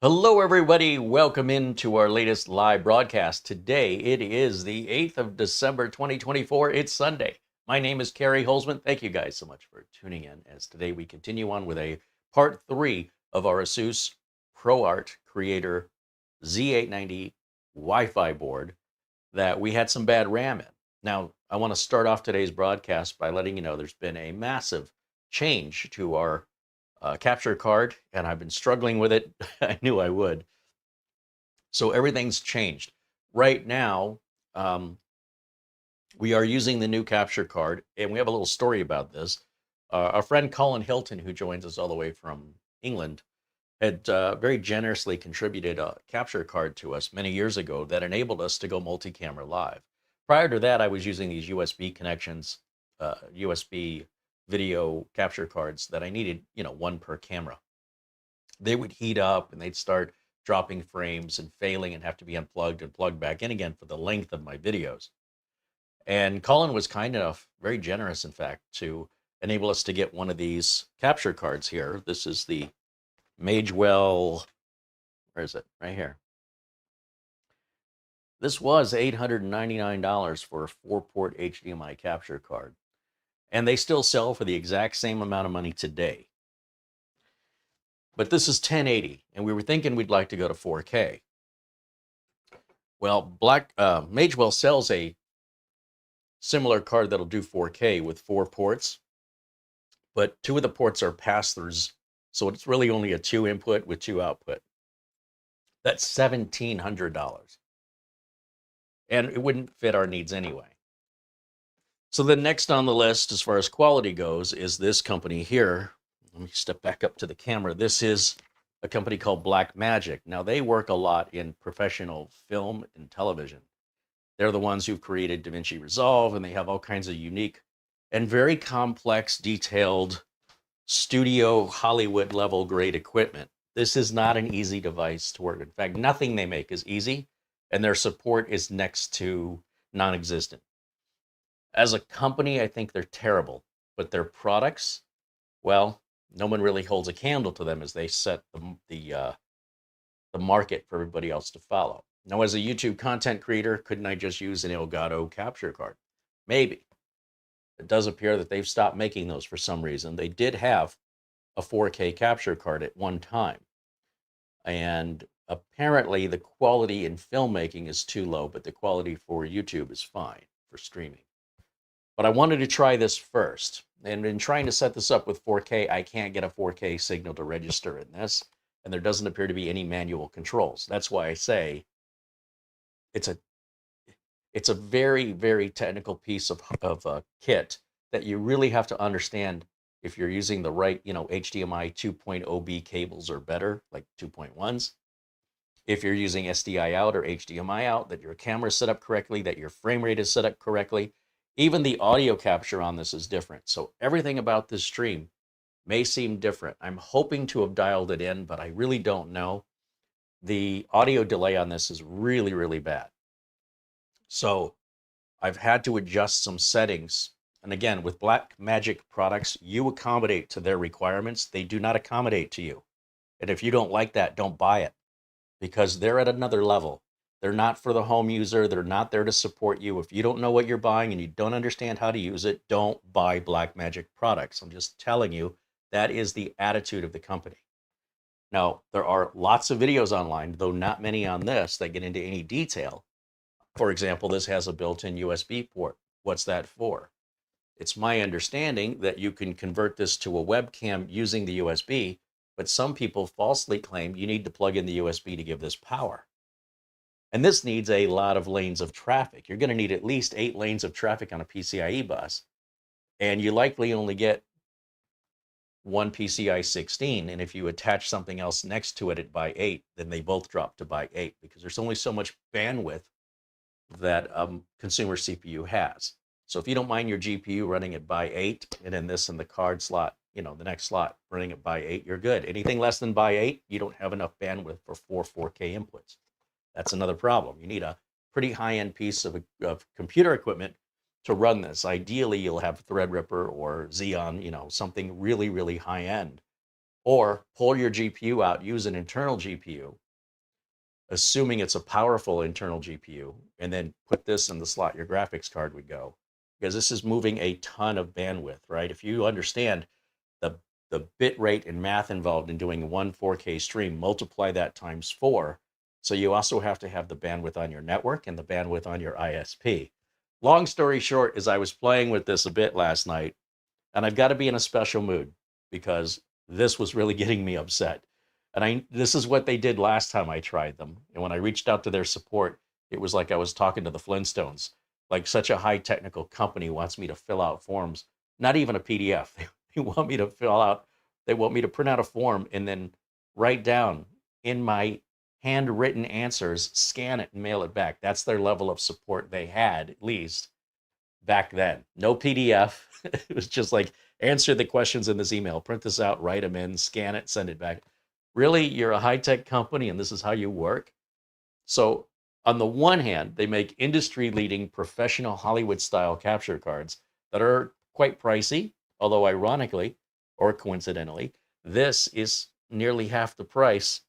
Hello, everybody. Welcome into our latest live broadcast. Today, it is the 8th of December, 2024. It's Sunday. My name is CareyHolzman. Thank you guys so much for tuning in as today we continue on with a part 3 of our ASUS ProArt Creator Z890 Wi-Fi board that we had some bad RAM in. Now, I want to start off today's broadcast by letting you know there's been a massive change to our capture card, and I've been struggling with it. I knew I would. So everything's changed. Right now, we are using the new capture card, and we have a little story about this. Our friend Colin Hilton, who joins us all the way from England, had very generously contributed a capture card to us many years ago that enabled us to go multi-camera live. Prior to that, I was using these USB connections, USB video capture cards that I needed, one per camera. They would heat up and they'd start dropping frames and failing and have to be unplugged and plugged back in again for the length of my videos. And Colin was kind enough, very generous in fact, to enable us to get one of these capture cards here. This is the Magewell, where is it? Right here. This was $899 for a 4-port HDMI capture card. And they still sell for the exact same amount of money today. But this is 1080, and we were thinking we'd like to go to 4K. Well, Magewell sells a similar card that'll do 4K with 4 ports, but 2 of the ports are pass-throughs, so it's really only a 2 input with 2 output. That's $1,700. And it wouldn't fit our needs anyway. So the next on the list, as far as quality goes, is this company here. Let me step back up to the camera. This is a company called Blackmagic. Now, they work a lot in professional film and television. They're the ones who've created DaVinci Resolve, and they have all kinds of unique and very complex, detailed studio Hollywood level grade equipment. This is not an easy device to work. In fact, nothing they make is easy, and their support is next to non-existent. As a company, I think they're terrible, but their products, well, no one really holds a candle to them as they set the market for everybody else to follow. Now, as a YouTube content creator, couldn't I just use an Elgato capture card? Maybe. It does appear that they've stopped making those for some reason. They did have a 4K capture card at one time. And apparently the quality in filmmaking is too low, but the quality for YouTube is fine for streaming. But I wanted to try this first. And in trying to set this up with 4K, I can't get a 4K signal to register in this. And there doesn't appear to be any manual controls. That's why I say it's a very, very technical piece of kit that you really have to understand if you're using the right, HDMI 2.0B cables or better, like 2.1s. If you're using SDI out or HDMI out, that your camera is set up correctly, that your frame rate is set up correctly. Even the audio capture on this is different. So everything about this stream may seem different. I'm hoping to have dialed it in, but I really don't know. The audio delay on this is really, really bad. So I've had to adjust some settings. And again, with Blackmagic products, you accommodate to their requirements. They do not accommodate to you. And if you don't like that, don't buy it, because they're at another level. They're not for the home user. They're not there to support you. If you don't know what you're buying and you don't understand how to use it, don't buy Blackmagic products. I'm just telling you, that is the attitude of the company. Now, there are lots of videos online, though not many on this, that get into any detail. For example, this has a built-in USB port. What's that for? It's my understanding that you can convert this to a webcam using the USB, but some people falsely claim you need to plug in the USB to give this power. And this needs a lot of lanes of traffic. You're going to need at least 8 lanes of traffic on a PCIe bus. And you likely only get one PCI 16. And if you attach something else next to it at by 8, then they both drop to by 8, because there's only so much bandwidth that consumer CPU has. So if you don't mind your GPU running at by 8, and then this in the card slot, the next slot running at by 8, you're good. Anything less than by 8, you don't have enough bandwidth for 4K inputs. That's another problem. You need a pretty high-end piece of computer equipment to run this. Ideally, you'll have Threadripper or Xeon, something really, really high-end or pull your GPU out, use an internal GPU, assuming it's a powerful internal GPU, and then put this in the slot your graphics card would go. Because this is moving a ton of bandwidth, right? If you understand the, the bit rate and math involved in doing one 4K stream, multiply that times 4. So you also have to have the bandwidth on your network and the bandwidth on your ISP. Long story short is I was playing with this a bit last night, and I've got to be in a special mood because this was really getting me upset. And this is what they did last time I tried them. And when I reached out to their support, it was like I was talking to the Flintstones. Like such a high technical company wants me to fill out forms, not even a PDF. They want me to they want me to print out a form and then write down in my handwritten answers, scan it and mail it back. That's their level of support they had, at least back then. No PDF. It was just like, answer the questions in this email, print this out, write them in, scan it, send it back. Really, you're a high-tech company and this is how you work? So on the one hand, they make industry-leading professional Hollywood-style capture cards that are quite pricey, although ironically, or coincidentally, this is nearly half the price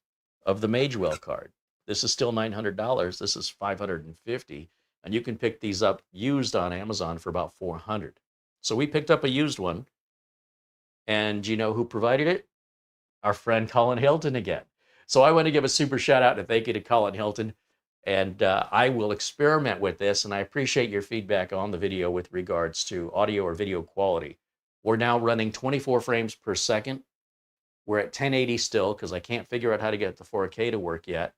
of the Magewell card. This is still $900. This is $550. And you can pick these up used on Amazon for about $400. So we picked up a used one. And you know who provided it? Our friend Colin Hilton again. So I want to give a super shout out and thank you to Colin Hilton. And I will experiment with this. And I appreciate your feedback on the video with regards to audio or video quality. We're now running 24 frames per second. We're at 1080 still because I can't figure out how to get the 4K to work yet.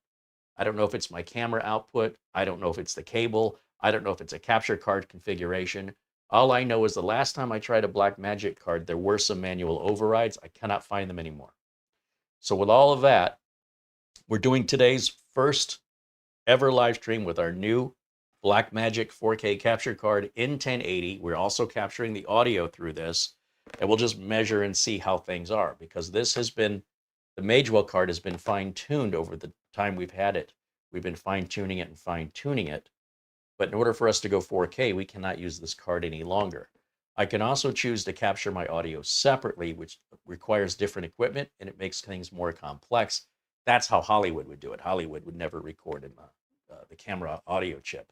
I don't know if it's my camera output. I don't know if it's the cable. I don't know if it's a capture card configuration. All I know is the last time I tried a Blackmagic card, there were some manual overrides. I cannot find them anymore. So with all of that, we're doing today's first ever live stream with our new Blackmagic 4K capture card in 1080. We're also capturing the audio through this, and we'll just measure and see how things are, because this has been, the Magewell card has been fine-tuned over the time we've had it. We've been fine-tuning it and fine-tuning it. But in order for us to go 4K, we cannot use this card any longer. I can also choose to capture my audio separately, which requires different equipment, and it makes things more complex. That's how Hollywood would do it. Hollywood would never record in the camera audio chip.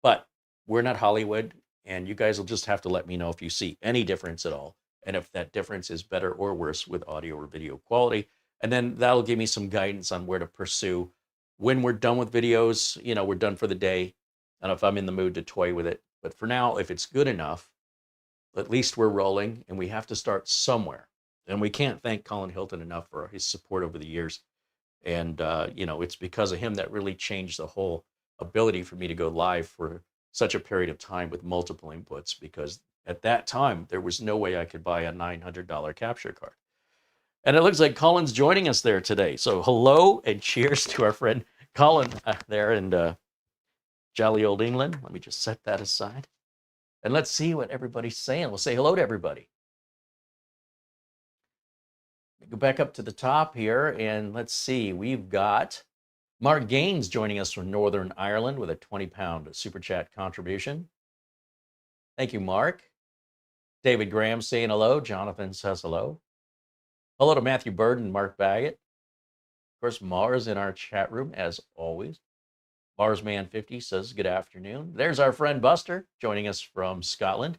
But we're not Hollywood, and you guys will just have to let me know if you see any difference at all, and if that difference is better or worse with audio or video quality. And then that'll give me some guidance on where to pursue. When we're done with videos, you know, we're done for the day, and if I'm in the mood to toy with it. But for now, if it's good enough, at least we're rolling, and we have to start somewhere. And we can't thank Colin Hilton enough for his support over the years. And, you know, it's because of him that really changed the whole ability for me to go live for such a period of time with multiple inputs, because at that time, there was no way I could buy a $900 capture card. And it looks like Colin's joining us there today. So hello and cheers to our friend Colin there in jolly old England. Let me just set that aside. And let's see what everybody's saying. We'll say hello to everybody. Go back up to the top here, and let's see. We've got Mark Gaines joining us from Northern Ireland with a 20-pound super chat contribution. Thank you, Mark. David Graham saying hello. Jonathan says hello. Hello to Matthew Bird and Mark Baggett. Of course, Mars in our chat room, as always. Marsman50 says good afternoon. There's our friend Buster joining us from Scotland.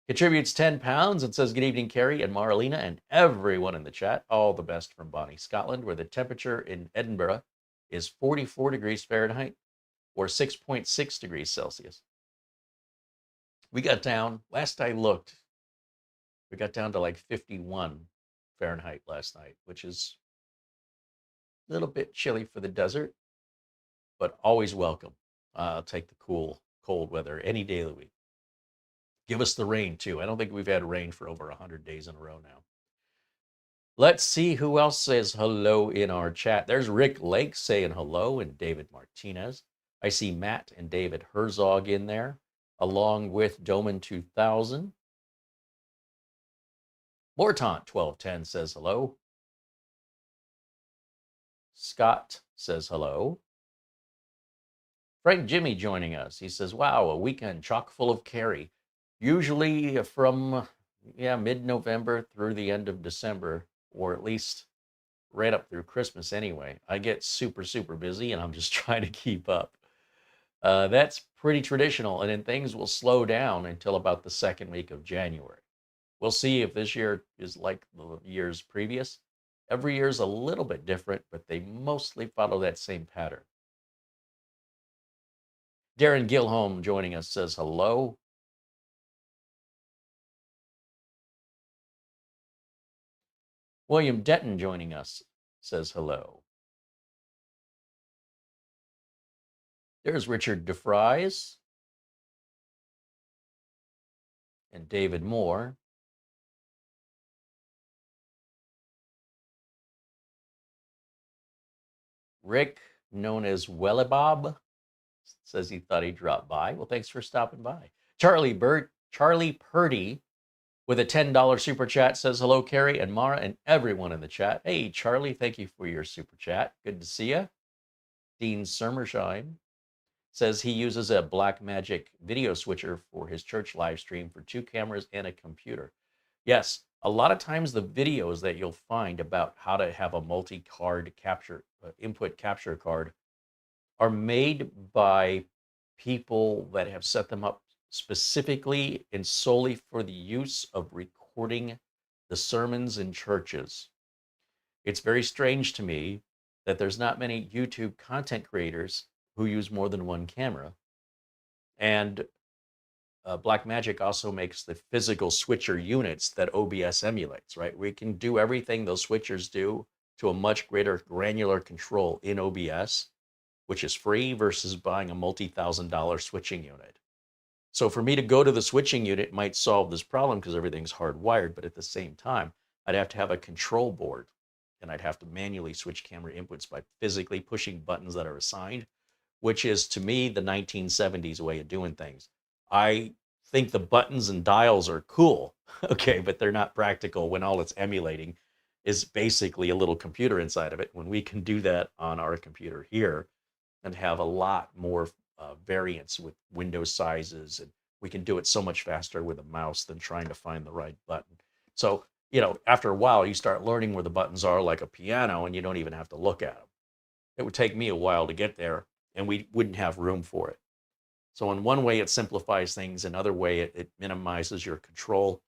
Contributes 10 pounds and says good evening, Carey and Marlena and everyone in the chat. All the best from Bonnie, Scotland, where the temperature in Edinburgh is 44 degrees Fahrenheit or 6.6 degrees Celsius. We got down, last I looked, we got down to like 51 Fahrenheit last night, which is a little bit chilly for the desert, but always welcome. I'll take the cool, cold weather any day of the week. Give us the rain, too. I don't think we've had rain for over 100 days in a row now. Let's see who else says hello in our chat. There's Rick Lake saying hello and David Martinez. I see Matt and David Herzog in there, along with Doman 2000. Mortant 1210 says hello. Scott says hello. Frank Jimmy joining us. He says, wow, a weekend chock full of Carey. Usually from mid-November through the end of December. or at least right up through Christmas anyway. I get super, super busy and I'm just trying to keep up. That's pretty traditional, and then things will slow down until about the second week of January. We'll see if this year is like the years previous. Every year is a little bit different, but they mostly follow that same pattern. Darren Gilholm joining us says hello. William Denton joining us says hello. There's Richard DeFries and David Moore. Rick, known as Wellibob, says he thought he'd drop by. Well, thanks for stopping by. Charlie Purdy with a $10 super chat says hello, Carey and Mara and everyone in the chat. Hey, Charlie, thank you for your super chat. Good to see you. Dean Sermersheim says he uses a Blackmagic video switcher for his church live stream for 2 cameras and a computer. Yes, a lot of times the videos that you'll find about how to have a multi-card capture, input capture card are made by people that have set them up specifically and solely for the use of recording the sermons in churches. It's very strange to me that there's not many YouTube content creators who use more than one camera. And Blackmagic also makes the physical switcher units that OBS emulates, right? We can do everything those switchers do to a much greater granular control in OBS, which is free, versus buying a multi-$1,000 switching unit. So for me to go to the switching unit might solve this problem because everything's hardwired, but at the same time, I'd have to have a control board and I'd have to manually switch camera inputs by physically pushing buttons that are assigned, which is, to me, the 1970s way of doing things. I think the buttons and dials are cool, okay, but they're not practical when all it's emulating is basically a little computer inside of it, when we can do that on our computer here and have a lot more variance with window sizes, and we can do it so much faster with a mouse than trying to find the right button. So, after a while, you start learning where the buttons are like a piano, and you don't even have to look at them. It would take me a while to get there, and we wouldn't have room for it. So in one way, it simplifies things. Another way, it minimizes your control,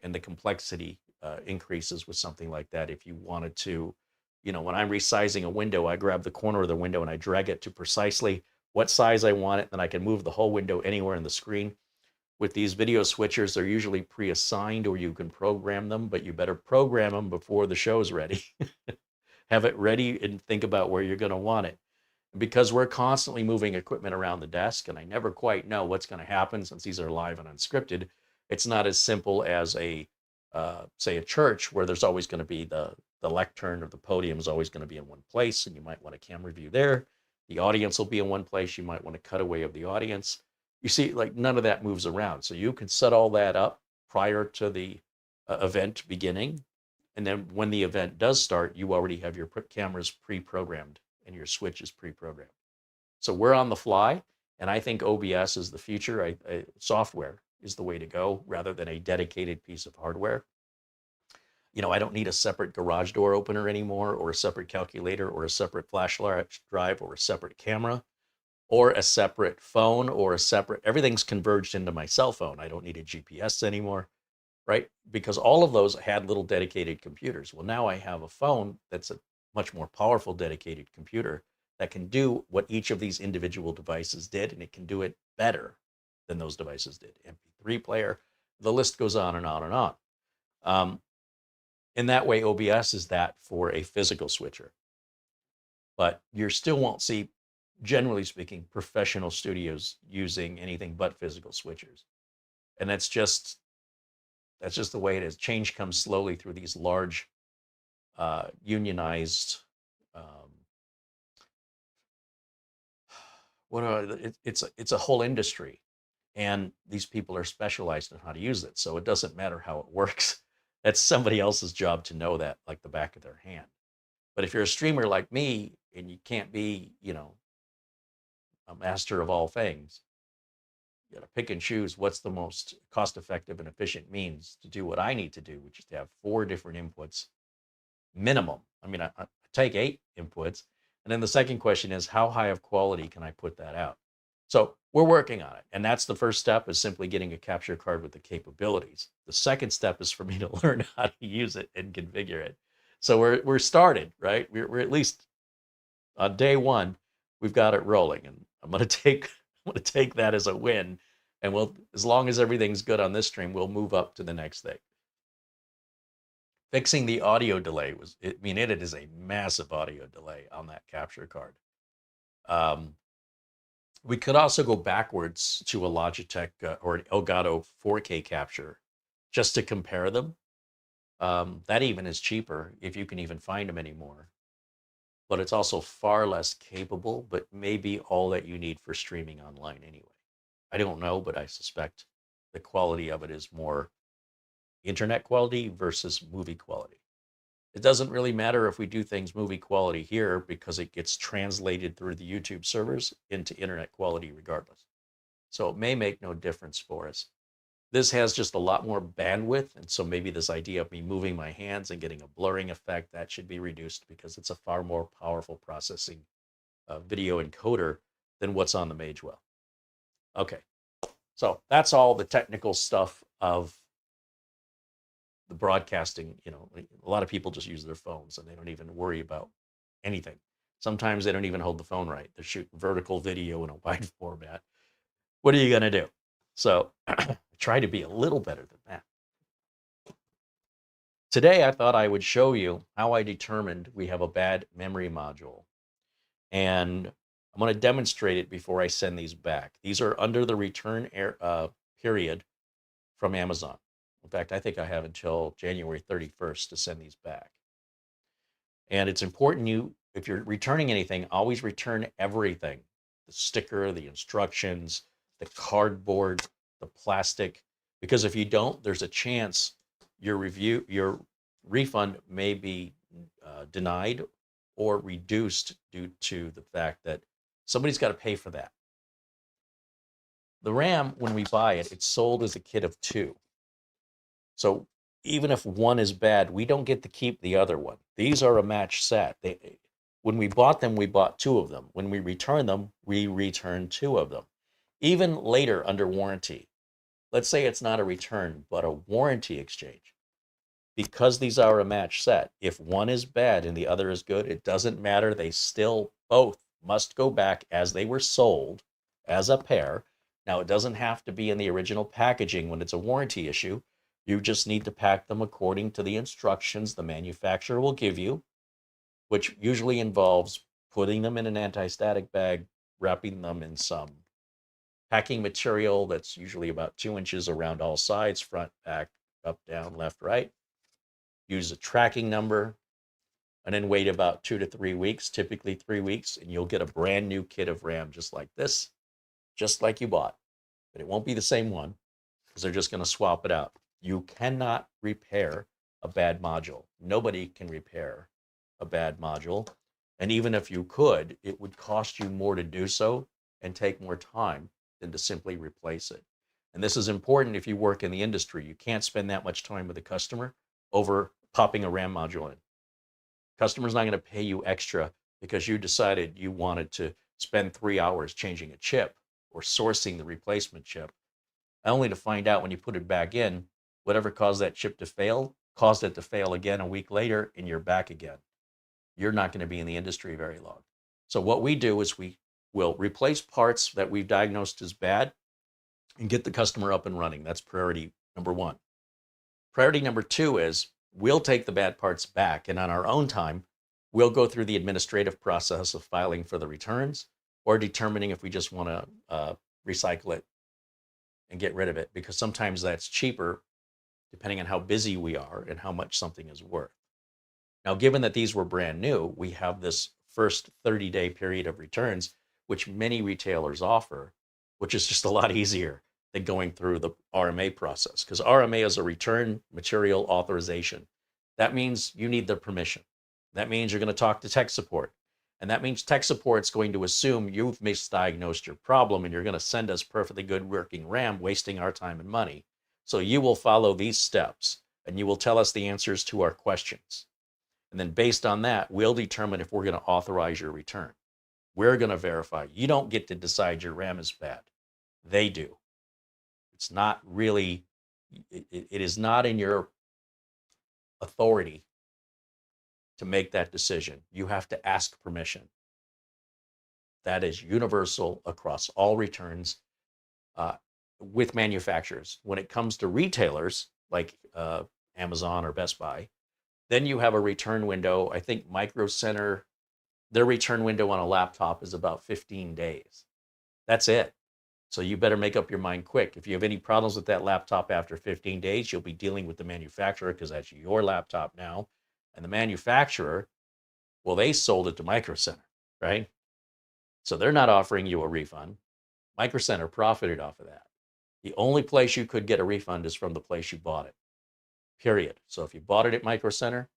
and the complexity increases with something like that. If you wanted to, when I'm resizing a window, I grab the corner of the window and I drag it to precisely what size I want it, and I can move the whole window anywhere in the screen. With these video switchers, they're usually pre-assigned, or you can program them, but you better program them before the show's ready. Have it ready and think about where you're going to want it. Because we're constantly moving equipment around the desk, and I never quite know what's going to happen since these are live and unscripted, it's not as simple as say a church where there's always going to be the lectern or the podium is always going to be in one place, and you might want a camera view there. The audience will be in one place. You might want a cutaway of the audience. You see, like, none of that moves around. So you can set all that up prior to the event beginning. And then when the event does start, you already have your cameras pre-programmed and your switch is pre-programmed. So we're on the fly, and I think OBS is the future. Software is the way to go rather than a dedicated piece of hardware. I don't need a separate garage door opener anymore, or a separate calculator, or a separate flash drive, or a separate camera, or a separate phone, or everything's converged into my cell phone. I don't need a GPS anymore, right? Because all of those had little dedicated computers. Well, now I have a phone that's a much more powerful dedicated computer that can do what each of these individual devices did, and it can do it better than those devices did. MP3 player, the list goes on and on and on. In that way, OBS is that for a physical switcher. But you still won't see, generally speaking, professional studios using anything but physical switchers. And that's just the way it is. Change comes slowly through these large unionized it's a whole industry, and these people are specialized in how to use it, so it doesn't matter how it works. That's somebody else's job to know that like the back of their hand. But if you're a streamer like me and you can't be a master of all things, you got to pick and choose what's the most cost-effective and efficient means to do what I need to do, which is to have 4 different inputs minimum. I mean, I take 8 inputs. And then the second question is, how high of quality can I put that out? So we're working on it. And that's the first step, is simply getting a capture card with the capabilities. The second step is for me to learn how to use it and configure it. So we're started, right? We're at least on day one, we've got it rolling. And I'm gonna take that as a win. And we'll, as long as everything's good on this stream, we'll move up to the next thing. Fixing the audio delay was, I mean, it is a massive audio delay on that capture card. We could also go backwards to a Logitech or an Elgato 4K capture just to compare them. That even is cheaper, if you can even find them anymore. But it's also far less capable, but maybe all that you need for streaming online anyway. I don't know, but I suspect the quality of it is more internet quality versus movie quality. It doesn't really matter if we do things movie quality here, because it gets translated through the YouTube servers into internet quality regardless. So it may make no difference for us. This has just a lot more bandwidth, and so maybe this idea of me moving my hands and getting a blurring effect, that should be reduced, because it's a far more powerful processing video encoder than what's on the Magewell. Okay, so that's all the technical stuff of the broadcasting. You know, a lot of people just use their phones and they don't even worry about anything. Sometimes they don't even hold the phone right. They're shooting vertical video in a wide format. What are you going to do? So I try to be a little better than that. Today, I thought I would show you how I determined we have a bad memory module. And I'm going to demonstrate it before I send these back. These are under the return period from Amazon. In fact, I think I have until January 31st to send these back. And it's important, if you're returning anything, always return everything. The sticker, the instructions, the cardboard, the plastic. Because if you don't, there's a chance your refund may be denied or reduced due to the fact that somebody's got to pay for that. The RAM, when we buy it, it's sold as a kit of 2. So even if one is bad, we don't get to keep the other one. These are a match set. When we bought them, we bought 2 of them. When we return them, we return 2 of them. Even later under warranty, let's say it's not a return, but a warranty exchange. Because these are a match set, if one is bad and the other is good, it doesn't matter. They still both must go back as they were sold as a pair. Now, it doesn't have to be in the original packaging when it's a warranty issue. You just need to pack them according to the instructions the manufacturer will give you, which usually involves putting them in an anti-static bag, wrapping them in some packing material that's usually about 2 inches around all sides, front, back, up, down, left, right. Use a tracking number, and then wait about 2 to 3 weeks, typically 3 weeks, and you'll get a brand new kit of RAM just like this, just like you bought. But it won't be the same one, because they're just going to swap it out. You cannot repair a bad module. Nobody can repair a bad module. And even if you could, it would cost you more to do so and take more time than to simply replace it. And this is important if you work in the industry. You can't spend that much time with a customer over popping a RAM module in. Customer's not going to pay you extra because you decided you wanted to spend 3 hours changing a chip or sourcing the replacement chip, only to find out when you put it back in, whatever caused that chip to fail, caused it to fail again a week later, and you're back again. You're not going to be in the industry very long. So what we do is we will replace parts that we've diagnosed as bad and get the customer up and running. That's priority number 1. Priority number 2 is we'll take the bad parts back, and on our own time, we'll go through the administrative process of filing for the returns or determining if we just want to recycle it and get rid of it, because sometimes that's cheaper depending on how busy we are and how much something is worth. Now, given that these were brand new, we have this first 30-day period of returns, which many retailers offer, which is just a lot easier than going through the RMA process, because RMA is a return material authorization. That means you need the permission. That means you're going to talk to tech support. And that means tech support's going to assume you've misdiagnosed your problem and you're going to send us perfectly good working RAM, wasting our time and money. So you will follow these steps and you will tell us the answers to our questions. And then based on that, we'll determine if we're going to authorize your return. We're going to verify. You don't get to decide your RAM is bad. They do. It's not really, it is not in your authority to make that decision. You have to ask permission. That is universal across all returns with manufacturers. When it comes to retailers like Amazon or Best Buy, then you have a return window. I think Micro Center, their return window on a laptop is about 15 days. That's it. So you better make up your mind quick. If you have any problems with that laptop after 15 days, you'll be dealing with the manufacturer because that's your laptop now. And the manufacturer, well, they sold it to Micro Center, right? So they're not offering you a refund. Micro Center profited off of that. The only place you could get a refund is from the place you bought it, period. So if you bought it at Micro Center,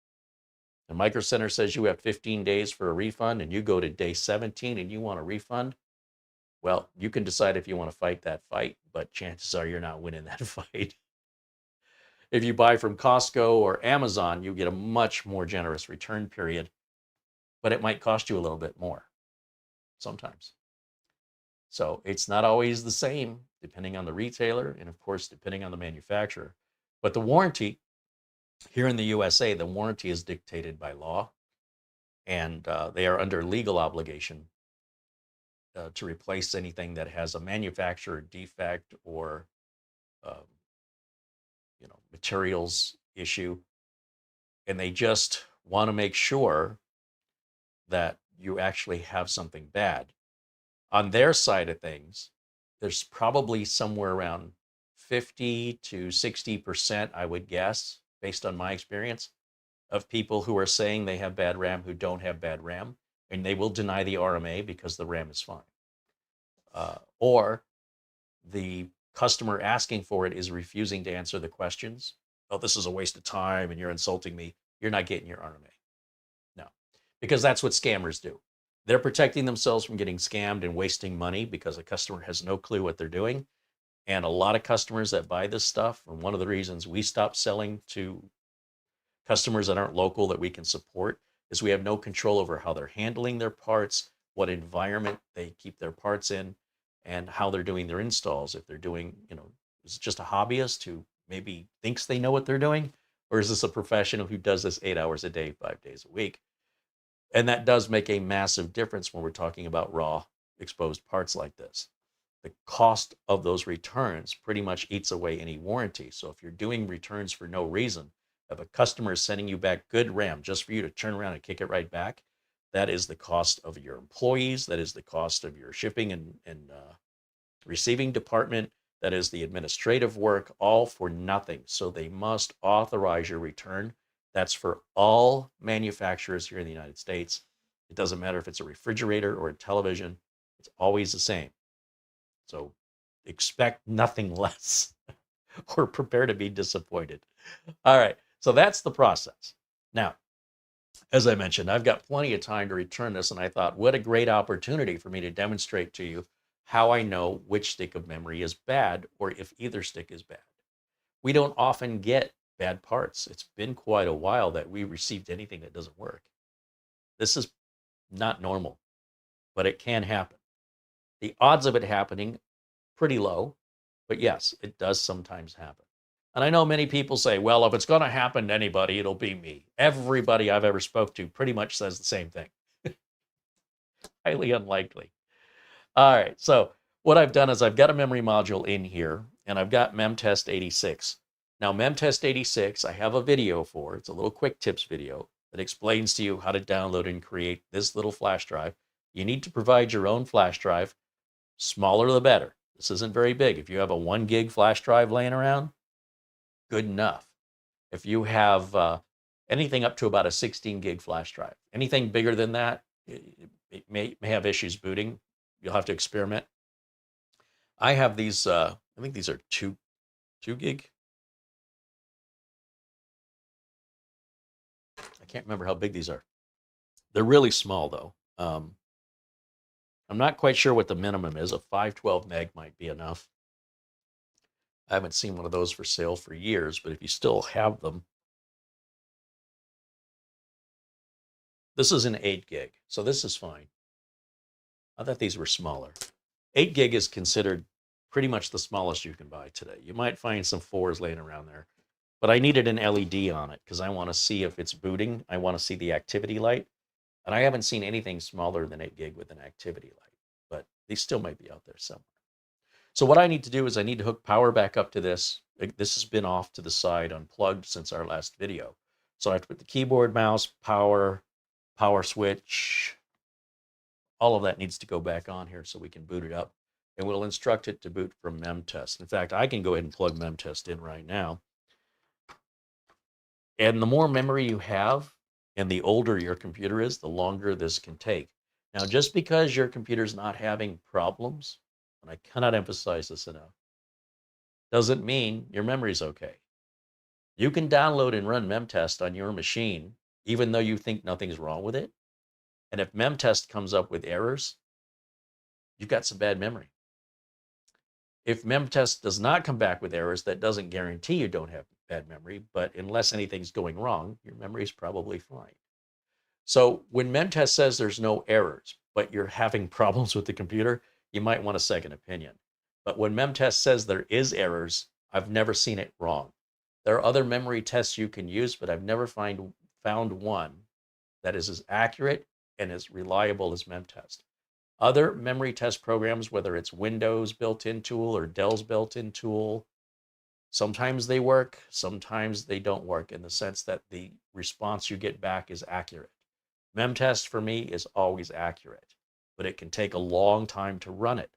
and Micro Center says you have 15 days for a refund, and you go to day 17 and you want a refund, well, you can decide if you want to fight that fight, but chances are you're not winning that fight. If you buy from Costco or Amazon, you get a much more generous return period, but it might cost you a little bit more sometimes. So it's not always the same depending on the retailer and, of course, depending on the manufacturer. But the warranty here in the USA, the warranty is dictated by law, and they are under legal obligation to replace anything that has a manufacturer defect or materials issue. And they just want to make sure that you actually have something bad. On their side of things, there's probably somewhere around 50 to 60%, I would guess, based on my experience, of people who are saying they have bad RAM who don't have bad RAM, and they will deny the RMA because the RAM is fine. Or the customer asking for it is refusing to answer the questions. Oh, this is a waste of time and you're insulting me. You're not getting your RMA. No, because that's what scammers do. They're protecting themselves from getting scammed and wasting money because a customer has no clue what they're doing. And a lot of customers that buy this stuff, and one of the reasons we stopped selling to customers that aren't local that we can support, is we have no control over how they're handling their parts, what environment they keep their parts in, and how they're doing their installs. If they're doing, is it just a hobbyist who maybe thinks they know what they're doing? Or is this a professional who does this 8 hours a day, 5 days a week? And that does make a massive difference when we're talking about raw exposed parts like this. The cost of those returns pretty much eats away any warranty. So if you're doing returns for no reason, if a customer is sending you back good RAM just for you to turn around and kick it right back, that is the cost of your employees. That is the cost of your shipping and receiving department. That is the administrative work, all for nothing. So they must authorize your return. That's for all manufacturers here in the United States. It doesn't matter if it's a refrigerator or a television. It's always the same. So expect nothing less or prepare to be disappointed. All right, so that's the process. Now, as I mentioned, I've got plenty of time to return this, and I thought, what a great opportunity for me to demonstrate to you how I know which stick of memory is bad or if either stick is bad. We don't often get bad parts. It's been quite a while that we received anything that doesn't work. This is not normal, but it can happen. The odds of it happening, pretty low, but yes, it does sometimes happen. And I know many people say, well, if it's going to happen to anybody, it'll be me. Everybody I've ever spoke to pretty much says the same thing. Highly unlikely. All right, so what I've done is I've got a memory module in here, and I've got memtest 86. Now, memtest 86, I have a video for. It's a little quick tips video that explains to you how to download and create this little flash drive. You need to provide your own flash drive. Smaller the better. This isn't very big. If you have a 1 gig flash drive laying around, good enough. If you have anything up to about a 16 gig flash drive, anything bigger than that, it may have issues booting. You'll have to experiment. I have these, I think these are 2 gig. I can't remember how big these are. They're really small though. I'm not quite sure what the minimum is. A 512 meg might be enough. I haven't seen one of those for sale for years, but if you still have them, This is an 8 gig, so this is fine. I thought these were smaller. 8 gig is considered pretty much the smallest you can buy today. You might find some 4s laying around there. But I needed an LED on it because I want to see if it's booting. I want to see the activity light. And I haven't seen anything smaller than 8 gig with an activity light. But these still might be out there somewhere. So what I need to do is I need to hook power back up to this. This has been off to the side, unplugged since our last video. So I have to put the keyboard, mouse, power switch. All of that needs to go back on here so we can boot it up. And we'll instruct it to boot from memtest. In fact, I can go ahead and plug memtest in right now. And the more memory you have and the older your computer is, the longer this can take. Now, just because your computer's not having problems, and I cannot emphasize this enough, doesn't mean your memory's okay. You can download and run memtest on your machine, even though you think nothing's wrong with it. And if memtest comes up with errors, you've got some bad memory. If memtest does not come back with errors, that doesn't guarantee you don't have bad memory, but unless anything's going wrong, your memory is probably fine. So when memtest says there's no errors, but you're having problems with the computer, you might want a second opinion. But when memtest says there is errors, I've never seen it wrong. There are other memory tests you can use, but I've never found one that is as accurate and as reliable as memtest. Other memory test programs, whether it's Windows built-in tool or Dell's built-in tool, sometimes they work, sometimes they don't work in the sense that the response you get back is accurate. Memtest for me is always accurate, but it can take a long time to run it.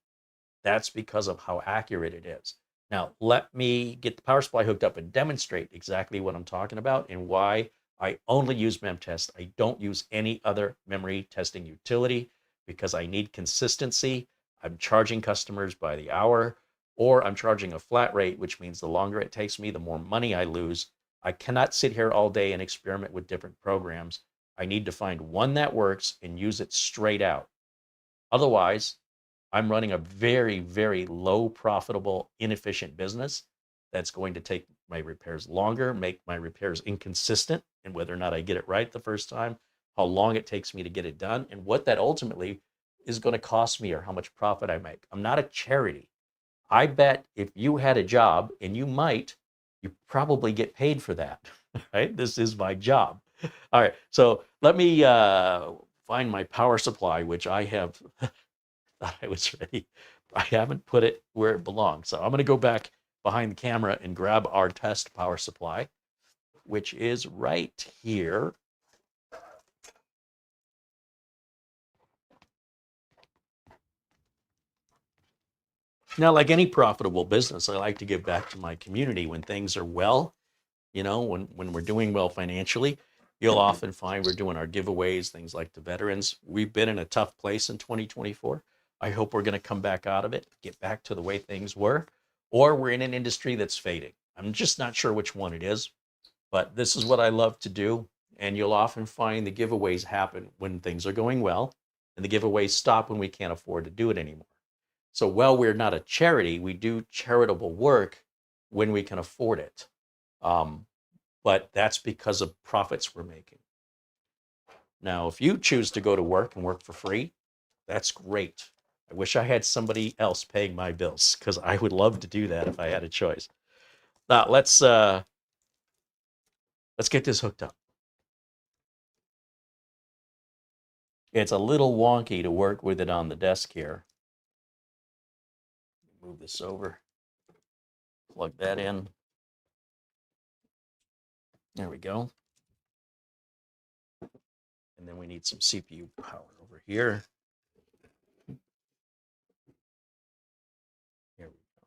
That's because of how accurate it is. Now, let me get the power supply hooked up and demonstrate exactly what I'm talking about and why I only use memtest. I don't use any other memory testing utility because I need consistency. I'm charging customers by the hour, or I'm charging a flat rate, which means the longer it takes me, the more money I lose. I cannot sit here all day and experiment with different programs. I need to find one that works and use it straight out. Otherwise, I'm running a very, very low profitable, inefficient business that's going to take my repairs longer, make my repairs inconsistent in whether or not I get it right the first time, how long it takes me to get it done, and what that ultimately is going to cost me or how much profit I make. I'm not a charity. I bet if you had a job, and you probably get paid for that, right? This is my job. All right, so let me find my power supply, which I have thought I was ready. I haven't put it where it belongs. So I'm going to go back behind the camera and grab our test power supply, which is right here. Now, like any profitable business, I like to give back to my community when things are well. You know, when we're doing well financially, you'll often find we're doing our giveaways, things like the veterans. We've been in a tough place in 2024. I hope we're going to come back out of it, get back to the way things were, or we're in an industry that's fading. I'm just not sure which one it is, but this is what I love to do. And you'll often find the giveaways happen when things are going well, and the giveaways stop when we can't afford to do it anymore. So while we're not a charity, we do charitable work when we can afford it. But that's because of profits we're making. Now, if you choose to go to work and work for free, that's great. I wish I had somebody else paying my bills because I would love to do that if I had a choice. Now, let's get this hooked up. It's a little wonky to work with it on the desk here. Move this over, plug that in. There we go. And then we need some CPU power over here. Here we go.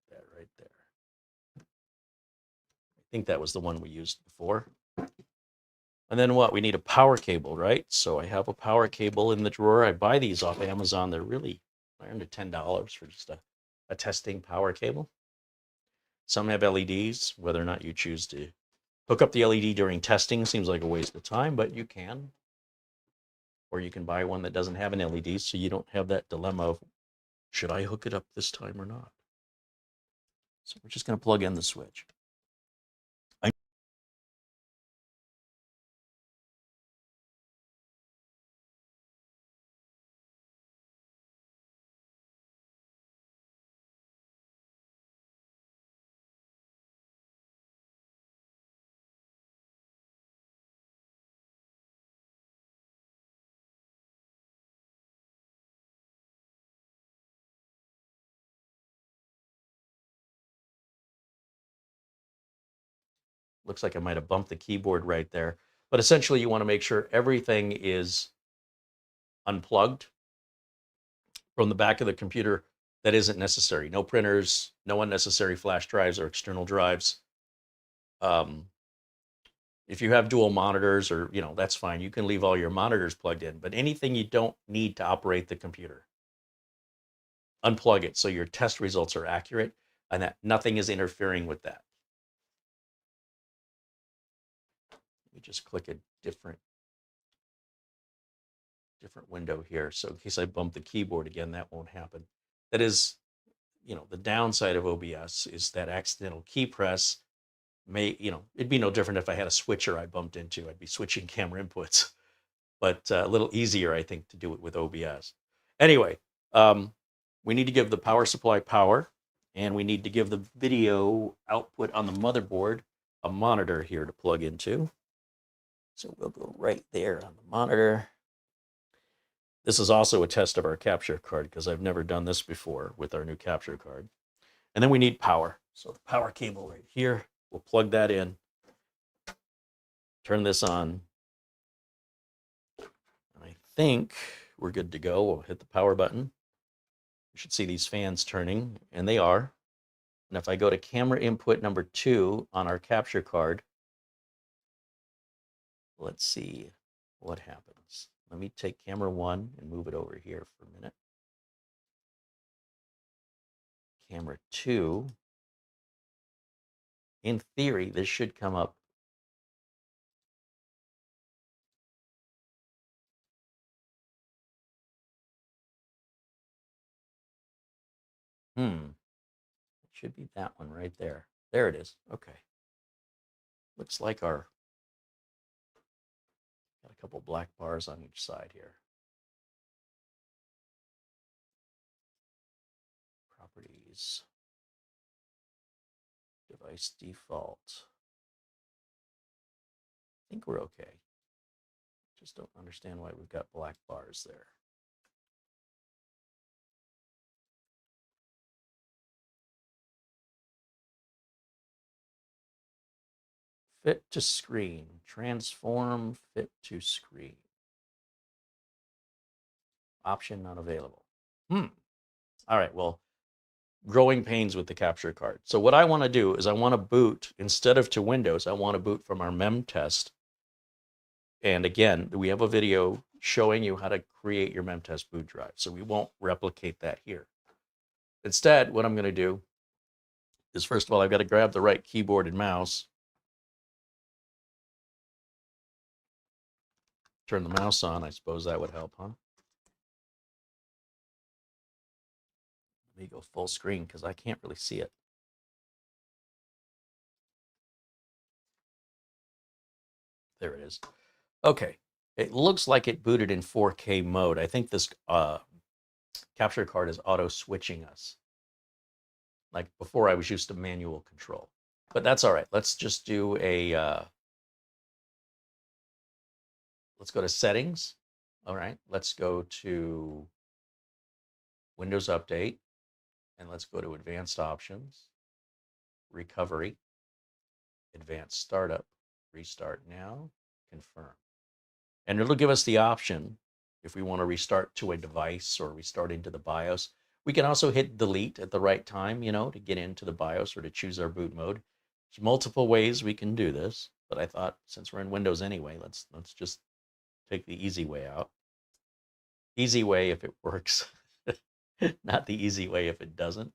Put that right there. I think that was the one we used before. And then what? We need a power cable, right? So I have a power cable in the drawer. I buy these off Amazon. They're really under $10 for just a testing power cable. Some have LEDs. Whether or not you choose to hook up the LED during testing seems like a waste of time, but you can. Or you can buy one that doesn't have an LED, so you don't have that dilemma of, should I hook it up this time or not? So we're just going to plug in the switch. Looks like I might have bumped the keyboard right there. But essentially, you want to make sure everything is unplugged from the back of the computer that isn't necessary. No printers, no unnecessary flash drives or external drives. If you have dual monitors or, that's fine. You can leave all your monitors plugged in, but anything you don't need to operate the computer, unplug it so your test results are accurate and that nothing is interfering with that. Let me just click a different window here. So in case I bump the keyboard again, that won't happen. That is, the downside of OBS is that accidental key press may, it'd be no different if I had a switcher I bumped into. I'd be switching camera inputs, but a little easier, I think, to do it with OBS. Anyway, we need to give the power supply power, and we need to give the video output on the motherboard a monitor here to plug into. So we'll go right there on the monitor. This is also a test of our capture card because I've never done this before with our new capture card. And then we need power. So the power cable right here, we'll plug that in, turn this on. And I think we're good to go. We'll hit the power button. You should see these fans turning, and they are. And if I go to camera input number 2 on our capture card, let's see what happens. Let me take camera 1 and move it over here for a minute. Camera 2. In theory, this should come up. It should be that one right there. There it is. Okay. Looks like our got a couple black bars on each side here. Properties. Device default. I think we're okay. Just don't understand why we've got black bars there. Fit to screen. Transform fit to screen. Option not available. All right, well, growing pains with the capture card. So what I want to do is I want to boot, instead of to Windows, I want to boot from our mem test. And again, we have a video showing you how to create your memtest boot drive. So we won't replicate that here. Instead, what I'm going to do is, first of all, I've got to grab the right keyboard and mouse. Turn the mouse on. I suppose that would help, huh? Let me go full screen because I can't really see it. There it is. Okay. It looks like it booted in 4K mode. I think this capture card is auto switching us. Like before, I was used to manual control. But that's all right. Let's just do a... let's go to settings. All right. Let's go to Windows Update. And let's go to Advanced Options, Recovery, Advanced Startup, Restart Now, Confirm. And it'll give us the option if we want to restart to a device or restart into the BIOS. We can also hit delete at the right time, to get into the BIOS or to choose our boot mode. There's multiple ways we can do this, but I thought since we're in Windows anyway, let's just take the easy way out. Easy way if it works, not the easy way if it doesn't.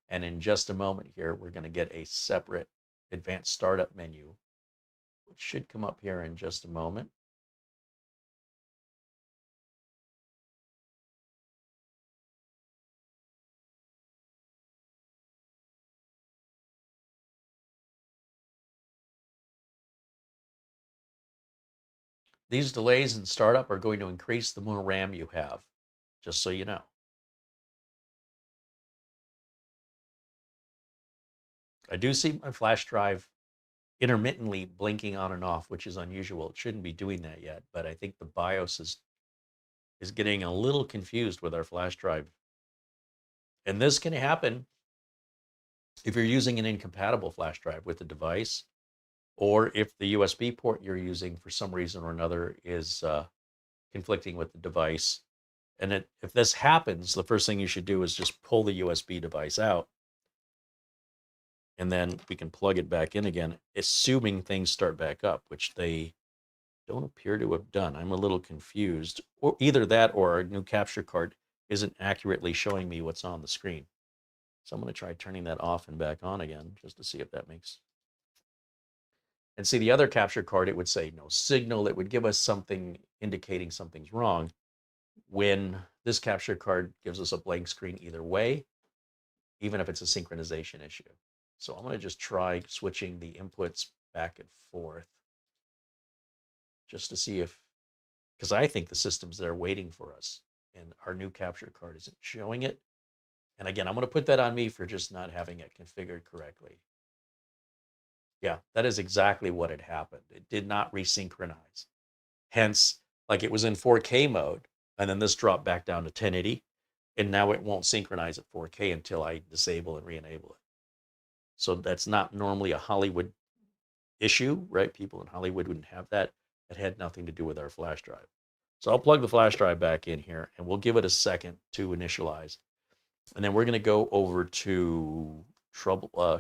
And in just a moment here, we're going to get a separate advanced startup menu, which should come up here in just a moment. These delays in startup are going to increase the more RAM you have, just so you know. I do see my flash drive intermittently blinking on and off, which is unusual. It shouldn't be doing that yet, but I think the BIOS is getting a little confused with our flash drive. And this can happen if you're using an incompatible flash drive with the device, or if the USB port you're using for some reason or another is conflicting with the device. And if this happens, the first thing you should do is just pull the USB device out, and then we can plug it back in again, assuming things start back up, which they don't appear to have done. I'm a little confused. Or either that or our new capture card isn't accurately showing me what's on the screen. So I'm going to try turning that off and back on again just to see if that makes. And see, the other capture card, it would say no signal. It would give us something indicating something's wrong. When this capture card gives us a blank screen either way, even if it's a synchronization issue. So I'm going to just try switching the inputs back and forth just to see if, because I think the system's there waiting for us and our new capture card isn't showing it. And again, I'm going to put that on me for just not having it configured correctly. Yeah, that is exactly what had happened. It did not resynchronize. Hence, like it was in 4K mode, and then this dropped back down to 1080, and now it won't synchronize at 4K until I disable and re-enable it. So that's not normally a Hollywood issue, right? People in Hollywood wouldn't have that. It had nothing to do with our flash drive. So I'll plug the flash drive back in here, and we'll give it a second to initialize. And then we're going to go over to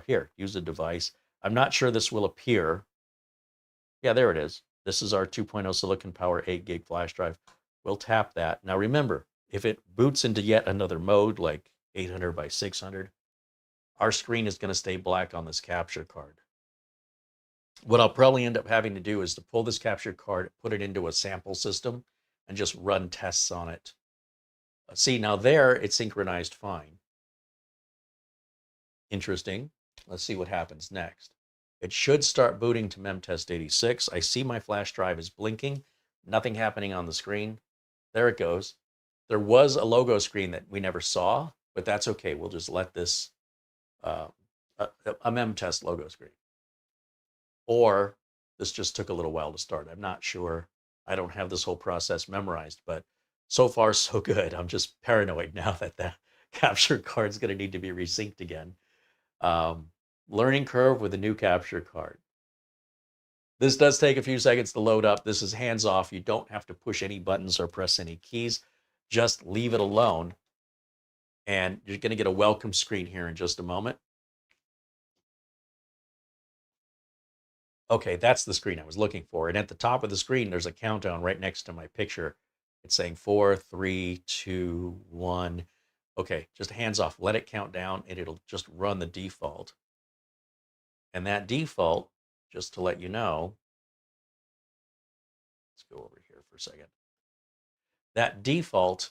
here, use a device. I'm not sure this will appear. Yeah, there it is. This is our 2.0 Silicon Power 8 gig flash drive. We'll tap that. Now remember, if it boots into yet another mode like 800 by 600, our screen is going to stay black on this capture card. What I'll probably end up having to do is to pull this capture card, put it into a sample system, and just run tests on it. See, now there, it's synchronized fine. Interesting. Let's see what happens next. It should start booting to memtest 86. I see my flash drive is blinking. Nothing happening on the screen. There it goes. There was a logo screen that we never saw, but that's okay. We'll just let this a memtest logo screen. Or this just took a little while to start. I'm not sure. I don't have this whole process memorized, but so far so good. I'm just paranoid now that the capture card's going to need to be resynced again. Learning curve with a new capture card. This does take a few seconds to load up. This is hands off. You don't have to push any buttons or press any keys. Just leave it alone. And you're going to get a welcome screen here in just a moment. Okay, that's the screen I was looking for. And at the top of the screen, there's a countdown right next to my picture. It's saying 4, 3, 2, 1. Okay, just hands off. Let it count down, and it'll just run the default. And that default, just to let you know, let's go over here for a second. That default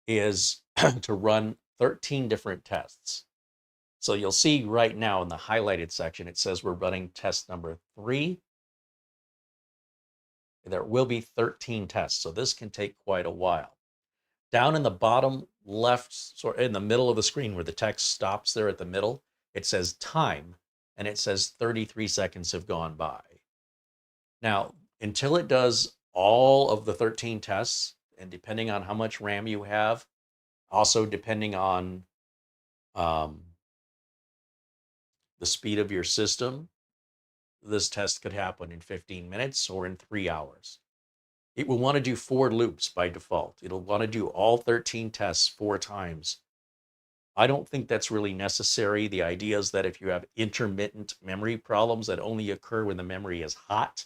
is to run 13 different tests. So you'll see right now in the highlighted section, it says we're running test number 3. There will be 13 tests, so this can take quite a while. Down in the bottom left, sort in the middle of the screen where the text stops there at the middle, it says time, and it says 33 seconds have gone by. Now, until it does all of the 13 tests, and depending on how much RAM you have, also depending on the speed of your system, this test could happen in 15 minutes or in 3 hours. It will want to do 4 loops by default. It'll want to do all 13 tests 4 times. I don't think that's really necessary. The idea is that if you have intermittent memory problems that only occur when the memory is hot,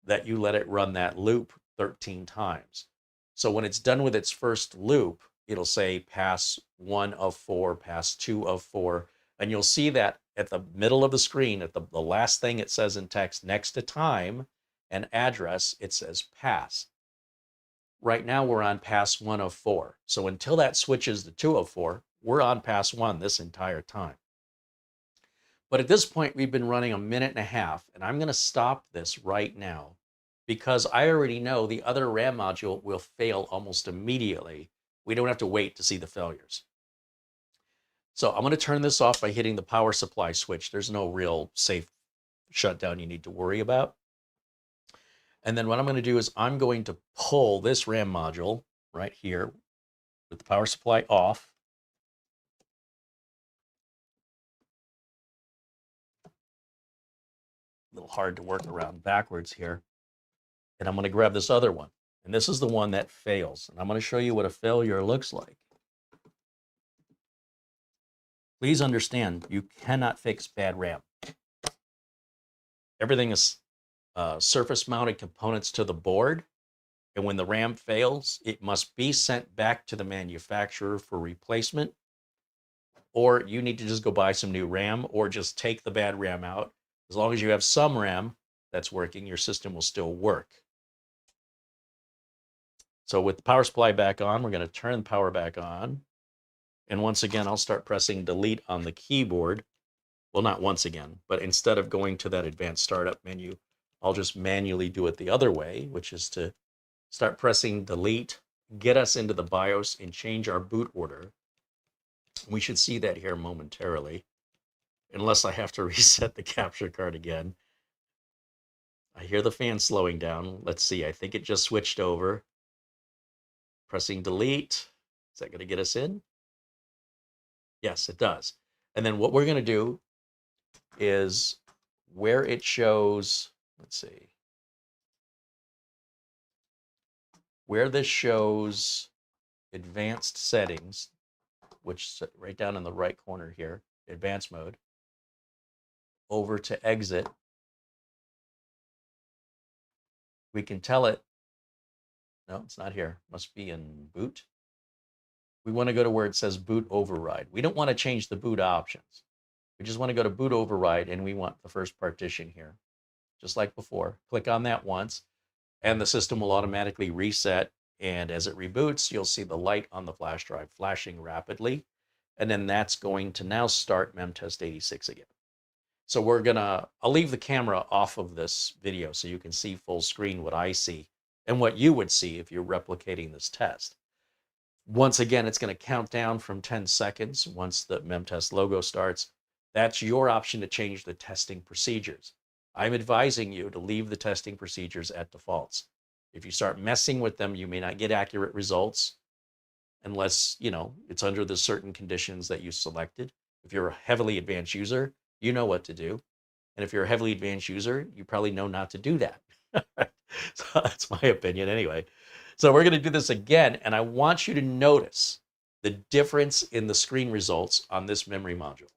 that you let it run that loop 13 times. So when it's done with its first loop, it'll say pass 1 of 4, pass 2 of 4. And you'll see that at the middle of the screen, at the last thing it says in text, next to time and address, it says pass. Right now we're on pass 1 of 4. So until that switches to 2 of 4, we're on pass 1 this entire time. But at this point, we've been running 1.5 minutes, and I'm going to stop this right now because I already know the other RAM module will fail almost immediately. We don't have to wait to see the failures. So I'm going to turn this off by hitting the power supply switch. There's no real safe shutdown you need to worry about. And then what I'm going to do is I'm going to pull this RAM module right here with the power supply off. little hard to work around backwards here. And I'm going to grab this other one. And this is the one that fails. And I'm going to show you what a failure looks like. Please understand, you cannot fix bad RAM. Everything is surface-mounted components to the board. And when the RAM fails, it must be sent back to the manufacturer for replacement. Or you need to just go buy some new RAM or just take the bad RAM out. As long as you have some RAM that's working, your system will still work. So with the power supply back on, we're going to turn the power back on. And once again, I'll start pressing delete on the keyboard. Well, not once again, but instead of going to that advanced startup menu, I'll just manually do it the other way, which is to start pressing delete, get us into the BIOS, and change our boot order. We should see that here momentarily, unless I have to reset the capture card again. I hear the fan slowing down. Let's see, I think it just switched over. Pressing delete. Is that going to get us in? Yes, it does. And then what we're going to do is where it shows, let's see, where this shows advanced settings, which is right down in the right corner here, advanced mode, over to exit, we can tell it, no, it's not here, must be in boot. We want to go to where it says boot override. We don't want to change the boot options. We just want to go to boot override, and we want the first partition here, just like before. Click on that once, and the system will automatically reset. And as it reboots, you'll see the light on the flash drive flashing rapidly. And then that's going to now start MemTest 86 again. So I'll leave the camera off of this video so you can see full screen what I see and what you would see if you're replicating this test. Once again, it's going to count down from 10 seconds once the MemTest logo starts. That's your option to change the testing procedures. I'm advising you to leave the testing procedures at defaults. If you start messing with them, you may not get accurate results unless, it's under the certain conditions that you selected. If you're a heavily advanced user, you know what to do. And if you're a heavily advanced user, you probably know not to do that. So that's my opinion anyway. So we're going to do this again, and I want you to notice the difference in the screen results on this memory module.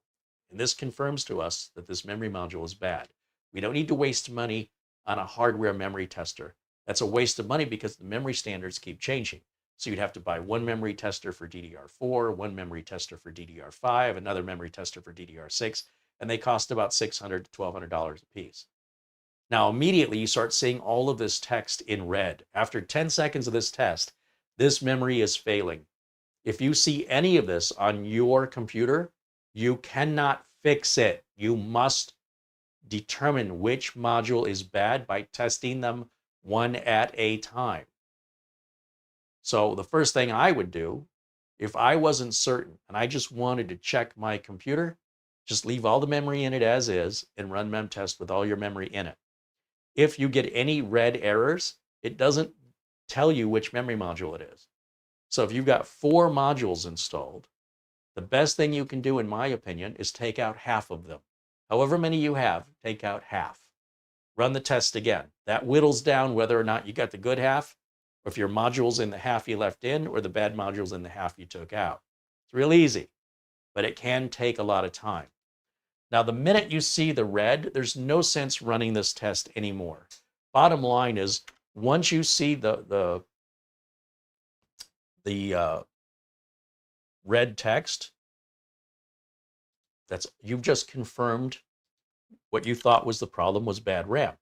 And this confirms to us that this memory module is bad. We don't need to waste money on a hardware memory tester. That's a waste of money because the memory standards keep changing. So you'd have to buy one memory tester for DDR4, one memory tester for DDR5, another memory tester for DDR6, and they cost about $600 to $1,200 a piece. Now, immediately you start seeing all of this text in red. After 10 seconds of this test, this memory is failing. If you see any of this on your computer, you cannot fix it. You must determine which module is bad by testing them one at a time. So the first thing I would do, if I wasn't certain and I just wanted to check my computer, just leave all the memory in it as is and run MemTest with all your memory in it. If you get any red errors, it doesn't tell you which memory module it is. So if you've got 4 modules installed, the best thing you can do, in my opinion, is take out half of them. However many you have, take out half. Run the test again. That whittles down whether or not you got the good half, or if your module's in the half you left in, or the bad module's in the half you took out. It's real easy, but it can take a lot of time. Now, the minute you see the red, there's no sense running this test anymore. Bottom line is, once you see the red text, you've just confirmed what you thought was the problem was bad RAM.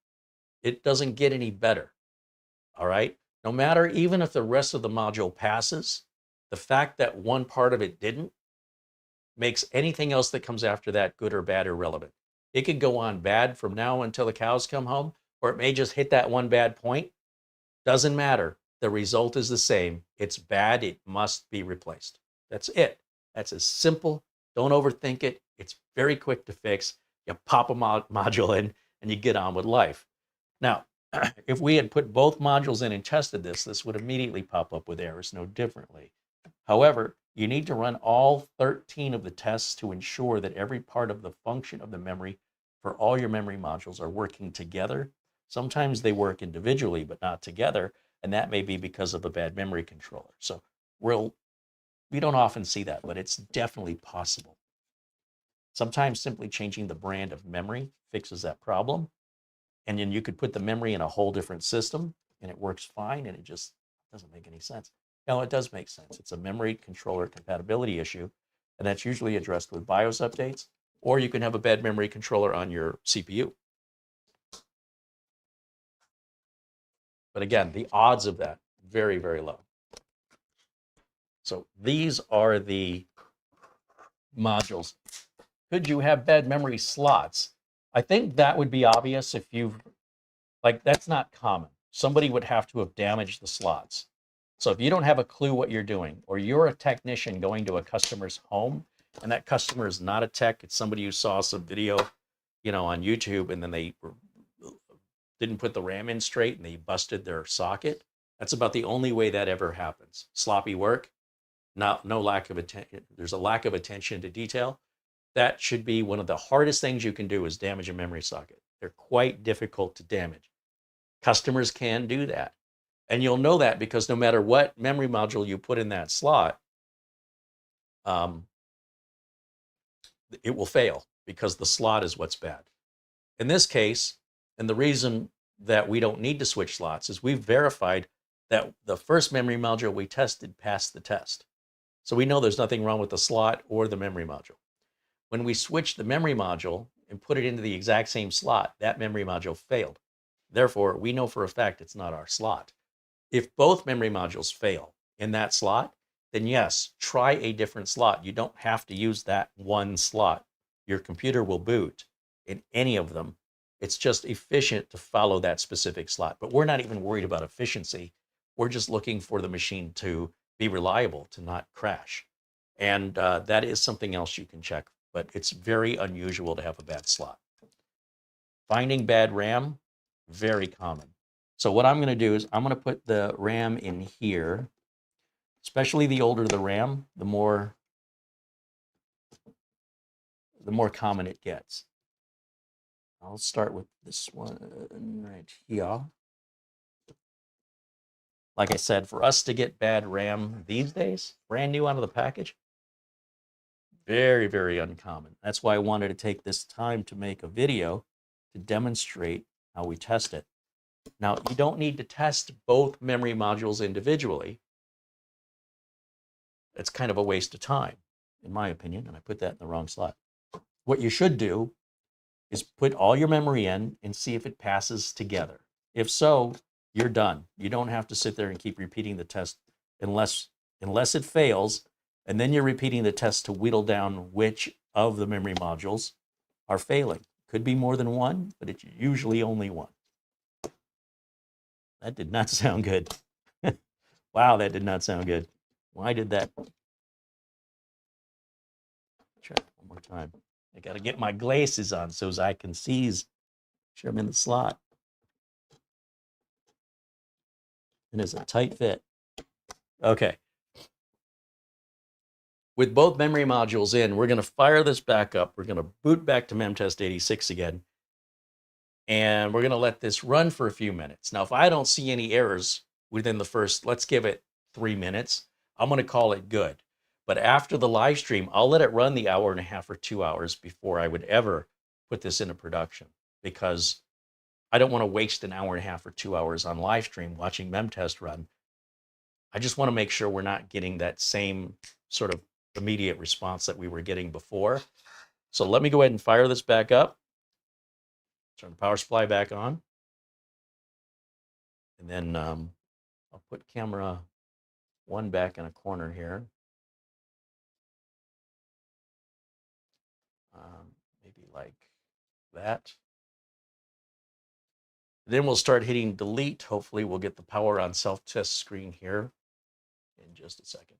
It doesn't get any better. All right? No matter, even if the rest of the module passes, the fact that one part of it didn't makes anything else that comes after that, good or bad, irrelevant. It could go on bad from now until the cows come home, or it may just hit that one bad point. Doesn't matter. The result is the same. It's bad. It must be replaced. That's it. That's as simple. Don't overthink it. It's very quick to fix. You pop a module in and you get on with life. Now, if we had put both modules in and tested this would immediately pop up with errors no differently. However, you need to run all 13 of the tests to ensure that every part of the function of the memory for all your memory modules are working together. Sometimes they work individually, but not together. And that may be because of a bad memory controller. So we don't often see that, but it's definitely possible. Sometimes simply changing the brand of memory fixes that problem. And then you could put the memory in a whole different system and it works fine, and it just doesn't make any sense. No, it does make sense. It's a memory controller compatibility issue, and that's usually addressed with BIOS updates, or you can have a bad memory controller on your CPU. But again, the odds of that, very, very low. So these are the modules. Could you have bad memory slots? I think that would be obvious if you've, like, that's not common. Somebody would have to have damaged the slots. So if you don't have a clue what you're doing, or you're a technician going to a customer's home, and that customer is not a tech, it's somebody who saw some video, on YouTube, and then they didn't put the RAM in straight and they busted their socket. That's about the only way that ever happens. Sloppy work, no lack of attention. There's a lack of attention to detail. That should be one of the hardest things you can do, is damage a memory socket. They're quite difficult to damage. Customers can do that. And you'll know that because no matter what memory module you put in that slot, it will fail because the slot is what's bad. In this case, and the reason that we don't need to switch slots is we've verified that the first memory module we tested passed the test. So we know there's nothing wrong with the slot or the memory module. When we switched the memory module and put it into the exact same slot, that memory module failed. Therefore, we know for a fact it's not our slot. If both memory modules fail in that slot, then yes, try a different slot. You don't have to use that one slot. Your computer will boot in any of them. It's just efficient to follow that specific slot. But we're not even worried about efficiency. We're just looking for the machine to be reliable, to not crash. And that is something else you can check, but it's very unusual to have a bad slot. Finding bad RAM, very common. So what I'm going to do is I'm going to put the RAM in here. Especially the older the RAM, the more common it gets. I'll start with this one right here. Like I said, for us to get bad RAM these days, brand new out of the package, very, very uncommon. That's why I wanted to take this time to make a video to demonstrate how we test it. Now, you don't need to test both memory modules individually. It's kind of a waste of time, in my opinion, and I put that in the wrong slot. What you should do is put all your memory in and see if it passes together. If so, you're done. You don't have to sit there and keep repeating the test unless it fails, and then you're repeating the test to whittle down which of the memory modules are failing. Could be more than one, but it's usually only one. That did not sound good. Wow, that did not sound good. Why did that? Try it one more time. I got to get my glasses on so as I can see. Sure, I'm in the slot. And it's a tight fit. Okay. With both memory modules in, we're going to fire this back up. We're going to boot back to memtest 86 again. And we're going to let this run for a few minutes. Now, if I don't see any errors within the first, let's give it 3 minutes, I'm going to call it good. But after the live stream, I'll let it run the hour and a half or 2 hours before I would ever put this into production, because I don't want to waste an hour and a half or 2 hours on live stream watching memtest run. I just want to make sure we're not getting that same sort of immediate response that we were getting before. So let me go ahead and fire this back up. Turn the power supply back on. And then I'll put camera 1 back in a corner here. Maybe like that. Then we'll start hitting delete. Hopefully we'll get the power on self-test screen here in just a second.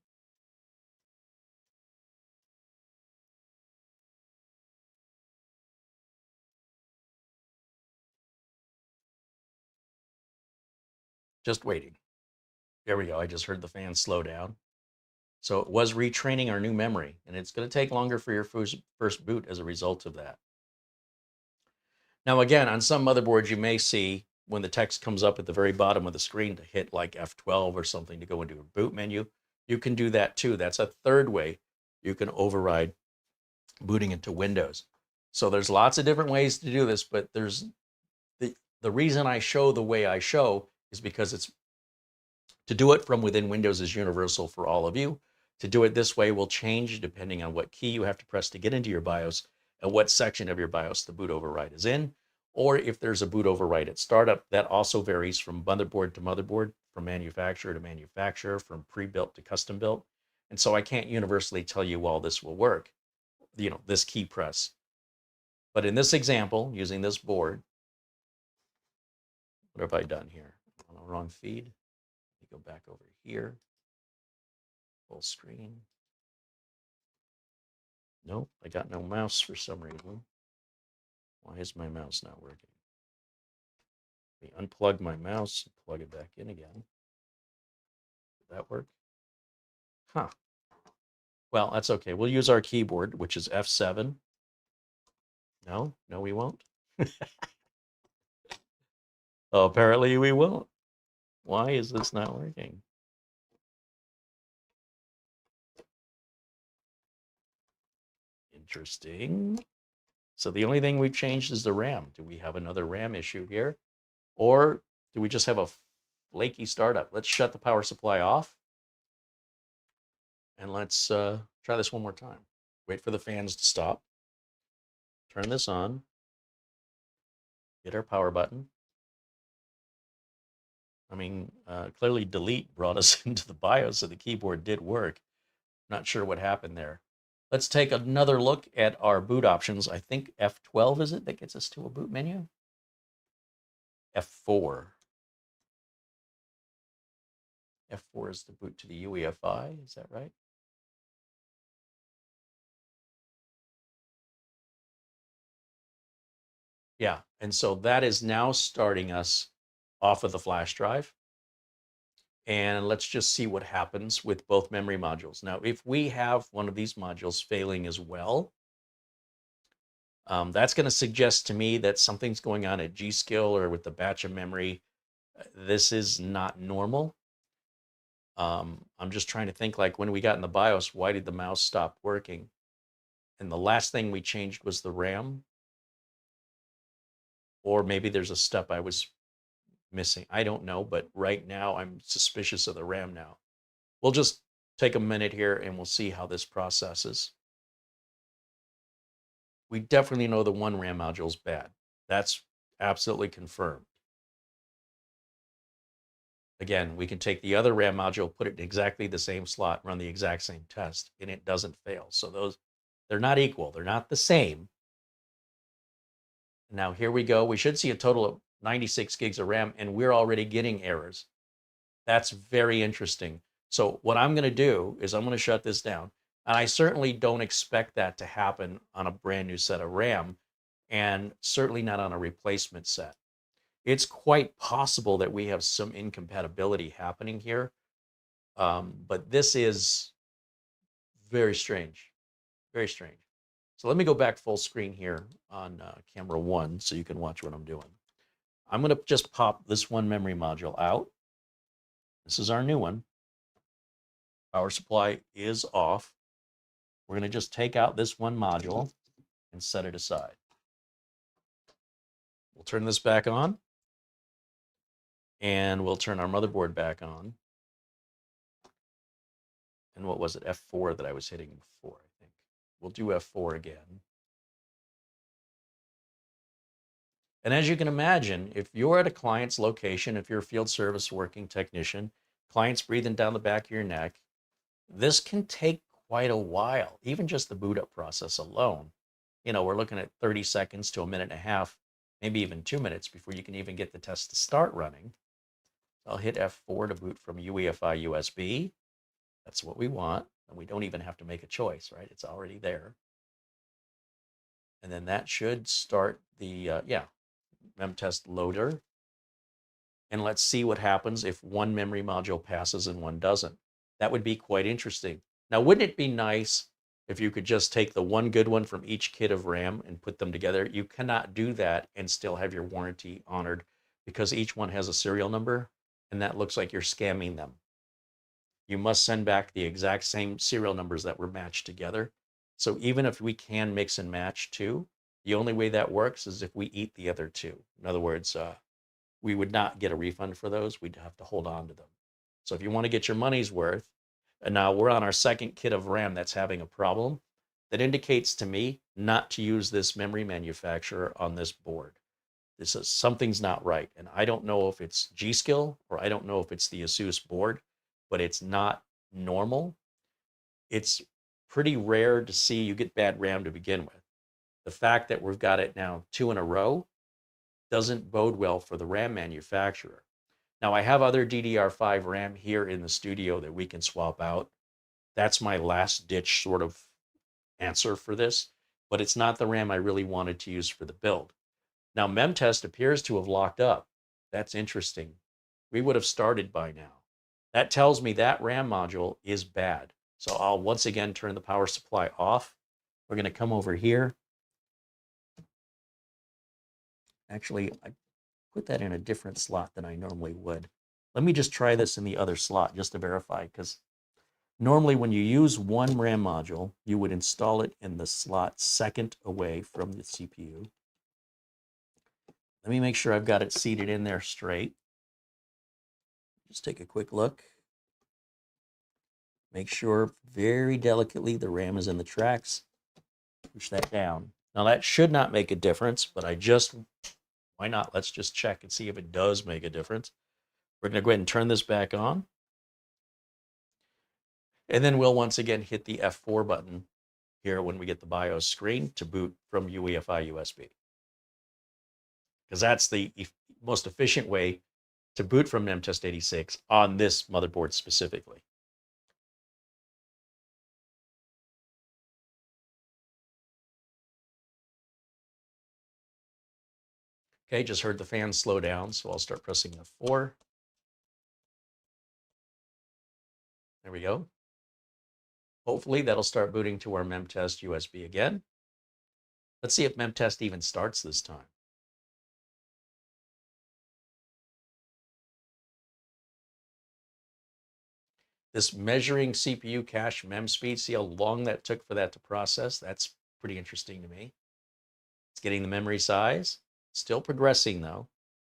Just waiting. There we go. I just heard the fan slow down. So it was retraining our new memory, and it's going to take longer for your first boot as a result of that. Now, again, on some motherboards, you may see when the text comes up at the very bottom of the screen to hit like F12 or something to go into a boot menu. You can do that too. That's a third way you can override booting into Windows. So there's lots of different ways to do this, but there's the reason I show the way I show is because it's to do it from within Windows is universal for all of you. To do it this way will change depending on what key you have to press to get into your BIOS and what section of your BIOS the boot override is in. Or if there's a boot override at startup, that also varies from motherboard to motherboard, from manufacturer to manufacturer, from pre-built to custom built. And so I can't universally tell you all this will work, this key press. But in this example, using this board, what have I done here? On the wrong feed. Let me go back over here. Full screen. Nope, I got no mouse for some reason. Why is my mouse not working? Let me unplug my mouse and plug it back in again. Did that work? Huh. Well, that's okay. We'll use our keyboard, which is F7. No, we won't. Oh, apparently we won't. Why is this not working? Interesting. So the only thing we've changed is the RAM. Do we have another RAM issue here? Or do we just have a flaky startup? Let's shut the power supply off. And let's try this one more time. Wait for the fans to stop. Turn this on. Hit our power button. I mean, clearly delete brought us into the BIOS, so the keyboard did work. Not sure what happened there. Let's take another look at our boot options. I think F12 is it that gets us to a boot menu? F4. F4 is the boot to the UEFI, is that right? Yeah, and so that is now starting us off of the flash drive. And let's just see what happens with both memory modules. Now, if we have one of these modules failing as well, that's going to suggest to me that something's going on at G.SKILL or with the batch of memory. This is not normal. I'm just trying to think, like, when we got in the BIOS, why did the mouse stop working? And the last thing we changed was the RAM. Or maybe there's a step I was missing. I don't know, but right now I'm suspicious of the RAM now. We'll just take a minute here and we'll see how this processes. We definitely know the one RAM module is bad. That's absolutely confirmed. Again, we can take the other RAM module, put it in exactly the same slot, run the exact same test, and it doesn't fail. So they're not equal. They're not the same. Now here we go. We should see a total of 96 gigs of RAM, and we're already getting errors. That's very interesting. So what I'm going to do is I'm going to shut this down. And I certainly don't expect that to happen on a brand new set of RAM, and certainly not on a replacement set. It's quite possible that we have some incompatibility happening here, but this is very strange, very strange. So let me go back full screen here on camera 1 so you can watch what I'm doing. I'm going to just pop this one memory module out. This is our new one. Power supply is off. We're going to just take out this one module and set it aside. We'll turn this back on. And we'll turn our motherboard back on. And what was it? F4 that I was hitting before, I think. We'll do F4 again. And as you can imagine, if you're at a client's location, if you're a field service working technician, client's breathing down the back of your neck, this can take quite a while, even just the boot up process alone. We're looking at 30 seconds to a minute and a half, maybe even 2 minutes before you can even get the test to start running. I'll hit F4 to boot from UEFI USB. That's what we want. And we don't even have to make a choice, right? It's already there. And then that should start the, memtest loader. And let's see what happens if one memory module passes and one doesn't. That would be quite interesting. Now, wouldn't it be nice If you could just take the one good one from each kit of RAM and put them together, you cannot do that and still have your warranty honored because each one has a serial number and that looks like you're scamming them. You must send back the exact same serial numbers that were matched together. So even if we can mix and match two, the only way that works is if we eat the other two. In other words, we would not get a refund for those. We'd have to hold on to them. So if you want to get your money's worth, and now we're on our second kit of RAM that's having a problem, that indicates to me not to use this memory manufacturer on this board. This is something's not right. And I don't know if it's G.SKILL or I don't know if it's the ASUS board, but it's not normal. It's pretty rare to see you get bad RAM to begin with. The fact that we've got it now 2 in a row doesn't bode well for the RAM manufacturer. Now, I have other DDR5 RAM here in the studio that we can swap out. That's my last ditch sort of answer for this, but it's not the RAM I really wanted to use for the build. Now, MemTest appears to have locked up. That's interesting. We would have started by now. That tells me that RAM module is bad. So I'll once again turn the power supply off. We're going to come over here. Actually, I put that in a different slot than I normally would. Let me just try this in the other slot just to verify, because normally when you use one RAM module, you would install it in the slot second away from the CPU. Let me make sure I've got it seated in there straight. Just take a quick look. Make sure very delicately the RAM is in the tracks. Push that down. Now that should not make a difference, but why not? Let's just check and see if it does make a difference. We're going to go ahead and turn this back on. And then we'll once again hit the F4 button here when we get the BIOS screen to boot from UEFI USB. Because that's the most efficient way to boot from MemTest 86 on this motherboard specifically. Okay, just heard the fan slow down, so I'll start pressing F4. There we go. Hopefully that'll start booting to our MemTest USB again. Let's see if MemTest even starts this time. This measuring CPU cache mem speed, see how long that took for that to process? That's pretty interesting to me. It's getting the memory size. Still progressing though.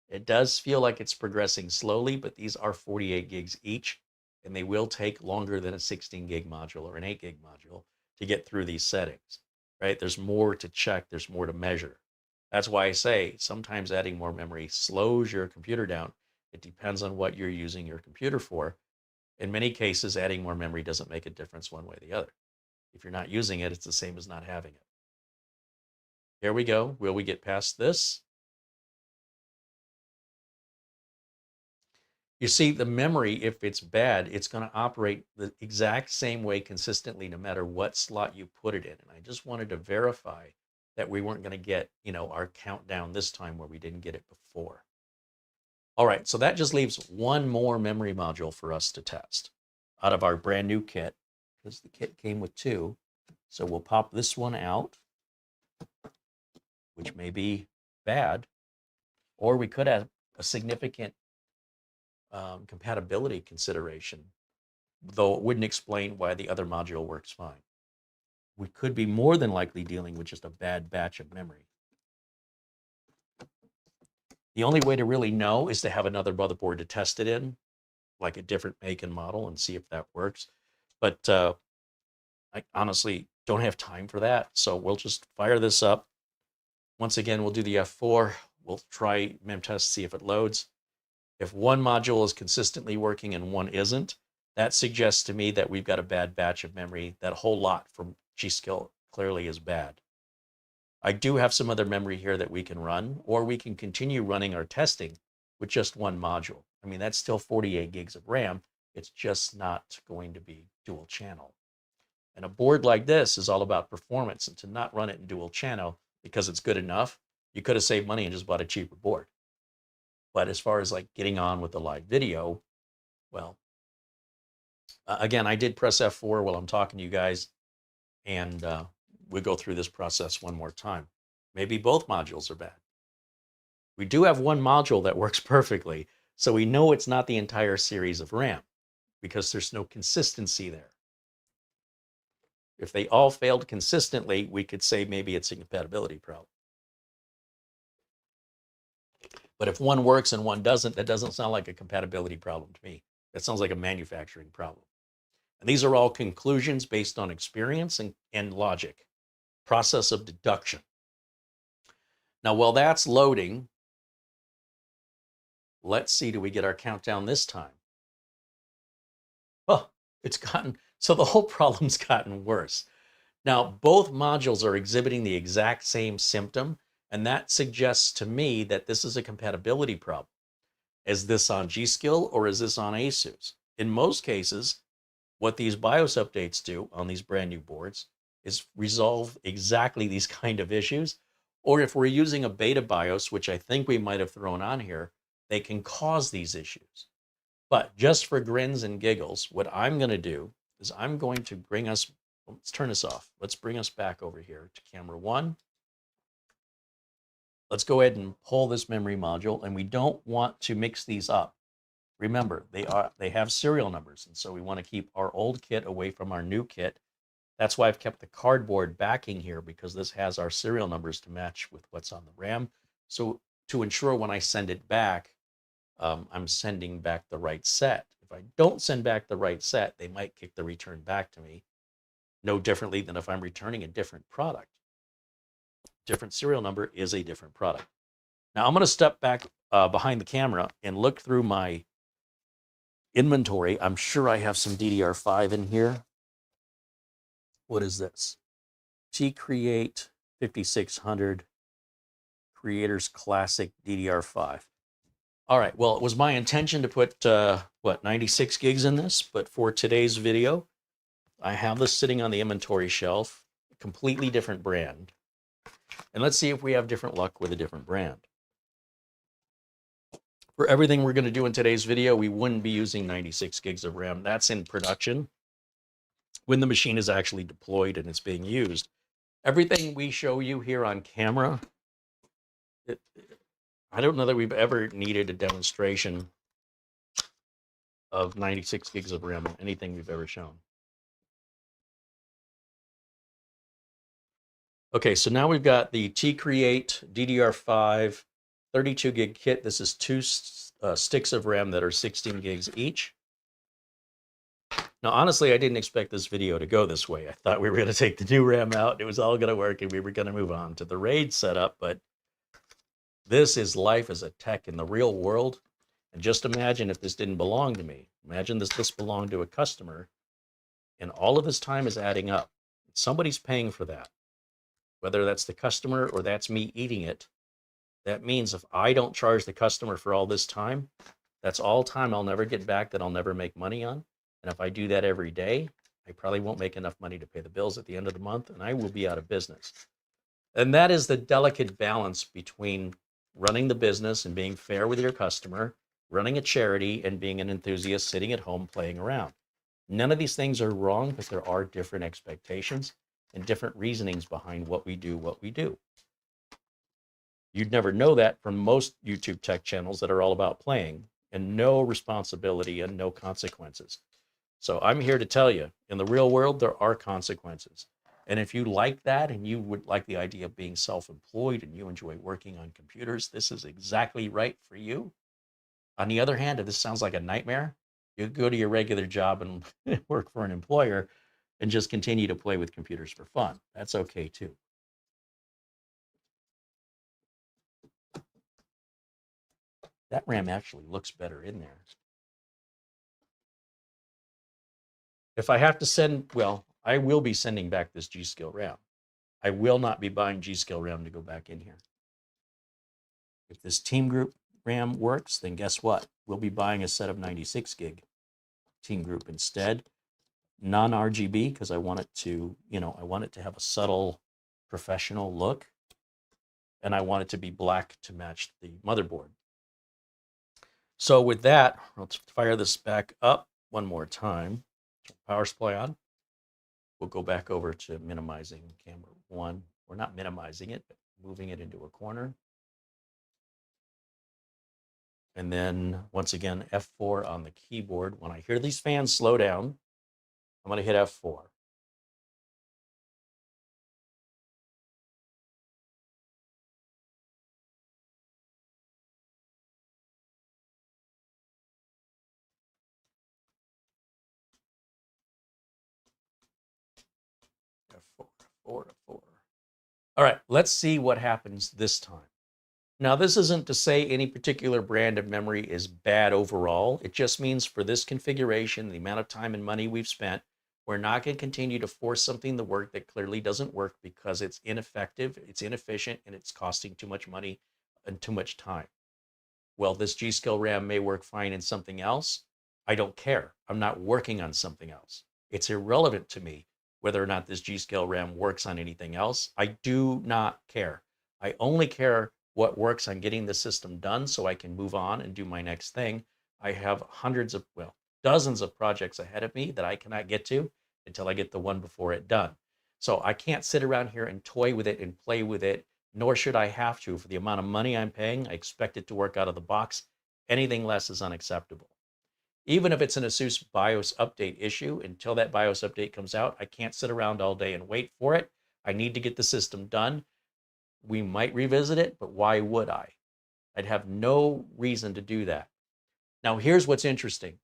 It does feel like it's progressing slowly, but these are 48 gigs each, and they will take longer than a 16 gig module or an 8 gig module to get through these settings, right? There's more to check, there's more to measure. That's why I say sometimes adding more memory slows your computer down. It depends on what you're using your computer for. In many cases, adding more memory doesn't make a difference one way or the other. If you're not using it, it's the same as not having it. Here we go. Will we get past this? You see, the memory, if it's bad, it's going to operate the exact same way consistently no matter what slot you put it in. And I just wanted to verify that we weren't going to get, our countdown this time where we didn't get it before. All right, so that just leaves one more memory module for us to test out of our brand new kit, because the kit came with two. So we'll pop this one out, which may be bad, or we could have a significant compatibility consideration, though it wouldn't explain why the other module works fine. We could be more than likely dealing with just a bad batch of memory. The only way to really know is to have another motherboard to test it in, like a different make and model, and see if that works. But I honestly don't have time for that, so we'll just fire this up. Once again, we'll do the F4. We'll try MemTest, see if it loads. If one module is consistently working and one isn't, that suggests to me that we've got a bad batch of memory. That whole lot from G.SKILL clearly is bad. I do have some other memory here that we can run, or we can continue running our testing with just one module. I mean, that's still 48 gigs of RAM. It's just not going to be dual channel. And a board like this is all about performance, and to not run it in dual channel because it's good enough, you could have saved money and just bought a cheaper board. But as far as like getting on with the live video, well, again, I did press F4 while I'm talking to you guys. and we'll go through this process one more time. Maybe both modules are bad. We do have one module that works perfectly, so we know it's not the entire series of RAM because there's no consistency there. If they all failed consistently, we could say maybe it's a compatibility problem. But if one works and one doesn't, that doesn't sound like a compatibility problem to me. That sounds like a manufacturing problem. And these are all conclusions based on experience and logic, process of deduction. Now, while that's loading, let's see, do we get our countdown this time? Oh, it's gotten, so the whole problem's gotten worse. Now, both modules are exhibiting the exact same symptom, and that suggests to me that this is a compatibility problem. Is this on G.SKILL or is this on ASUS? In most cases, what these BIOS updates do on these brand new boards is resolve exactly these kind of issues. Or if we're using a beta BIOS, which I think we might have thrown on here, they can cause these issues. But just for grins and giggles, what I'm going to do is I'm going to bring us, let's turn this off. Let's bring us back over here to camera 1. Let's go ahead and pull this memory module, and we don't want to mix these up. Remember, they have serial numbers, and so we want to keep our old kit away from our new kit. That's why I've kept the cardboard backing here, because this has our serial numbers to match with what's on the RAM. So to ensure when I send it back, I'm sending back the right set. If I don't send back the right set, they might kick the return back to me, no differently than if I'm returning a different product. Different serial number is a different product. Now I'm going to step back behind the camera and look through my inventory. I'm sure I have some DDR5 in here. What is this? T-Create 5600 Creators Classic DDR5. All right, well, it was my intention to put, 96 gigs in this, but for today's video, I have this sitting on the inventory shelf, a completely different brand. And let's see if we have different luck with a different brand. For everything we're going to do in today's video, we wouldn't be using 96 gigs of RAM. That's in production. When the machine is actually deployed and it's being used, everything we show you here on camera, I don't know that we've ever needed a demonstration of 96 gigs of RAM in anything we've ever shown. Okay, so now we've got the T-Create DDR5 32 gig kit. This is two sticks of RAM that are 16 gigs each. Now, honestly, I didn't expect this video to go this way. I thought we were going to take the new RAM out, it was all going to work, and we were going to move on to the RAID setup, but this is life as a tech in the real world. And just imagine if this didn't belong to me. Imagine this belonged to a customer, and all of this time is adding up. Somebody's paying for that. Whether that's the customer or that's me eating it, that means if I don't charge the customer for all this time, that's all time I'll never get back that I'll never make money on. And if I do that every day, I probably won't make enough money to pay the bills at the end of the month, and I will be out of business. And that is the delicate balance between running the business and being fair with your customer, running a charity, and being an enthusiast sitting at home playing around. None of these things are wrong, but there are different expectations and different reasonings behind what we do. You'd never know that from most YouTube tech channels that are all about playing and no responsibility and no consequences. So I'm here to tell you, in the real world, there are consequences. And if you like that and you would like the idea of being self-employed and you enjoy working on computers, this is exactly right for you. On the other hand, if this sounds like a nightmare, you go to your regular job and work for an employer and just continue to play with computers for fun. That's okay too. That RAM actually looks better in there. If I have to send, well, I will be sending back this G.SKILL RAM. I will not be buying G.SKILL RAM to go back in here. If this Team Group RAM works, then guess what? We'll be buying a set of 96 gig Team Group instead. Non-RGB, because I want it to, I want it to have a subtle professional look. And I want it to be black to match the motherboard. So with that, let's fire this back up one more time. Power supply on. We'll go back over to minimizing camera 1. We're not minimizing it, but moving it into a corner. And then once again, F4 on the keyboard. When I hear these fans slow down, I'm going to hit F4. F4, F4, F4. All right, let's see what happens this time. Now, this isn't to say any particular brand of memory is bad overall. It just means for this configuration, the amount of time and money we've spent, we're not going to continue to force something to work that clearly doesn't work because it's ineffective, it's inefficient, and it's costing too much money and too much time. Well, this G.SKILL RAM may work fine in something else. I don't care. I'm not working on something else. It's irrelevant to me whether or not this G.SKILL RAM works on anything else. I do not care. I only care what works on getting the system done so I can move on and do my next thing. I have dozens of projects ahead of me that I cannot get to until I get the one before it done. So I can't sit around here and toy with it and play with it, nor should I have to. For the amount of money I'm paying, I expect it to work out of the box. Anything less is unacceptable. Even if it's an ASUS BIOS update issue, until that BIOS update comes out, I can't sit around all day and wait for it. I need to get the system done. We might revisit it, but why would I? I'd have no reason to do that. Now, here's what's interesting.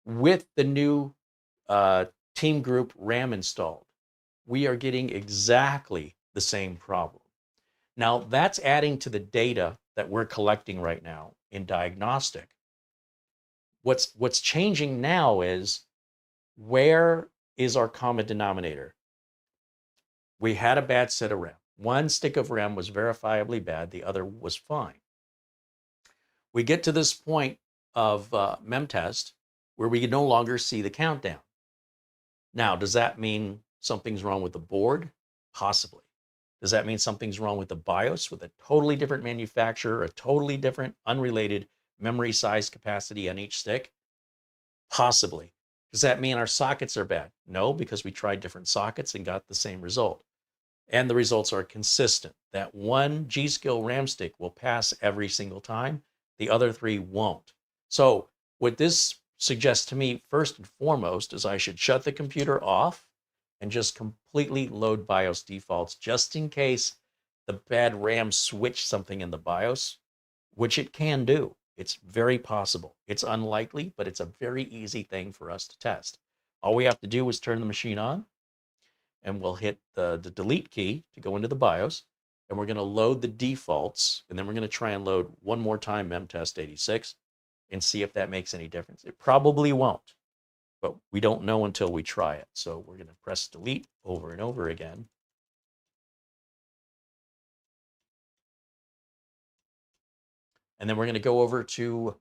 With the new Team Group RAM installed, we are getting exactly the same problem. Now, that's adding to the data that we're collecting right now in diagnostic. What's changing now is, where is our common denominator? We had a bad set of RAM. One stick of RAM was verifiably bad, the other was fine. We get to this point of memtest where we can no longer see the countdown. Now, does that mean something's wrong with the board? Possibly. Does that mean something's wrong with the BIOS, with a totally different manufacturer, a totally different, unrelated memory size capacity on each stick? Possibly. Does that mean our sockets are bad? No, because we tried different sockets and got the same result. And the results are consistent. That one G.SKILL RAM stick will pass every single time. The other 3 won't. So what this suggests to me, first and foremost, is I should shut the computer off and just completely load BIOS defaults, just in case the bad RAM switched something in the BIOS, which it can do. It's very possible. It's unlikely, but it's a very easy thing for us to test. All we have to do is turn the machine on, and we'll hit the delete key to go into the BIOS, and we're going to load the defaults, and then we're going to try and load one more time memtest 86 and see if that makes any difference. It probably won't, but we don't know until we try it. So we're going to press delete over and over again. And then we're going to go over to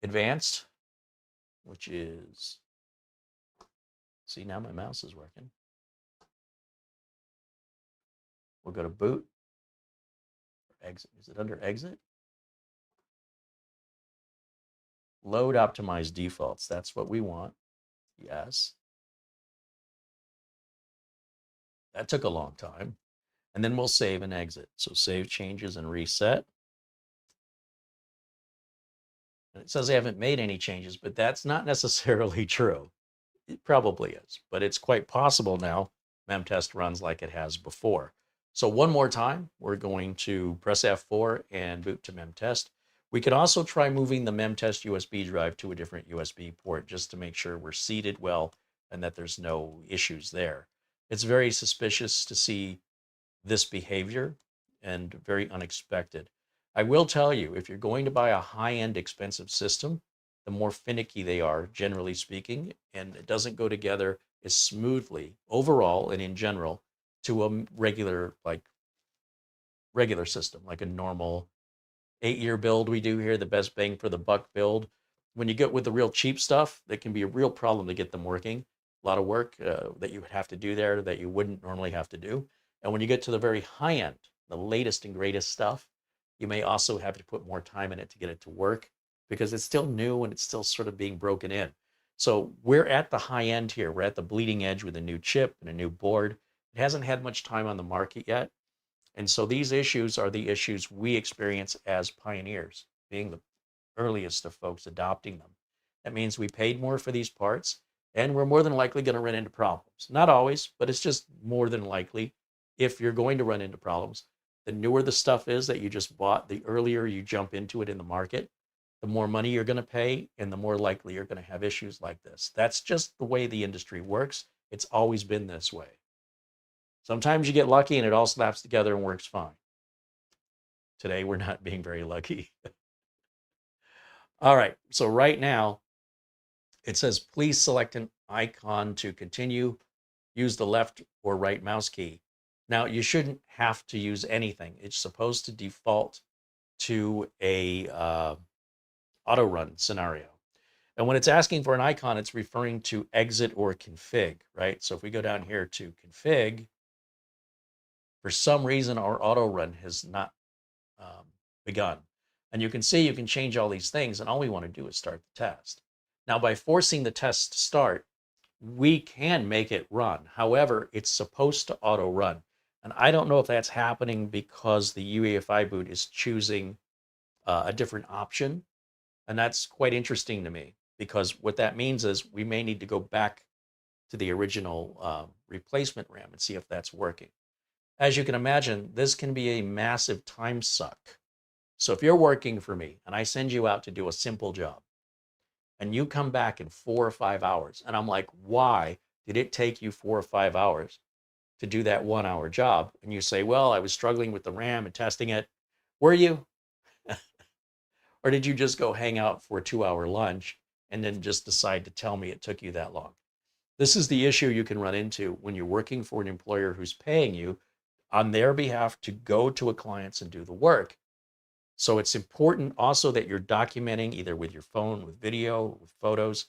advanced, which is, see, now my mouse is working. We'll go to boot, exit. Is it under exit? Load optimized defaults. That's what we want. Yes. That took a long time. And then we'll save and exit. So save changes and reset. And it says I haven't made any changes, but that's not necessarily true. It probably is, but it's quite possible now memtest runs like it has before. So one more time, we're going to press F4 and boot to memtest. We could also try moving the memtest USB drive to a different USB port just to make sure we're seated well and that there's no issues there. It's very suspicious to see this behavior and very unexpected. I will tell you, if you're going to buy a high-end expensive system, the more finicky they are, generally speaking, and it doesn't go together as smoothly overall and in general to a regular system, like a normal 8-year build we do here, the best bang for the buck build. When you get with the real cheap stuff, that can be a real problem to get them working. A lot of work that you would have to do there that you wouldn't normally have to do. And when you get to the very high end, the latest and greatest stuff, you may also have to put more time in it to get it to work because it's still new and it's still sort of being broken in. So we're at the high end here. We're at the bleeding edge with a new chip and a new board. It hasn't had much time on the market yet. And so these issues are the issues we experience as pioneers, being the earliest of folks adopting them. That means we paid more for these parts, and we're more than likely going to run into problems. Not always, but it's just more than likely. If you're going to run into problems, the newer the stuff is that you just bought, the earlier you jump into it in the market, the more money you're going to pay, and the more likely you're going to have issues like this. That's just the way the industry works. It's always been this way. Sometimes you get lucky and it all slaps together and works fine. Today, we're not being very lucky. All right, so right now, it says, please select an icon to continue. Use the left or right mouse key. Now, you shouldn't have to use anything. It's supposed to default to a auto run scenario. And when it's asking for an icon, it's referring to exit or config, right? So if we go down here to config, for some reason, our auto run has not begun. And you can see you can change all these things, and all we want to do is start the test. Now, by forcing the test to start, we can make it run. However, it's supposed to auto run. And I don't know if that's happening because the UEFI boot is choosing a different option. And that's quite interesting to me, because what that means is we may need to go back to the original replacement RAM and see if that's working. As you can imagine, this can be a massive time suck. So if you're working for me and I send you out to do a simple job and you come back in 4 or 5 hours, and I'm like, why did it take you 4 or 5 hours to do that 1 hour job? And you say, well, I was struggling with the RAM and testing it. Were you? Or did you just go hang out for a 2-hour lunch and then just decide to tell me it took you that long? This is the issue you can run into when you're working for an employer who's paying you on their behalf to go to a client and do the work. So it's important also that you're documenting either with your phone, with video, with photos,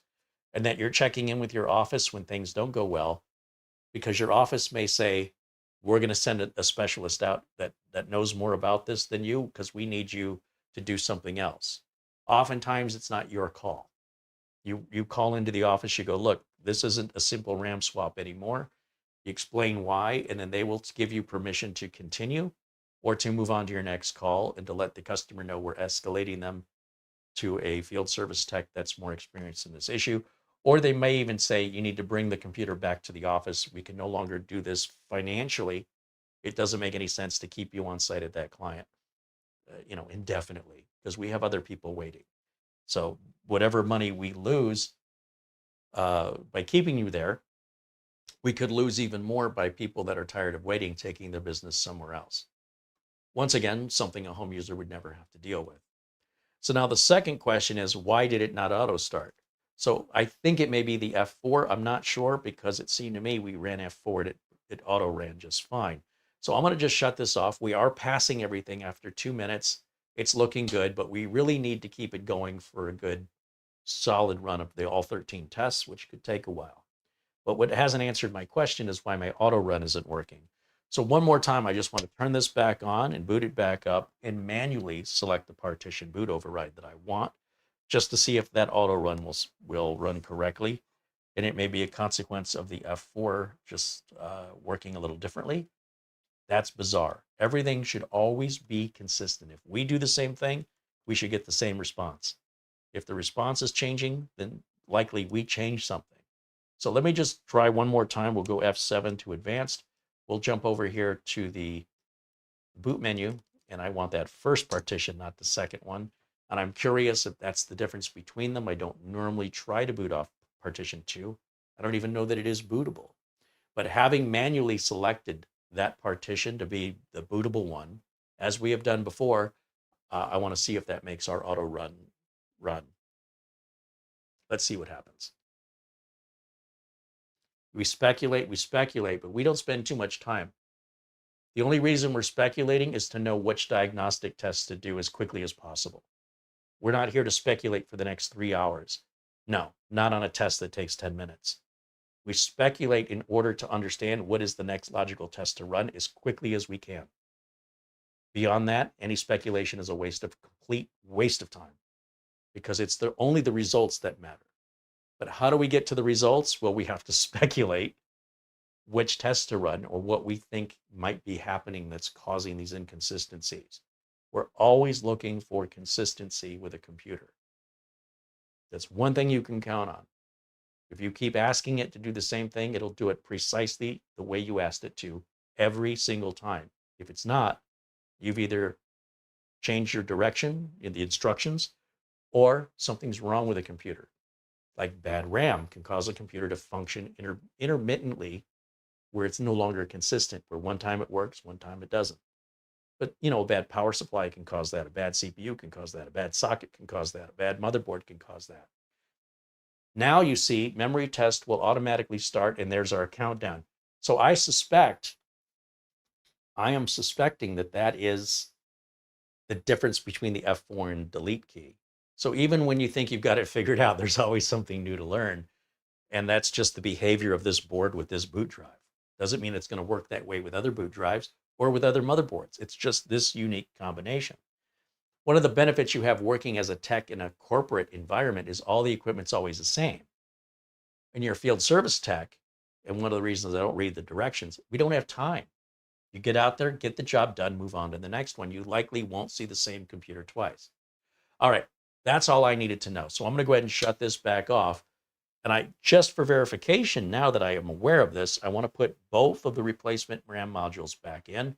and that you're checking in with your office when things don't go well, because your office may say, we're going to send a specialist out that knows more about this than you, because we need you to do something else. Oftentimes, it's not your call. You call into the office, you go, look, this isn't a simple RAM swap anymore. You explain why, and then they will give you permission to continue or to move on to your next call, and to let the customer know we're escalating them to a field service tech that's more experienced in this issue. Or they may even say, you need to bring the computer back to the office. We can no longer do this financially. It doesn't make any sense to keep you on site at that client, indefinitely, because we have other people waiting. So whatever money we lose by keeping you there, we could lose even more by people that are tired of waiting, taking their business somewhere else. Once again, something a home user would never have to deal with. So now the second question is, why did it not auto start? So I think it may be the F4. I'm not sure, because it seemed to me we ran F4 and it auto ran just fine. So I'm going to just shut this off. We are passing everything after 2 minutes. It's looking good, but we really need to keep it going for a good solid run of the all 13 tests, which could take a while. But what hasn't answered my question is why my auto run isn't working. So one more time, I just want to turn this back on and boot it back up and manually select the partition boot override that I want, just to see if that auto run will run correctly. And it may be a consequence of the F4 just working a little differently. That's bizarre. Everything should always be consistent. If we do the same thing, we should get the same response. If the response is changing, then likely we changed something. So let me just try one more time. We'll go F7 to advanced. We'll jump over here to the boot menu, and I want that first partition, not the second one. And I'm curious if that's the difference between them. I don't normally try to boot off partition 2. I don't even know that it is bootable. But having manually selected that partition to be the bootable one, as we have done before, I want to see if that makes our auto run. Let's see what happens. We speculate, but we don't spend too much time. The only reason we're speculating is to know which diagnostic tests to do as quickly as possible. We're not here to speculate for the next 3 hours. No, not on a test that takes 10 minutes. We speculate in order to understand what is the next logical test to run as quickly as we can. Beyond that, any speculation is a complete waste of time, because it's only the results that matter. But how do we get to the results? Well, we have to speculate which tests to run or what we think might be happening that's causing these inconsistencies. We're always looking for consistency with a computer. That's one thing you can count on. If you keep asking it to do the same thing, it'll do it precisely the way you asked it to every single time. If it's not, you've either changed your direction in the instructions or something's wrong with the computer. Like bad RAM can cause a computer to function intermittently where it's no longer consistent, where one time it works, one time it doesn't. But, you know, a bad power supply can cause that. A bad CPU can cause that. A bad socket can cause that. A bad motherboard can cause that. Now you see memory test will automatically start, and there's our countdown. So I am suspecting that that is the difference between the F4 and delete key. So even when you think you've got it figured out, there's always something new to learn. And that's just the behavior of this board with this boot drive. Doesn't mean it's going to work that way with other boot drives or with other motherboards. It's just this unique combination. One of the benefits you have working as a tech in a corporate environment is all the equipment's always the same. And you're a field service tech, and one of the reasons I don't read the directions, we don't have time. You get out there, get the job done, move on to the next one. You likely won't see the same computer twice. All right, that's all I needed to know. So I'm going to go ahead and shut this back off. And just for verification, now that I am aware of this, I want to put both of the replacement RAM modules back in.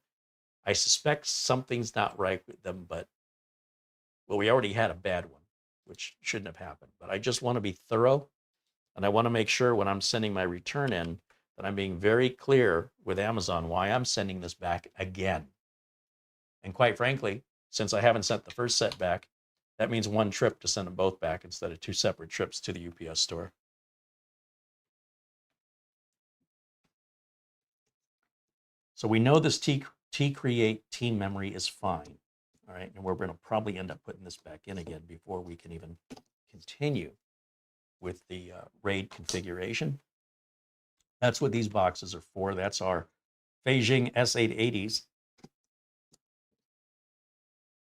I suspect something's not right with them, but well, we already had a bad one, which shouldn't have happened. But I just want to be thorough, and I want to make sure when I'm sending my return in that I'm being very clear with Amazon why I'm sending this back again. And quite frankly, since I haven't sent the first set back, that means one trip to send them both back instead of two separate trips to the UPS store. So we know this T-Create team memory is fine. All right, and we're going to probably end up putting this back in again before we can even continue with the RAID configuration. That's what these boxes are for. That's our fanxiang S880s.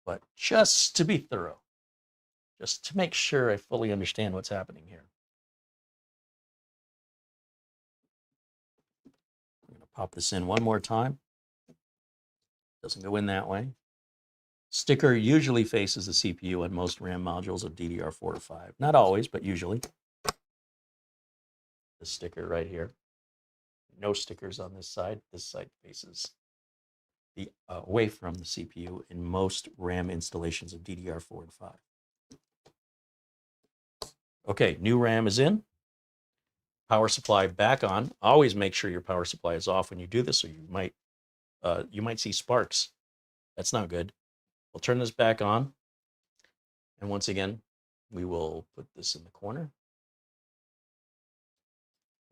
But just to be thorough, just to make sure I fully understand what's happening here, I'm going to pop this in one more time. Doesn't go in that way. Sticker usually faces the CPU on most RAM modules of DDR4 to 5. Not always, but usually. The sticker right here. No stickers on this side. This side faces the away from the CPU in most RAM installations of DDR4 and 5. Okay, new RAM is in. Power supply back on. Always make sure your power supply is off when you do this, or you might see sparks. That's not good. We'll turn this back on. And once again, we will put this in the corner.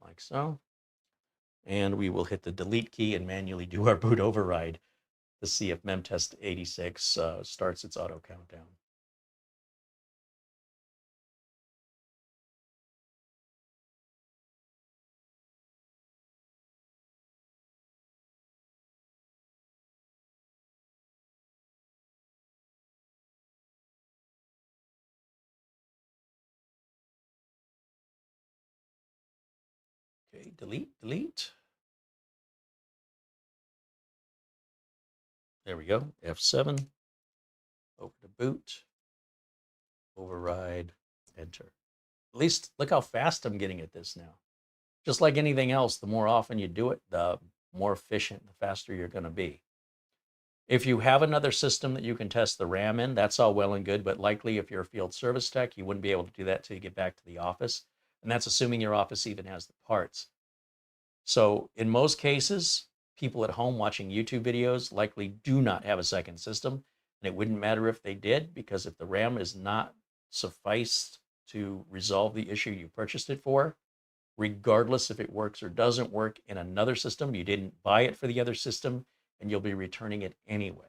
Like so. And we will hit the delete key and manually do our boot override to see if memtest 86 starts its auto countdown. Okay, delete. There we go, F7, open to boot, override, enter. At least look how fast I'm getting at this now. Just like anything else, the more often you do it, the more efficient, the faster you're going to be. If you have another system that you can test the RAM in, that's all well and good, but likely if you're a field service tech, you wouldn't be able to do that till you get back to the office. And that's assuming your office even has the parts. So in most cases, people at home watching YouTube videos likely do not have a second system. And it wouldn't matter if they did, because if the RAM is not sufficed to resolve the issue you purchased it for, regardless if it works or doesn't work in another system, you didn't buy it for the other system, and you'll be returning it anyway.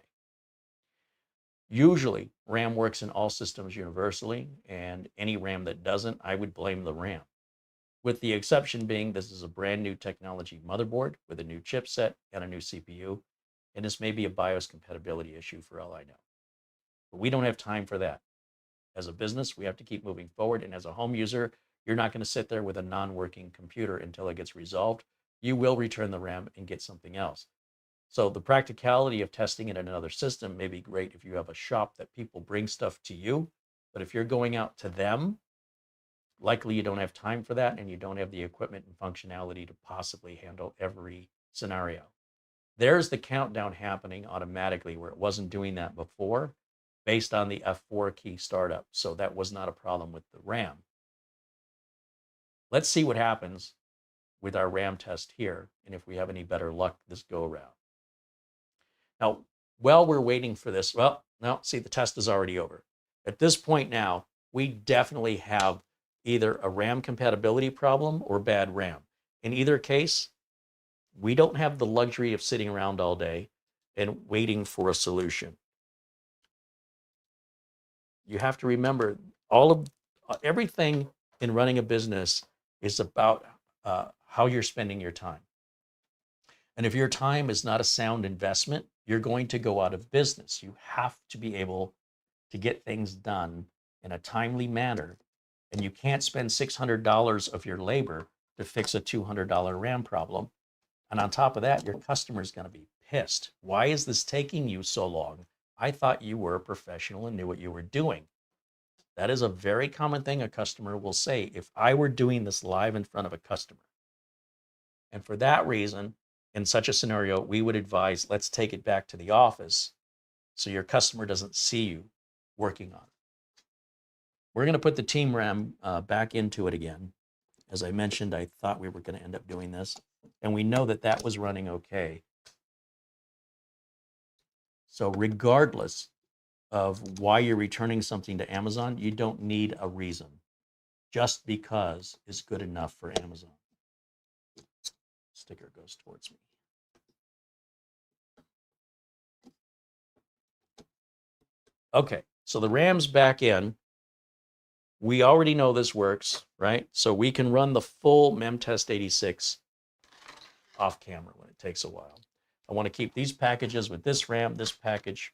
Usually, RAM works in all systems universally, and any RAM that doesn't, I would blame the RAM. With the exception being this is a brand new technology motherboard with a new chipset and a new CPU, and this may be a BIOS compatibility issue for all I know. But we don't have time for that. As a business, we have to keep moving forward, and as a home user, You're not going to sit there with a non-working computer until it gets resolved. You will return the RAM and get something else. So the practicality of testing it in another system may be great if you have a shop that people bring stuff to you. But if you're going out to them, likely you don't have time for that and you don't have the equipment and functionality to possibly handle every scenario. There's the countdown happening automatically where it wasn't doing that before based on the F4 key startup. So that was not a problem with the RAM. Let's see what happens with our RAM test here and if we have any better luck this go around. Now, while we're waiting for this, well, no, see, the test is already over. At this point now, we definitely have either a RAM compatibility problem or bad RAM. In either case, we don't have the luxury of sitting around all day and waiting for a solution. You have to remember everything in running a business is about how you're spending your time. And if your time is not a sound investment, you're going to go out of business. You have to be able to get things done in a timely manner. And you can't spend $600 of your labor to fix a $200 RAM problem. And on top of that, your customer is going to be pissed. Why is this taking you so long? I thought you were a professional and knew what you were doing. That is a very common thing a customer will say if I were doing this live in front of a customer. And for that reason, in such a scenario, we would advise, let's take it back to the office so your customer doesn't see you working on it. We're going to put the team RAM back into it again. As I mentioned, I thought we were going to end up doing this, and we know that that was running okay. So regardless of why you're returning something to Amazon, you don't need a reason. Just because is good enough for Amazon. Sticker goes towards me. Okay, so the RAM's back in. We already know this works, right? So we can run the full memtest 86 off camera when it takes a while. I want to keep these packages with this RAM, this package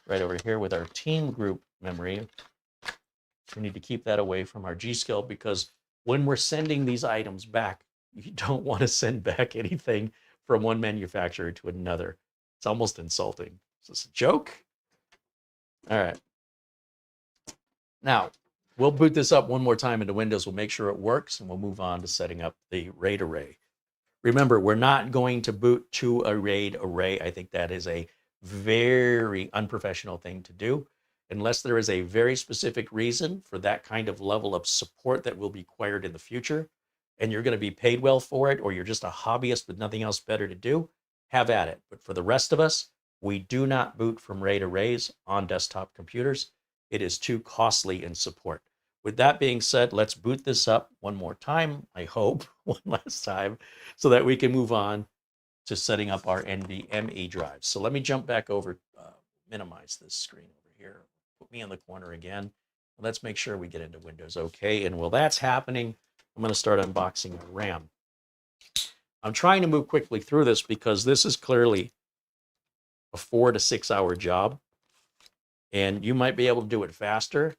right over here with our team group memory. We need to keep that away from our G.SKILL because when we're sending these items back, you don't want to send back anything from one manufacturer to another. It's almost insulting. Is this a joke? All right. Now, we'll boot this up one more time into Windows. We'll make sure it works, and we'll move on to setting up the RAID array. Remember, we're not going to boot to a RAID array. I think that is a very unprofessional thing to do, unless there is a very specific reason for that kind of level of support that will be required in the future, and you're going to be paid well for it, or you're just a hobbyist with nothing else better to do, have at it. But for the rest of us, we do not boot from RAID arrays on desktop computers. It is too costly in support. With that being said, let's boot this up one more time, I hope, one last time, so that we can move on to setting up our NVMe drives. So let me jump back over, minimize this screen over here, put me in the corner again. Let's make sure we get into Windows okay. And while that's happening, I'm going to start unboxing our RAM. I'm trying to move quickly through this because this is clearly a 4 to 6 hour job. And you might be able to do it faster,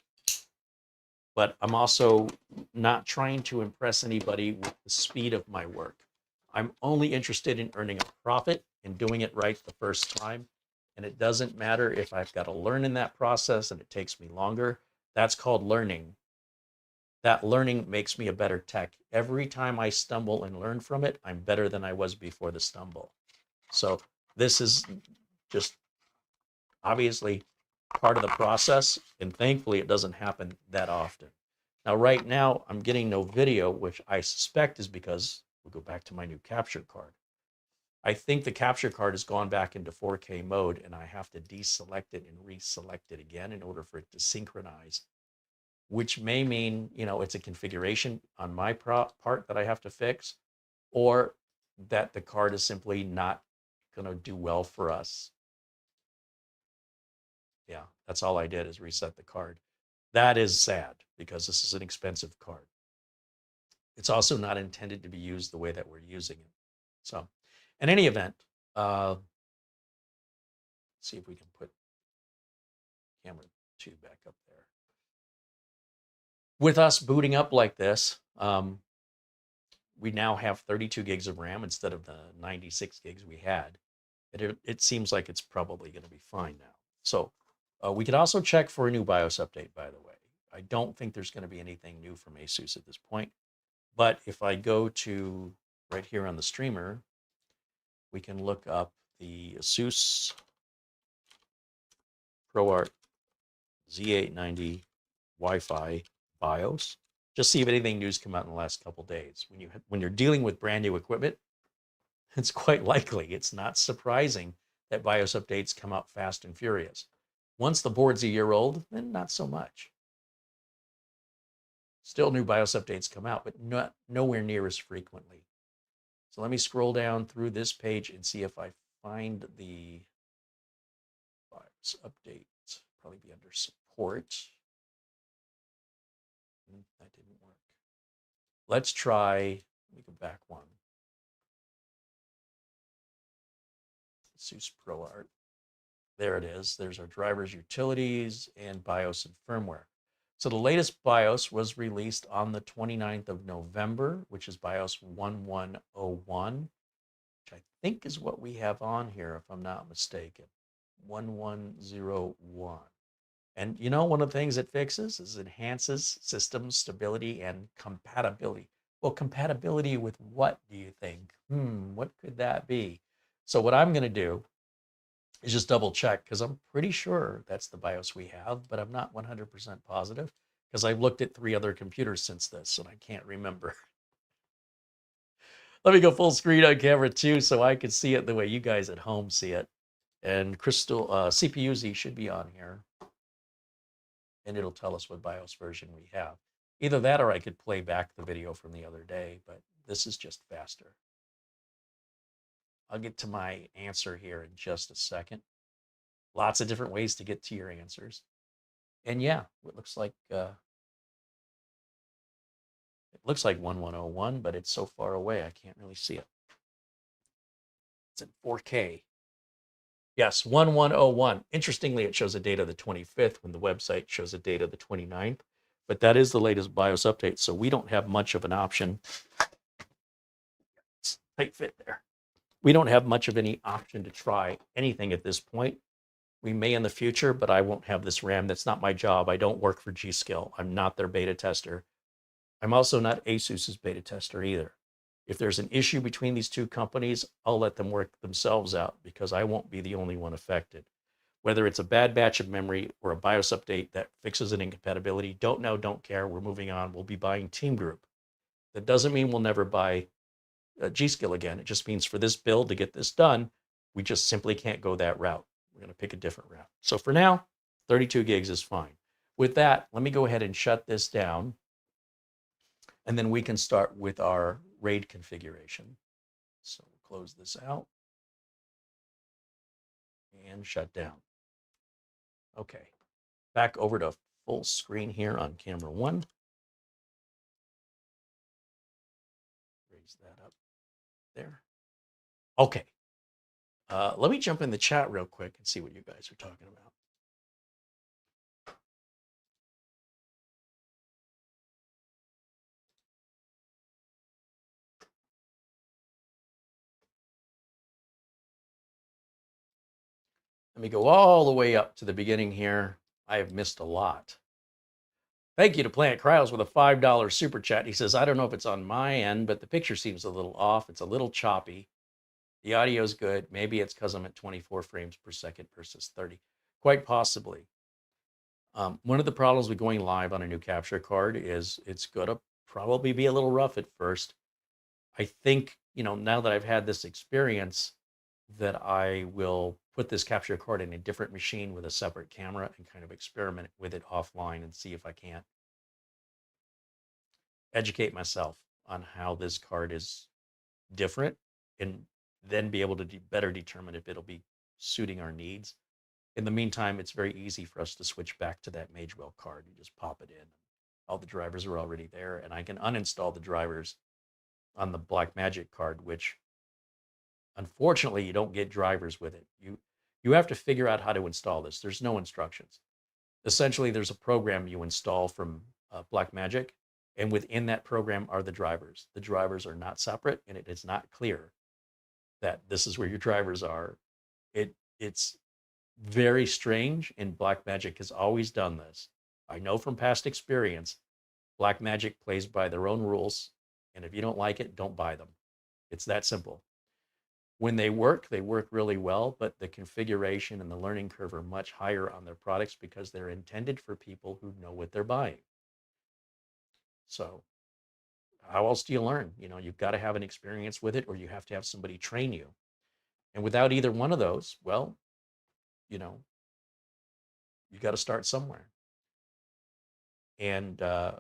but I'm also not trying to impress anybody with the speed of my work. I'm only interested in earning a profit and doing it right the first time. And it doesn't matter if I've got to learn in that process and it takes me longer. That's called learning. That learning makes me a better tech. Every time I stumble and learn from it, I'm better than I was before the stumble. So this is just obviously part of the process, and thankfully it doesn't happen that often. Now, right now, I'm getting no video, which I suspect is because, we'll go back to my new capture card. I think the capture card has gone back into 4K mode, and I have to deselect it and reselect it again in order for it to synchronize, which may mean, you know, it's a configuration on my part that I have to fix, or that the card is simply not going to do well for us. Yeah, that's all I did is reset the card. That is sad because this is an expensive card. It's also not intended to be used the way that we're using it. So in any event, see if we can put camera 2 back up there. With us booting up like this, we now have 32 gigs of RAM instead of the 96 gigs we had. It seems like it's probably going to be fine now. So we could also check for a new BIOS update, by the way. I don't think there's going to be anything new from ASUS at this point. But if I go to right here on the streamer, we can look up the ASUS ProArt Z890 Wi-Fi BIOS. Just see if anything new's come out in the last couple days. When you're dealing with brand new equipment, it's quite likely, it's not surprising that BIOS updates come out fast and furious. Once the board's a year old, then not so much. Still new BIOS updates come out, but nowhere near as frequently. So let me scroll down through this page and see if I find the BIOS update. Probably be under support. That didn't work. Let's try, let me go back one. ASUS ProArt. There it is. There's our drivers, utilities, and BIOS and firmware. So the latest BIOS was released on the 29th of November, which is BIOS 1101, which I think is what we have on here, if I'm not mistaken. 1101. And you know, one of the things it fixes is enhances system stability and compatibility. Well, compatibility with what, do you think? What could that be? So what I'm going to do is just double check, because I'm pretty sure that's the BIOS we have, but I'm not 100% positive because I've looked at 3 other computers since this and I can't remember. Let me go full screen on camera too so I can see it the way you guys at home see it. And Crystal CPU-Z should be on here. And it'll tell us what BIOS version we have. Either that or I could play back the video from the other day, but this is just faster. I'll get to my answer here in just a second. Lots of different ways to get to your answers. And yeah, it looks like 1101, but it's so far away I can't really see it. It's in 4K. Yes, 1101. Interestingly, it shows a date of the 25th when the website shows a date of the 29th. But that is the latest BIOS update, so we don't have much of an option. It's tight fit there. We don't have much of any option to try anything at this point. We may in the future, but I won't have this RAM. That's not my job. I don't work for G.SKILL. I'm not their beta tester. I'm also not ASUS's beta tester either. If there's an issue between these two companies, I'll let them work themselves out because I won't be the only one affected. Whether it's a bad batch of memory or a BIOS update that fixes an incompatibility, don't know, don't care. We're moving on. We'll be buying Team Group. That doesn't mean we'll never buy G.SKILL again. It just means for this build to get this done, we just simply can't go that route. We're going to pick a different route. So for now, 32 gigs is fine. With that, let me go ahead and shut this down. And then we can start with our RAID configuration. So we'll close this out and shut down. Okay, back over to full screen here on camera 1. Raise that up there. Okay, let me jump in the chat real quick and see what you guys are talking about. Let me go all the way up to the beginning here. I have missed a lot. Thank you to Planet Cryos with a $5 super chat. He says, I don't know if it's on my end, but the picture seems a little off. It's a little choppy. The audio is good. Maybe it's because I'm at 24 frames per second versus 30. Quite possibly. One of the problems with going live on a new capture card is it's going to probably be a little rough at first. I think, you know, now that I've had this experience, that I will put this capture card in a different machine with a separate camera and kind of experiment with it offline and see if I can't educate myself on how this card is different and then be able to better determine if it'll be suiting our needs. In the meantime, it's very easy for us to switch back to that Magewell card. You just pop it in. All the drivers are already there, and I can uninstall the drivers on the Blackmagic card, which unfortunately you don't get drivers with it. You have to figure out how to install this. There's no instructions. Essentially, there's a program you install from Blackmagic. And within that program are the drivers. The drivers are not separate, and it is not clear that this is where your drivers are. It's very strange, and Blackmagic has always done this. I know from past experience, Blackmagic plays by their own rules, and if you don't like it, don't buy them. It's that simple. When they work really well, but the configuration and the learning curve are much higher on their products because they're intended for people who know what they're buying. So how else do you learn? You know, you've got to have an experience with it, or you have to have somebody train you. And without either one of those, well, you know, you got to start somewhere. And if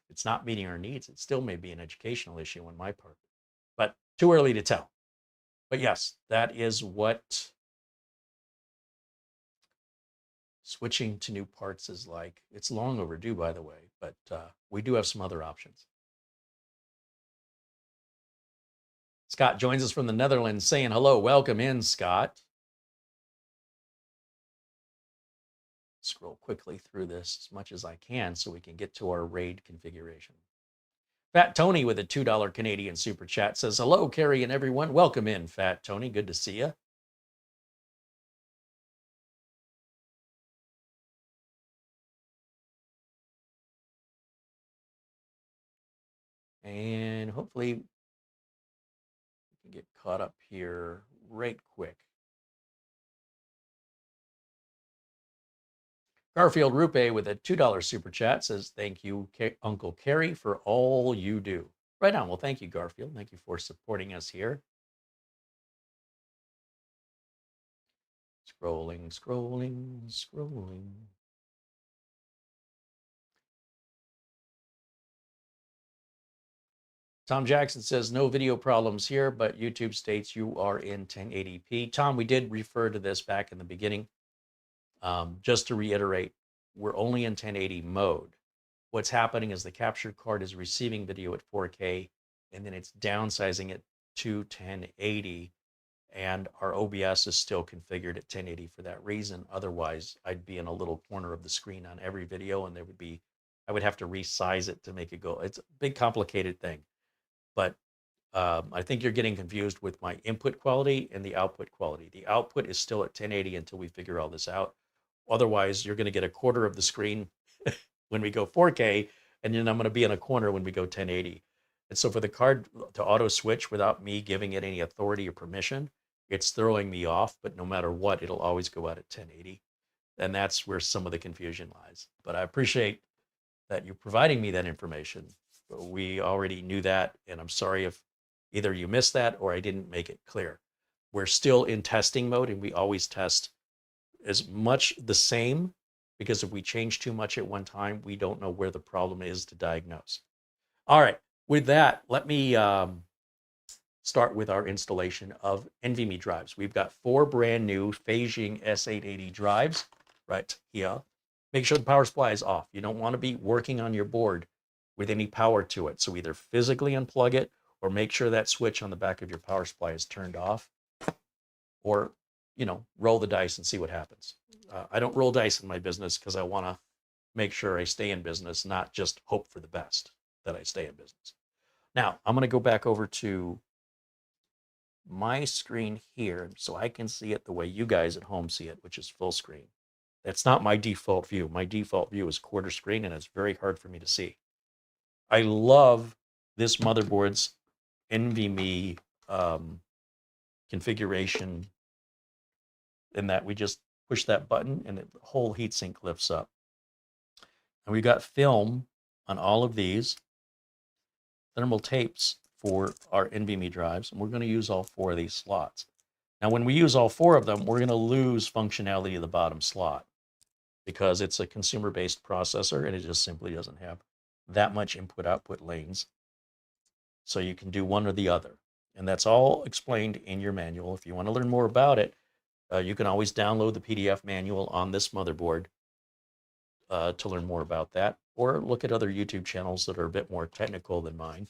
it's not meeting our needs, it still may be an educational issue on my part, but too early to tell. But yes, that is what switching to new parts is like. It's long overdue, by the way, but we do have some other options. Scott joins us from the Netherlands saying hello. Welcome in, Scott. Scroll quickly through this as much as I can so we can get to our RAID configuration. Fat Tony with a $2 Canadian super chat says, hello, Carey and everyone. Welcome in, Fat Tony. Good to see you. And hopefully we can get caught up here right quick. Garfield Rupe with a $2 super chat says, thank you, Uncle Carey, for all you do. Right on. Well, thank you, Garfield. Thank you for supporting us here. Scrolling, scrolling, scrolling. Tom Jackson says, no video problems here, but YouTube states you are in 1080p. Tom, we did refer to this back in the beginning. Just to reiterate, we're only in 1080 mode. What's happening is the capture card is receiving video at 4K, and then it's downsizing it to 1080, and our OBS is still configured at 1080 for that reason. Otherwise, I'd be in a little corner of the screen on every video, and I would have to resize it to make it go. It's a big, complicated thing. But I think you're getting confused with my input quality and the output quality. The output is still at 1080 until we figure all this out. Otherwise, you're going to get a quarter of the screen when we go 4K, and then I'm going to be in a corner when we go 1080. And so for the card to auto switch without me giving it any authority or permission, it's throwing me off, but no matter what, it'll always go out at 1080. And that's where some of the confusion lies. But I appreciate that you're providing me that information. We already knew that, and I'm sorry if either you missed that or I didn't make it clear. We're still in testing mode, and we always test as much the same, because if we change too much at one time, we don't know where the problem is to diagnose. All right, with that, let me start with our installation of NVMe drives. We've got 4 brand new fanxiang S880 drives right here. Make sure the power supply is off. You don't want to be working on your board with any power to it. So either physically unplug it, or make sure that switch on the back of your power supply is turned off, or, you know, roll the dice and see what happens. I don't roll dice in my business because I want to make sure I stay in business, not just hope for the best that I stay in business. Now, I'm going to go back over to my screen here so I can see it the way you guys at home see it, which is full screen. That's not my default view. My default view is quarter screen, and it's very hard for me to see. I love this motherboard's NVMe configuration, in that we just push that button and the whole heatsink lifts up. And we've got film on all of these thermal tapes for our NVMe drives, and we're going to use all 4 of these slots. Now, when we use all 4 of them, we're going to lose functionality of the bottom slot because it's a consumer-based processor, and it just simply doesn't have that much input-output lanes. So you can do one or the other. And that's all explained in your manual. If you want to learn more about it, you can always download the PDF manual on this motherboard to learn more about that, or look at other YouTube channels that are a bit more technical than mine,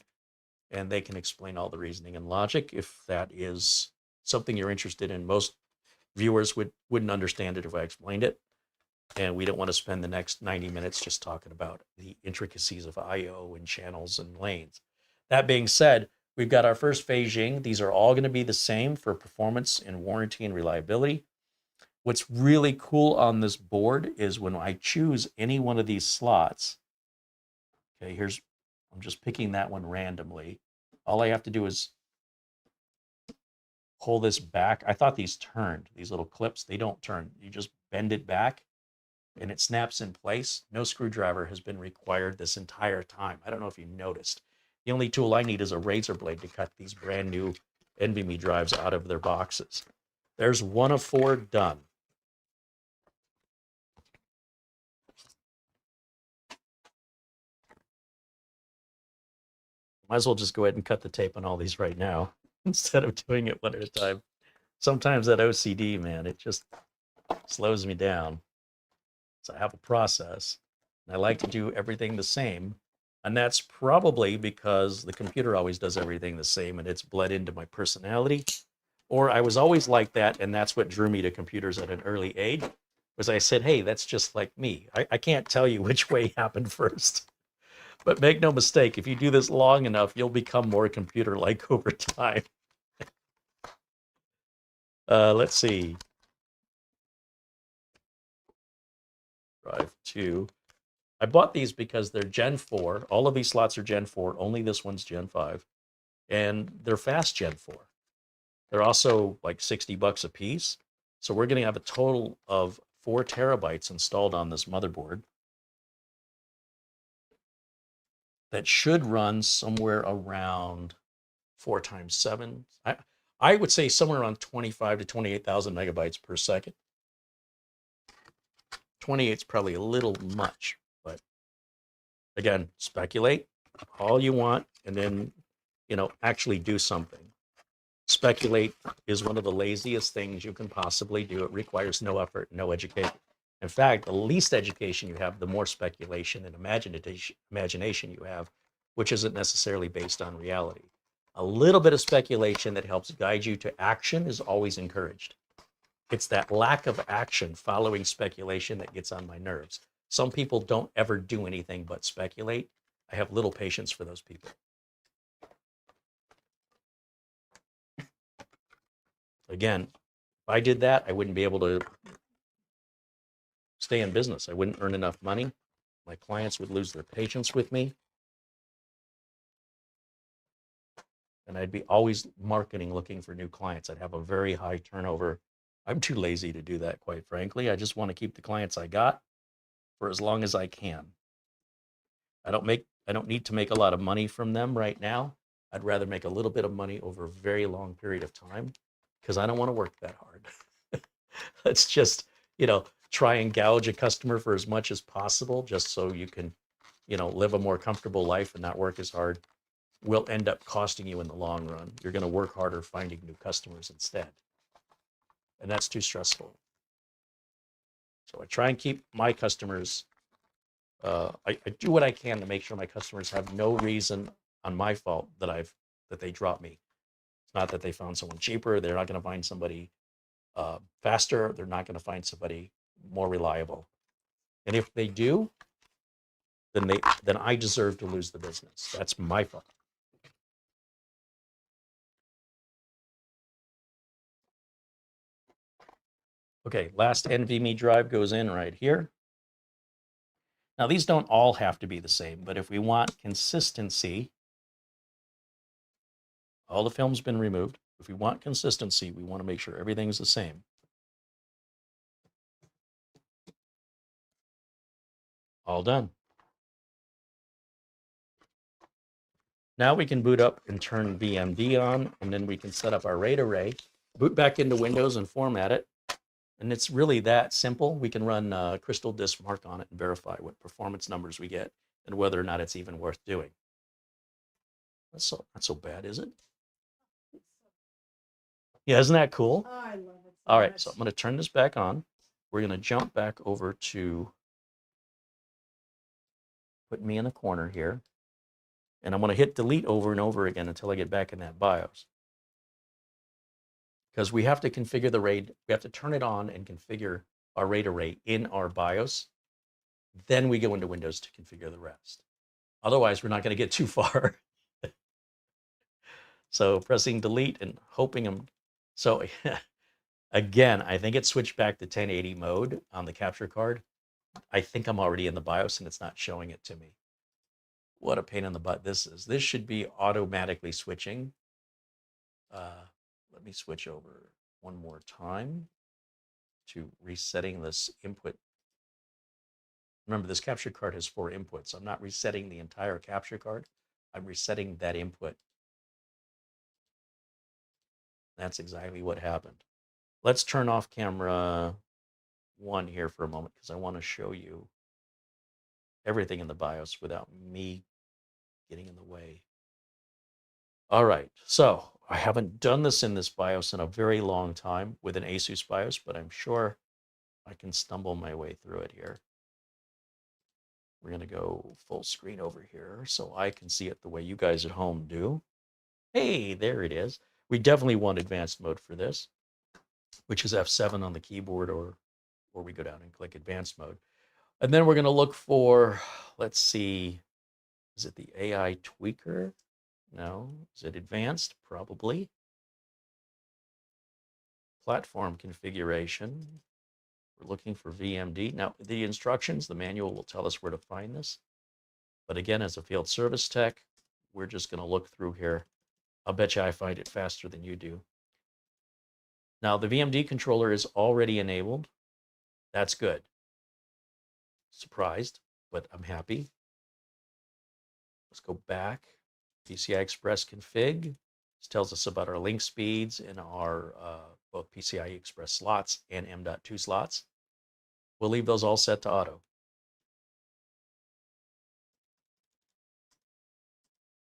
and they can explain all the reasoning and logic if that is something you're interested in. Most viewers wouldn't understand it if I explained it. And we don't want to spend the next 90 minutes just talking about the intricacies of I/O and channels and lanes. That being said, we've got our first fanxiang. These are all going to be the same for performance and warranty and reliability. What's really cool on this board is when I choose any one of these slots, okay, I'm just picking that one randomly. All I have to do is pull this back. I thought these turned, these little clips, they don't turn. You just bend it back and it snaps in place. No screwdriver has been required this entire time. I don't know if you noticed. The only tool I need is a razor blade to cut these brand new NVMe drives out of their boxes. There's one of 4 done. Might as well just go ahead and cut the tape on all these right now instead of doing it one at a time. Sometimes that OCD, man, it just slows me down. So I have a process, and I like to do everything the same. And that's probably because the computer always does everything the same, and it's bled into my personality. Or I was always like that, and that's what drew me to computers at an early age, was I said, hey, that's just like me. I can't tell you which way happened first. But make no mistake, if you do this long enough, you'll become more computer-like over time. Let's see. Drive 2. I bought these because they're Gen 4. All of these slots are Gen 4. Only this one's Gen 5. And they're fast Gen 4. They're also like $60 a piece. So we're going to have a total of 4 terabytes installed on this motherboard. That should run somewhere around 4 times 7. I would say somewhere around 25 to 28,000 megabytes per second. 28 is probably a little much, but again, speculate all you want and then, actually do something. Speculate is one of the laziest things you can possibly do. It requires no effort, no education. In fact, the least education you have, the more speculation and imagination you have, which isn't necessarily based on reality. A little bit of speculation that helps guide you to action is always encouraged. It's that lack of action following speculation that gets on my nerves. Some people don't ever do anything but speculate. I have little patience for those people. Again, if I did that, I wouldn't be able to stay in business. I wouldn't earn enough money. My clients would lose their patience with me. And I'd be always marketing, looking for new clients. I'd have a very high turnover. I'm too lazy to do that, quite frankly. I just want to keep the clients I got for as long as I can. I don't need to make a lot of money from them right now. I'd rather make a little bit of money over a very long period of time because I don't want to work that hard. Let's just, try and gouge a customer for as much as possible just so you can, live a more comfortable life and not work as hard. Will end up costing you in the long run. You're going to work harder finding new customers instead. And that's too stressful. So I try and keep my customers, I do what I can to make sure my customers have no reason on my fault that they drop me. It's not that they found someone cheaper. They're not going to find somebody faster. They're not going to find somebody more reliable. And if they do, then I deserve to lose the business. That's my fault. Okay, last NVMe drive goes in right here. Now, these don't all have to be the same, but if we want consistency, all the film's been removed. If we want consistency, we want to make sure everything's the same. All done. Now we can boot up and turn VMD on, and then we can set up our RAID array, boot back into Windows and format it. And it's really that simple. We can run Crystal Disk Mark on it and verify what performance numbers we get and whether or not it's even worth doing. That's not so bad, is it? Yeah, isn't that cool? Oh, I love it. All right, so I'm going to turn this back on. We're going to jump back over to put me in the corner here. And I'm going to hit delete over and over again until I get back in that BIOS. Because we have to configure the RAID. We have to turn it on and configure our RAID array in our BIOS. Then we go into Windows to configure the rest. Otherwise, we're not going to get too far. So pressing delete and hoping I'm, so again, I think it switched back to 1080 mode on the capture card. I think I'm already in the BIOS and it's not showing it to me. What a pain in the butt this is. This should be automatically switching. Let me switch over one more time to resetting this input. Remember, this capture card has 4 inputs. I'm not resetting the entire capture card. I'm resetting that input. That's exactly what happened. Let's turn off camera 1 here for a moment because I want to show you everything in the BIOS without me getting in the way. All right, so I haven't done this in this BIOS in a very long time with an ASUS BIOS, but I'm sure I can stumble my way through it here. We're going to go full screen over here so I can see it the way you guys at home do. Hey, there it is. We definitely want advanced mode for this, which is F7 on the keyboard, or we go down and click advanced mode. And then we're going to look for, let's see, is it the AI tweaker? No. Is it advanced? Probably. Platform configuration. We're looking for VMD. Now, the instructions, the manual will tell us where to find this. But again, as a field service tech, we're just going to look through here. I'll bet you I find it faster than you do. Now, the VMD controller is already enabled. That's good. Surprised, but I'm happy. Let's go back. PCI Express config. This tells us about our link speeds in our both PCI Express slots and M.2 slots. We'll leave those all set to auto.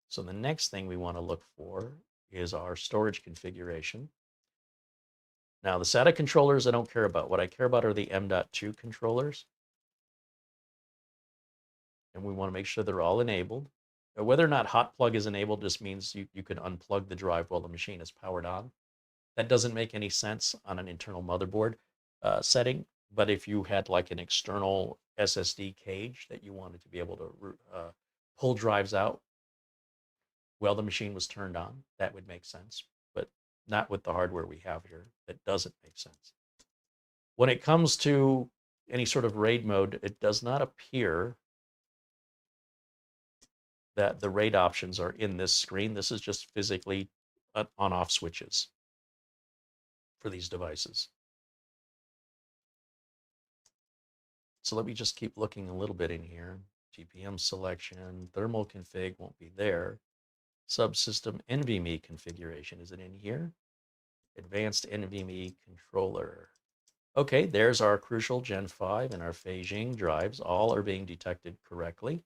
So the next thing we want to look for is our storage configuration. Now the SATA controllers I don't care about. What I care about are the M.2 controllers. And we want to make sure they're all enabled. Now, whether or not hot plug is enabled just means you can unplug the drive while the machine is powered on. That doesn't make any sense on an internal motherboard setting, but if you had like an external SSD cage that you wanted to be able to pull drives out while the machine was turned on, that would make sense, but not with the hardware we have here. That doesn't make sense. When it comes to any sort of RAID mode, it does not appear that the RAID options are in this screen. This is just physically on-off switches for these devices. So let me just keep looking a little bit in here. GPM selection, thermal config won't be there. Subsystem NVMe configuration, is it in here? Advanced NVMe controller. Okay, there's our Crucial Gen 5 and our fanxiang drives. All are being detected correctly.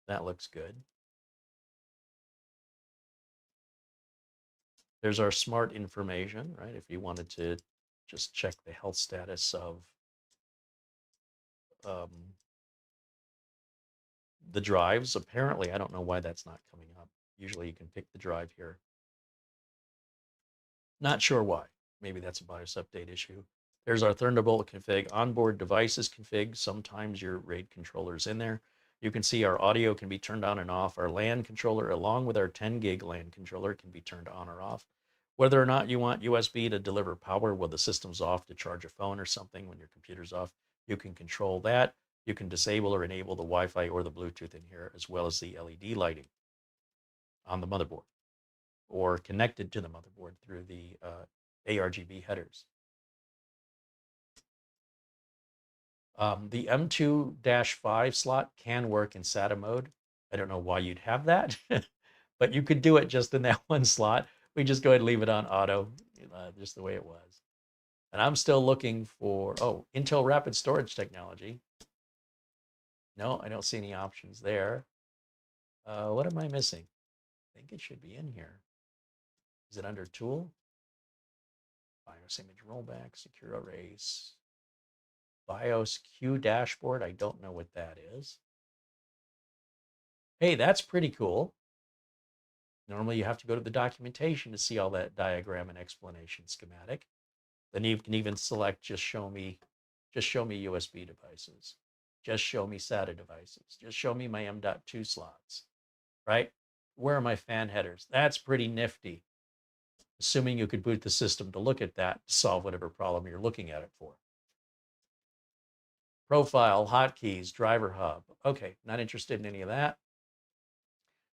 That looks good. There's our smart information, right? If you wanted to just check the health status of the drives. Apparently, I don't know why that's not coming up. Usually you can pick the drive here. Not sure why. Maybe that's a BIOS update issue. There's our Thunderbolt config, onboard devices config. Sometimes your RAID controller's in there. You can see our audio can be turned on and off. Our LAN controller, along with our 10 gig LAN controller, can be turned on or off. Whether or not you want USB to deliver power while the system's off to charge a phone or something when your computer's off, you can control that. You can disable or enable the Wi-Fi or the Bluetooth in here, as well as the LED lighting on the motherboard or connected to the motherboard through the ARGB headers. The M2-5 slot can work in SATA mode. I don't know why you'd have that, but you could do it just in that one slot. We just go ahead and leave it on auto, just the way it was. And I'm still looking for, oh, Intel Rapid Storage technology. No, I don't see any options there. What am I missing? I think it should be in here. Is it under Tool? BIOS image rollback, secure erase. BIOS Q dashboard, I don't know what that is. Hey, that's pretty cool. Normally you have to go to the documentation to see all that diagram and explanation schematic. Then you can even select just show me USB devices. Just show me SATA devices. Just show me my M.2 slots, right? Where are my fan headers? That's pretty nifty. Assuming you could boot the system to look at that to solve whatever problem you're looking at it for. Profile, hotkeys, driver hub. Okay, not interested in any of that.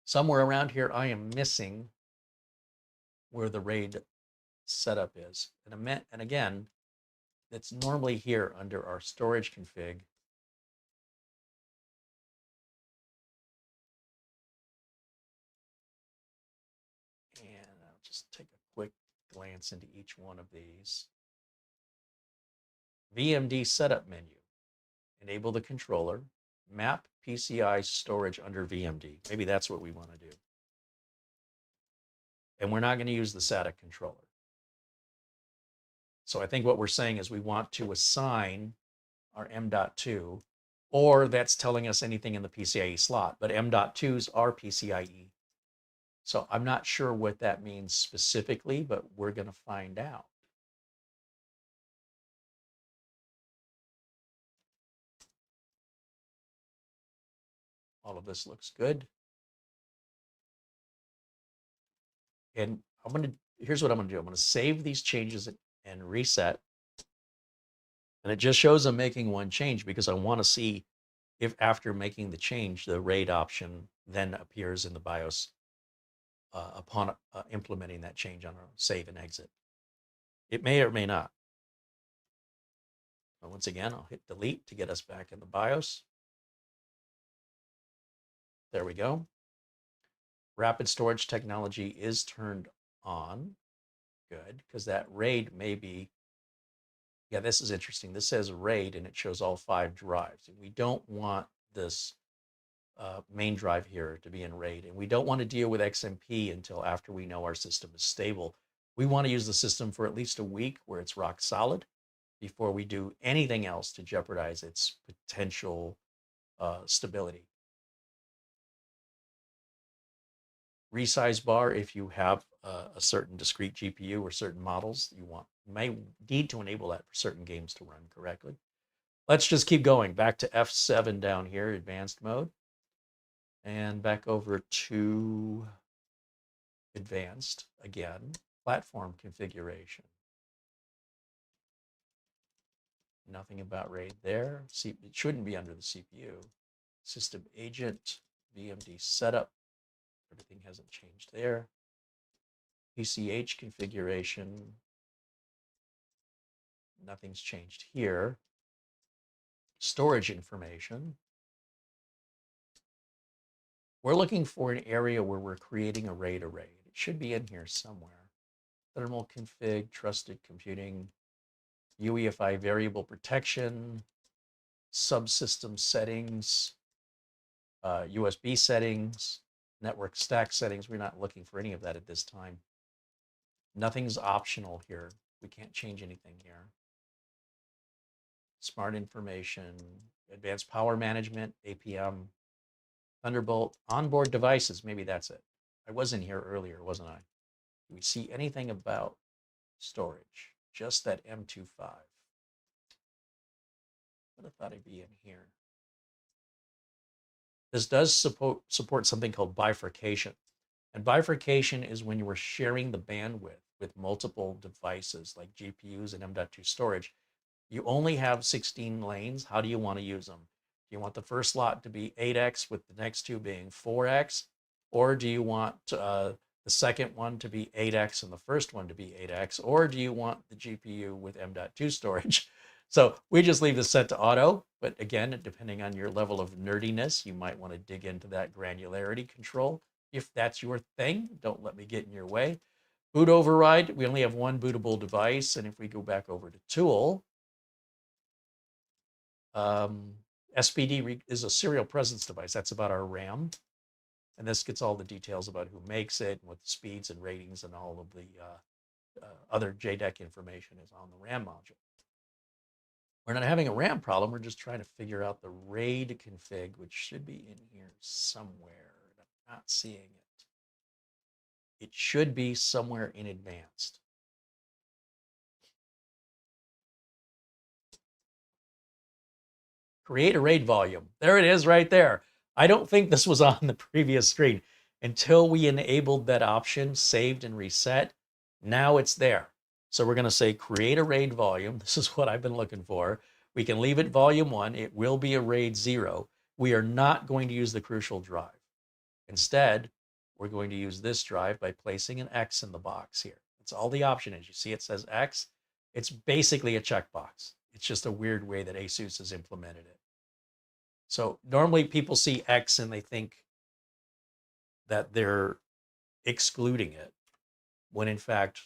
Somewhere around here, I am missing where the RAID setup is. And again, it's normally here under our storage config. And I'll just take a quick glance into each one of these. VMD setup menu. Enable the controller. Map PCI storage under VMD. Maybe that's what we want to do. And we're not going to use the SATA controller. So I think what we're saying is we want to assign our M.2, or that's telling us anything in the PCIe slot, but M.2s are PCIe. So I'm not sure what that means specifically, but we're going to find out. All of this looks good. And here's what I'm going to do. I'm going to save these changes and reset. And it just shows I'm making one change because I want to see if after making the change, the RAID option then appears in the BIOS upon implementing that change on a save and exit. It may or may not. But once again, I'll hit delete to get us back in the BIOS. There we go. Rapid storage technology is turned on. Good, because that RAID may be, yeah, this is interesting. This says RAID and it shows all 5 drives. And we don't want this main drive here to be in RAID. And we don't want to deal with XMP until after we know our system is stable. We want to use the system for at least a week where it's rock solid before we do anything else to jeopardize its potential stability. Resize bar, if you have a certain discrete GPU or certain models you may need to enable that for certain games to run correctly. Let's just keep going. Back to F7 down here, advanced mode. And back over to advanced again, platform configuration. Nothing about RAID there. It shouldn't be under the CPU. System agent, VMD setup. Everything hasn't changed there. PCH configuration. Nothing's changed here. Storage information. We're looking for an area where we're creating a RAID array. It should be in here somewhere. Thermal config, trusted computing, UEFI variable protection, subsystem settings, USB settings, network stack settings. We're not looking for any of that at this time. Nothing's optional here. We can't change anything here. Smart information, advanced power management, APM, Thunderbolt, onboard devices. Maybe that's it. I was in here earlier, wasn't I? Do we see anything about storage? Just that M.2.5. I would have thought it'd be in here. This does support something called bifurcation. And bifurcation is when you were sharing the bandwidth with multiple devices like GPUs and M.2 storage. You only have 16 lanes. How do you want to use them? Do you want the first slot to be 8x with the next 2 being 4x? Or do you want the second one to be 8x and the first one to be 8x? Or do you want the GPU with M.2 storage? So we just leave this set to auto. But again, depending on your level of nerdiness, you might want to dig into that granularity control. If that's your thing, don't let me get in your way. Boot override, we only have one bootable device. And if we go back over to tool, SPD is a serial presence device. That's about our RAM. And this gets all the details about who makes it, and what the speeds and ratings and all of the other JDEC information is on the RAM module. We're not having a RAM problem. We're just trying to figure out the RAID config, which should be in here somewhere. I'm not seeing it. It should be somewhere in advanced. create a RAID volume. There it is right there. I don't think this was on the previous screen. Until we enabled that option, saved and reset, now it's there. So we're going to say create a RAID volume. This is what I've been looking for. We can leave it volume 1. It will be a RAID 0. We are not going to use the crucial drive. Instead, we're going to use this drive by placing an X in the box here. That's all the option is. You see it says X. It's basically a checkbox. It's just a weird way that ASUS has implemented it. So normally people see X and they think that they're excluding it, when in fact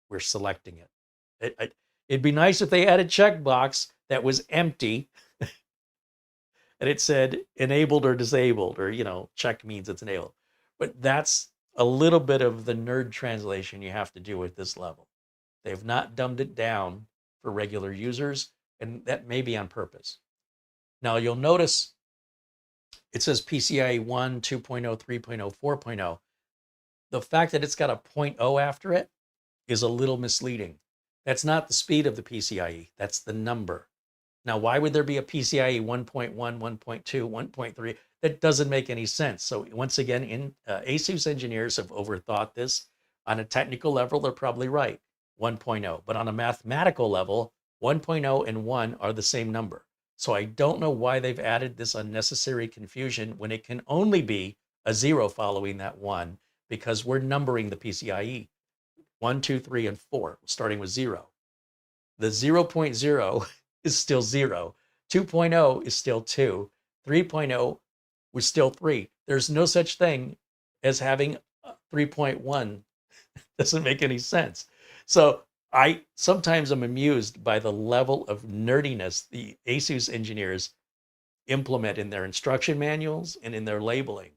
we're selecting it. It'd be nice if they had a checkbox that was empty and it said enabled or disabled, or, you know, check means it's enabled. But that's a little bit of the nerd translation you have to do at this level. They've not dumbed it down for regular users, and that may be on purpose. Now you'll notice it says PCIe 1, 2.0, 3.0, 4.0. The fact that it's got a 0.0 after it is a little misleading. That's not the speed of the PCIe, that's the number. Now, why would there be a PCIe 1.1, 1.2, 1.3? That doesn't make any sense. So once again, ASUS engineers have overthought this. On a technical level, they're probably right, 1.0. But on a mathematical level, 1.0 and 1 are the same number. So I don't know why they've added this unnecessary confusion when it can only be a 0 following that 1, because we're numbering the PCIe 1, 2, 3, and 4, starting with 0. The 0.0 is still 0. 2.0 is still 2. 3.0 was still 3. There's no such thing as having 3.1. Doesn't make any sense. So I sometimes am amused by the level of nerdiness the ASUS engineers implement in their instruction manuals and in their labeling.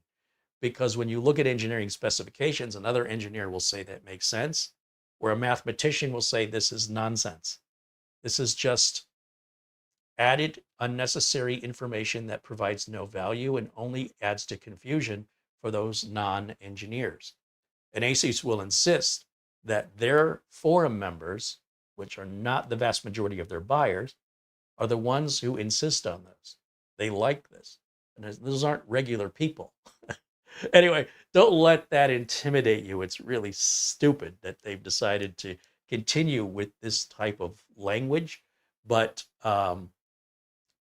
Because when you look at engineering specifications, another engineer will say that makes sense, where a mathematician will say this is nonsense. This is just added unnecessary information that provides no value and only adds to confusion for those non-engineers. And ASUS will insist that their forum members, which are not the vast majority of their buyers, are the ones who insist on this. They like this. And those aren't regular people. Anyway, don't let that intimidate you. It's really stupid that they've decided to continue with this type of language, but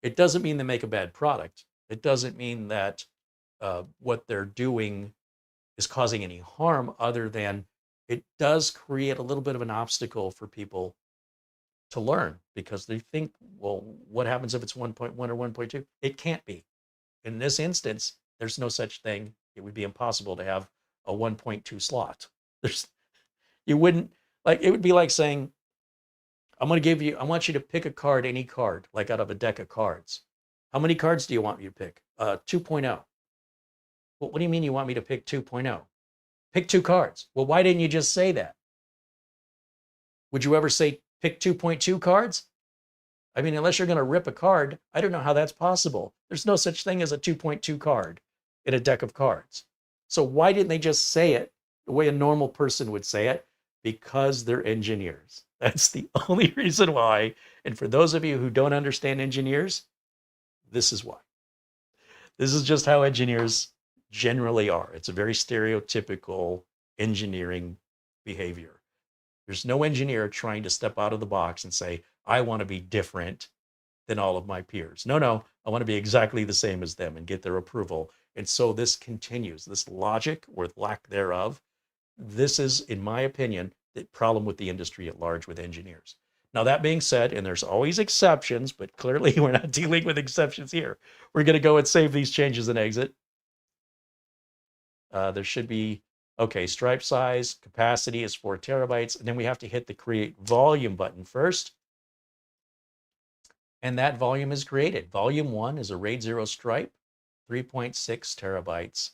it doesn't mean they make a bad product. It doesn't mean that what they're doing is causing any harm, other than it does create a little bit of an obstacle for people to learn, because they think, well, what happens if it's 1.1 or 1.2? It can't be. In this instance, there's no such thing. It would be impossible to have a 1.2 slot. You wouldn't, like, it would be like saying, I want you to pick a card, any card, like out of a deck of cards. How many cards do you want me to pick? 2.0. Well, what do you mean you want me to pick 2.0? Pick 2 cards. Well, why didn't you just say that? Would you ever say pick 2.2 cards? I mean, unless you're going to rip a card, I don't know how that's possible. There's no such thing as a 2.2 card in a deck of cards. So why didn't they just say it the way a normal person would say it? Because they're engineers. That's the only reason why. And for those of you who don't understand engineers, this is why. This is just how engineers generally are. It's a very stereotypical engineering behavior. There's no engineer trying to step out of the box and say, I want to be different than all of my peers. No, I want to be exactly the same as them and get their approval. And so this continues, this logic or lack thereof. This is, in my opinion, the problem with the industry at large with engineers. Now, that being said, and there's always exceptions, but clearly we're not dealing with exceptions here. We're going to go and save these changes and exit. There should be, okay, stripe size, capacity is 4 terabytes, and then we have to hit the create volume button first. And that volume is created. Volume 1 is a RAID 0 stripe, 3.6 terabytes.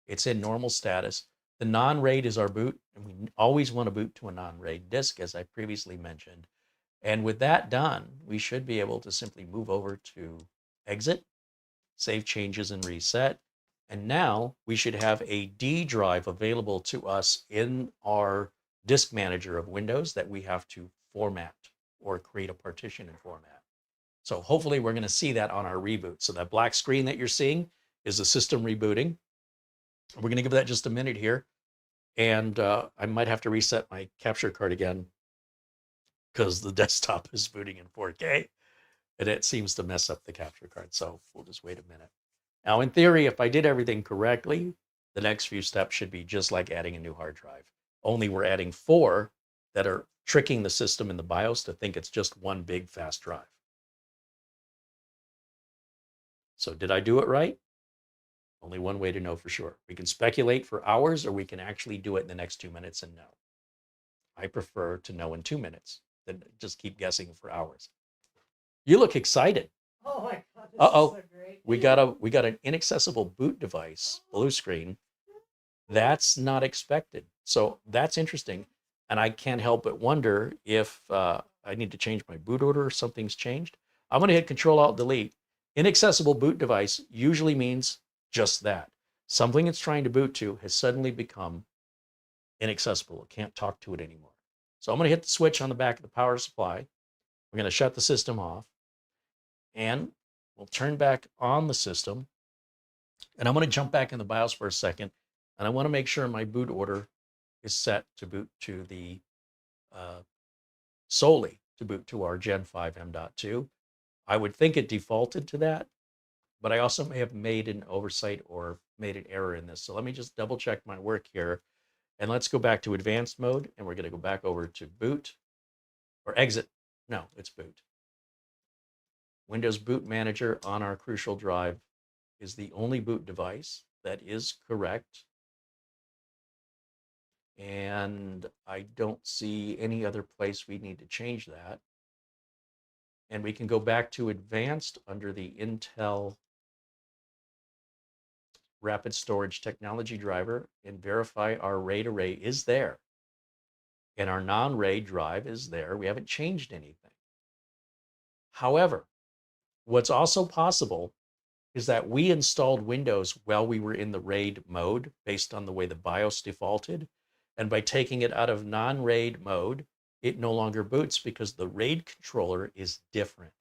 It's in normal status. The non-RAID is our boot, and we always want to boot to a non-RAID disk, as I previously mentioned. And with that done, we should be able to simply move over to exit, save changes and reset. And now we should have a D drive available to us in our disk manager of Windows that we have to format or create a partition and format. So hopefully we're going to see that on our reboot. So that black screen that you're seeing is the system rebooting. We're going to give that just a minute here. And I might have to reset my capture card again because the desktop is booting in 4K and it seems to mess up the capture card. So we'll just wait a minute. Now, in theory, if I did everything correctly, the next few steps should be just like adding a new hard drive. Only we're adding 4 that are tricking the system in the BIOS to think it's just one big fast drive. So did I do it right? Only one way to know for sure. We can speculate for hours or we can actually do it in the next 2 minutes and know. I prefer to know in 2 minutes than just keep guessing for hours. You look excited. Oh my God, this Uh-oh. is so great. We got an inaccessible boot device, blue screen. That's not expected. So that's interesting. And I can't help but wonder if I need to change my boot order or something's changed. I'm going to hit Control-Alt-Delete. Inaccessible boot device usually means just that. Something it's trying to boot to has suddenly become inaccessible. It can't talk to it anymore. So I'm going to hit the switch on the back of the power supply. We're going to shut the system off. And we'll turn back on the system. And I'm going to jump back in the BIOS for a second. And I want to make sure my boot order is set to boot to the solely to boot to our Gen 5 M.2. I would think it defaulted to that, but I also may have made an oversight or made an error in this. So let me just double check my work here. And let's go back to advanced mode. And we're going to go back over to boot or exit. No, it's boot. Windows Boot Manager on our crucial drive is the only boot device. That is correct. And I don't see any other place we need to change that. And we can go back to advanced under the Intel Rapid Storage Technology driver and verify our RAID array is there. And our non-RAID drive is there. We haven't changed anything. However, what's also possible is that we installed Windows while we were in the RAID mode based on the way the BIOS defaulted. And by taking it out of non-RAID mode, it no longer boots because the RAID controller is different.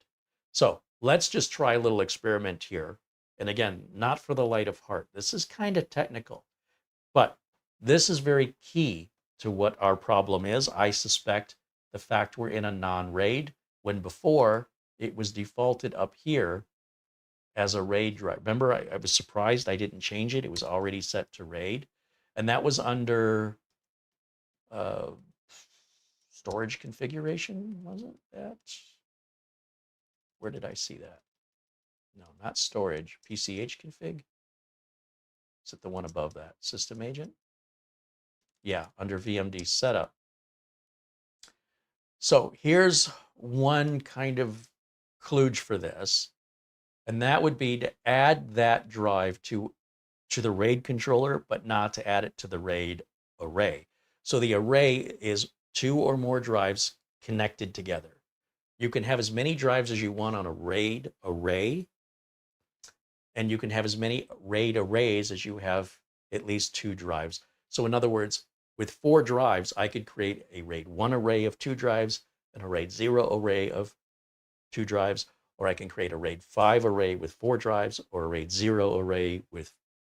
So let's just try a little experiment here. And again, not for the light of heart. This is kind of technical, but this is very key to what our problem is. I suspect the fact we're in a non-RAID when before it was defaulted up here as a RAID drive. Remember, I was surprised I didn't change it. It was already set to RAID. And that was under storage configuration, wasn't that? Where did I see that? No, not storage. PCH config? Is it the one above that? System agent? Yeah, under VMD setup. So here's one kind of kludge for this. And that would be to add that drive to the RAID controller, but not to add it to the RAID array. So the array is 2 or more drives connected together. You can have as many drives as you want on a RAID array, and you can have as many RAID arrays as you have at least 2 drives. So in other words, with 4 drives, I could create a RAID 1 array of 2 drives, and a RAID 0 array of 2 drives, or I can create a RAID 5 array with 4 drives, or a RAID 0 array with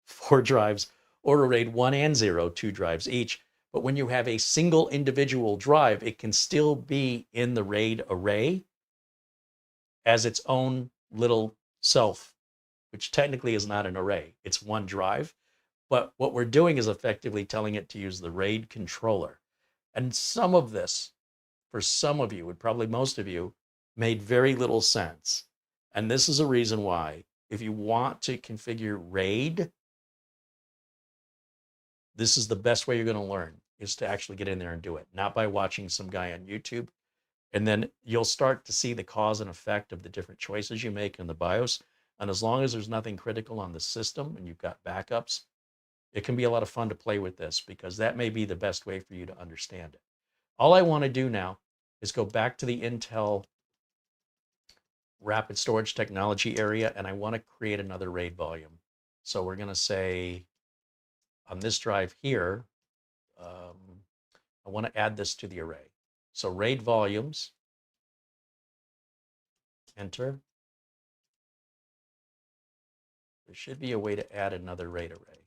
4 drives, or a RAID 1 and 0, 2 drives each. But when you have a single individual drive, it can still be in the RAID array as its own little self, which technically is not an array. It's one drive. But what we're doing is effectively telling it to use the RAID controller. And some of this, for some of you, and probably most of you, made very little sense. And this is a reason why, if you want to configure RAID, this is the best way you're going to learn, is to actually get in there and do it, not by watching some guy on YouTube. And then you'll start to see the cause and effect of the different choices you make in the BIOS. And as long as there's nothing critical on the system and you've got backups, it can be a lot of fun to play with this because that may be the best way for you to understand it. All I want to do now is go back to the Intel Rapid Storage Technology area, and I want to create another RAID volume. So we're going to say on this drive here, I want to add this to the array. So RAID volumes, Enter. There should be a way to add another RAID array.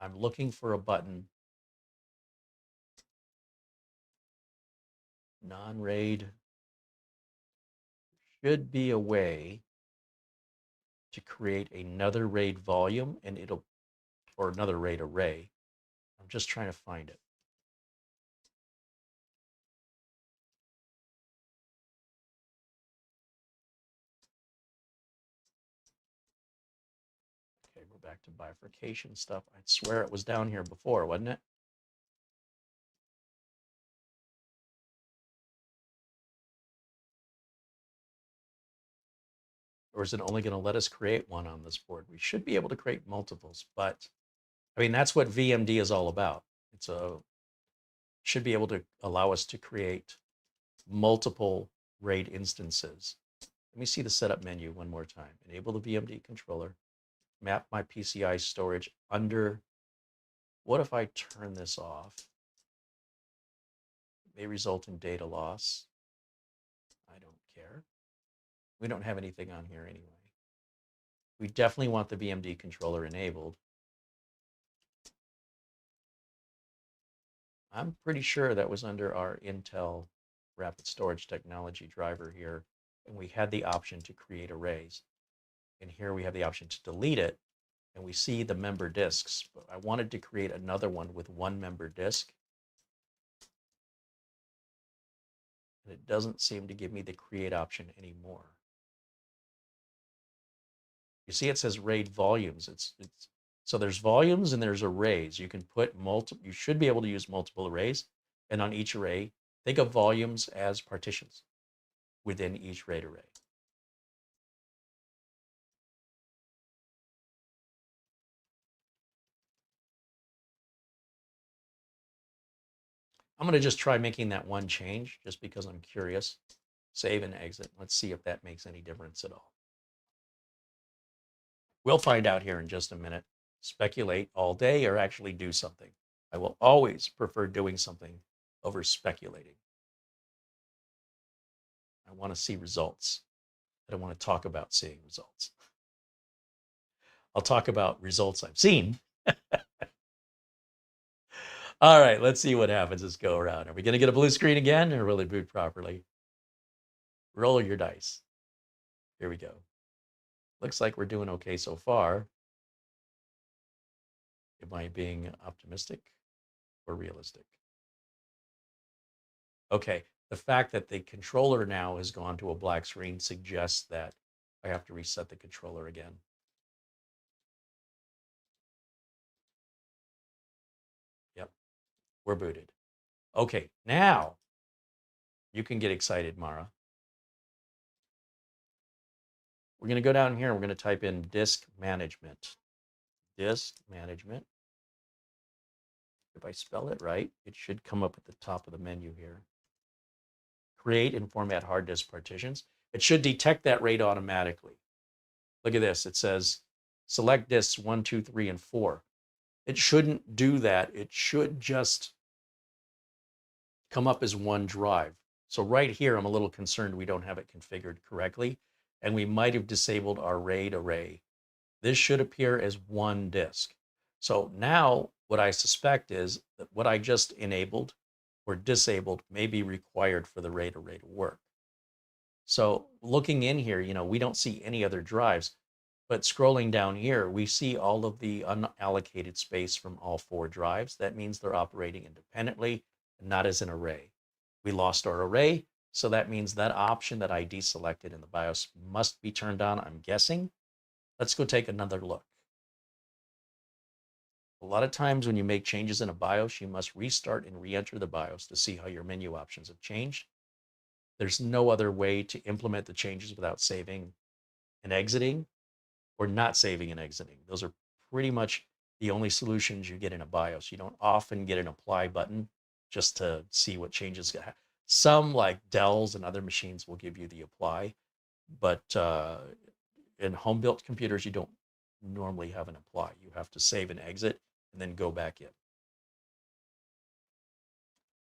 I'm looking for a button. Non-RAID. Should be a way to create another RAID volume and it'll, or another RAID array. I'm just trying to find it. Okay, we're back to bifurcation stuff. I swear it was down here before, wasn't it? Or is it only going to let us create one on this board? We should be able to create multiples, but I mean, that's what VMD is all about. Should be able to allow us to create multiple RAID instances. Let me see the setup menu one more time. Enable the VMD controller, map my PCI storage under. What if I turn this off? It may result in data loss. I don't care. We don't have anything on here anyway. We definitely want the VMD controller enabled. I'm pretty sure that was under our Intel Rapid Storage Technology driver here, and we had the option to create arrays. And here we have the option to delete it, and we see the member disks. But I wanted to create another one with one member disk. And it doesn't seem to give me the create option anymore. You see it says RAID volumes. So there's volumes and there's arrays. You can put multiple, you should be able to use multiple arrays. And on each array, think of volumes as partitions within each RAID array. I'm going to just try making that one change just because I'm curious. Save and exit. Let's see if that makes any difference at all. We'll find out here in just a minute. Speculate all day or actually do something. I will always prefer doing something over speculating. I want to see results. I don't want to talk about seeing results. I'll talk about results I've seen. All right, let's see what happens. Let's go around. Are we going to get a blue screen again or will it boot properly? Roll your dice. Here we go. Looks like we're doing okay so far. Am I being optimistic or realistic? Okay, the fact that the controller now has gone to a black screen suggests that I have to reset the controller again. Yep, we're booted. Okay, now you can get excited, Mara. We're going to go down here and we're going to type in disk management. Disk management. If I spell it right, it should come up at the top of the menu here. Create and format hard disk partitions. It should detect that RAID automatically. Look at this. It says select disks 1, 2, 3, and 4. It shouldn't do that. It should just come up as one drive. So right here, I'm a little concerned we don't have it configured correctly, and we might have disabled our RAID array. This should appear as one disk. So now what I suspect is that what I just enabled or disabled may be required for the RAID array to work. So looking in here, we don't see any other drives, but scrolling down here, we see all of the unallocated space from all 4 drives. That means they're operating independently and not as an array. We lost our array, so that means that option that I deselected in the BIOS must be turned on, I'm guessing. Let's go take another look. A lot of times when you make changes in a BIOS, you must restart and re-enter the BIOS to see how your menu options have changed. There's no other way to implement the changes without saving and exiting or not saving and exiting. Those are pretty much the only solutions you get in a BIOS. You don't often get an apply button just to see what changes. Some like Dell's and other machines will give you the apply, but in home-built computers, you don't normally have an apply. You have to save and exit and then go back in.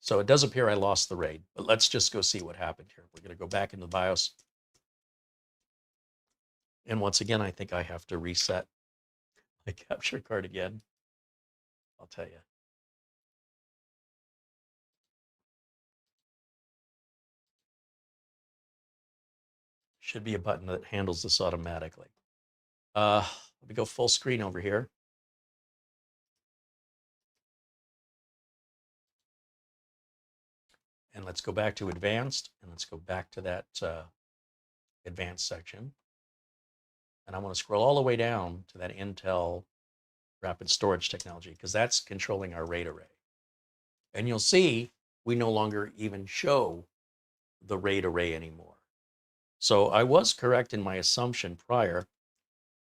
So it does appear I lost the RAID, but let's just go see what happened here. We're going to go back into the BIOS. And once again, I think I have to reset my capture card again. I'll tell you. Should be a button that handles this automatically. Let me go full screen over here. And let's go back to advanced, and let's go back to that advanced section. And I want to scroll all the way down to that Intel rapid storage technology, because that's controlling our RAID array. And you'll see we no longer even show the RAID array anymore. So I was correct in my assumption prior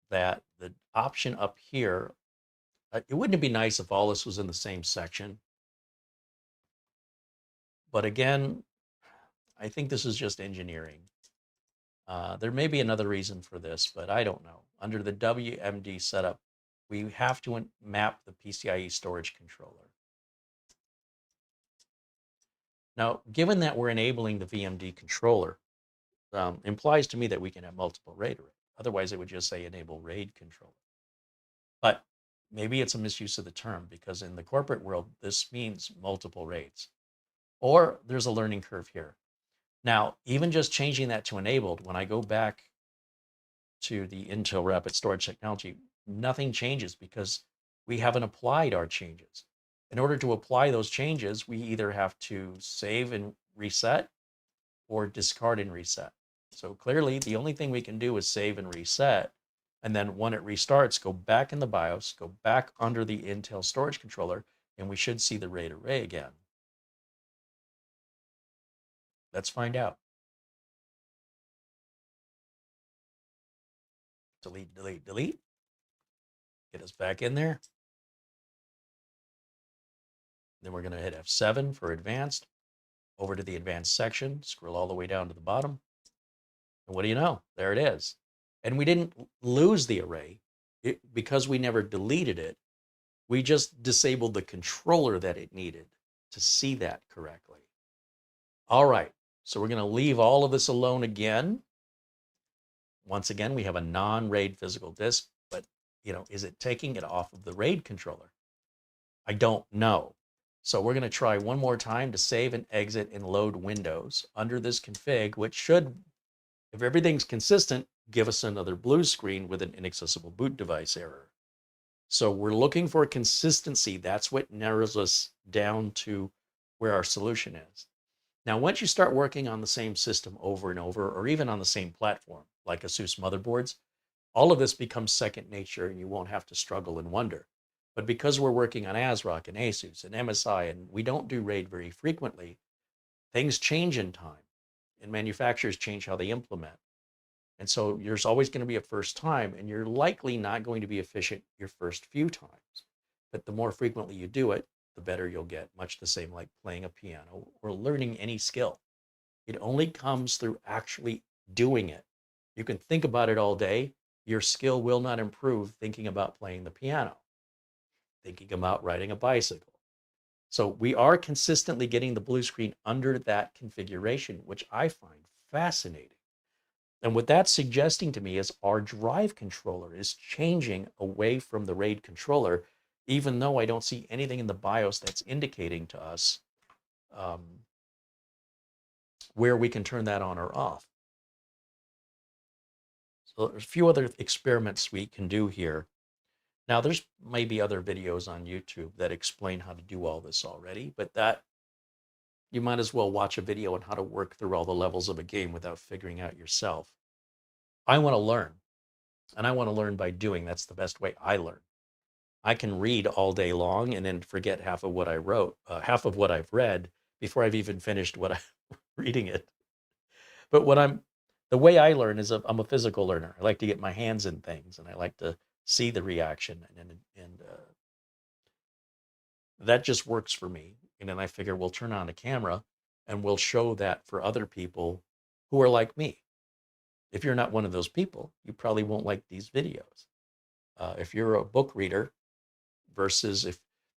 that the option up here, it wouldn't be nice if all this was in the same section. But again, I think this is just engineering. There may be another reason for this, but I don't know. Under the WMD setup, we have to map the PCIe storage controller. Now, given that we're enabling the VMD controller, implies to me that we can have multiple RAID arrays. Otherwise, it would just say enable RAID controller. But maybe it's a misuse of the term, because in the corporate world, this means multiple RAIDs. Or there's a learning curve here. Now, even just changing that to enabled, when I go back to the Intel Rapid Storage technology, nothing changes because we haven't applied our changes. In order to apply those changes, we either have to save and reset or discard and reset. So clearly, the only thing we can do is save and reset. And then when it restarts, go back in the BIOS, go back under the Intel storage controller, and we should see the RAID array again. Let's find out. Delete, delete, delete. Get us back in there. Then we're going to hit F7 for advanced. Over to the advanced section, scroll all the way down to the bottom. And what do you know? There it is. And we didn't lose the array because we never deleted it. We just disabled the controller that it needed to see that correctly. All right, so we're going to leave all of this alone again. Once again, we have a non-RAID physical disk, but is it taking it off of the RAID controller? I don't know. So we're going to try one more time to save and exit and load Windows under this config, which should, if everything's consistent, give us another blue screen with an inaccessible boot device error. So we're looking for consistency. That's what narrows us down to where our solution is. Now, once you start working on the same system over and over, or even on the same platform, like ASUS motherboards, all of this becomes second nature and you won't have to struggle and wonder. But because we're working on ASRock and ASUS and MSI, and we don't do RAID very frequently, things change in time, and manufacturers change how they implement. And so there's always going to be a first time, and you're likely not going to be efficient your first few times. But the more frequently you do it, the better you'll get, much the same like playing a piano or learning any skill. It only comes through actually doing it. You can think about it all day. Your skill will not improve thinking about playing the piano, thinking about riding a bicycle. So we are consistently getting the blue screen under that configuration, which I find fascinating. And what that's suggesting to me is our drive controller is changing away from the RAID controller, even though I don't see anything in the BIOS that's indicating to us where we can turn that on or off. So there's a few other experiments we can do here. Now, there's maybe other videos on YouTube that explain how to do all this already, but that you might as well watch a video on how to work through all the levels of a game without figuring out yourself. I want to learn, and I want to learn by doing. That's the best way I learn. I can read all day long and then forget half of what I wrote, half of what I've read before I've even finished what I'm reading it. But the way I learn is I'm a physical learner. I like to get my hands in things, and I like to see the reaction, and that just works for me. And then I figure we'll turn on a camera and we'll show that for other people who are like me. If you're not one of those people, you probably won't like these videos. If you're a book reader versus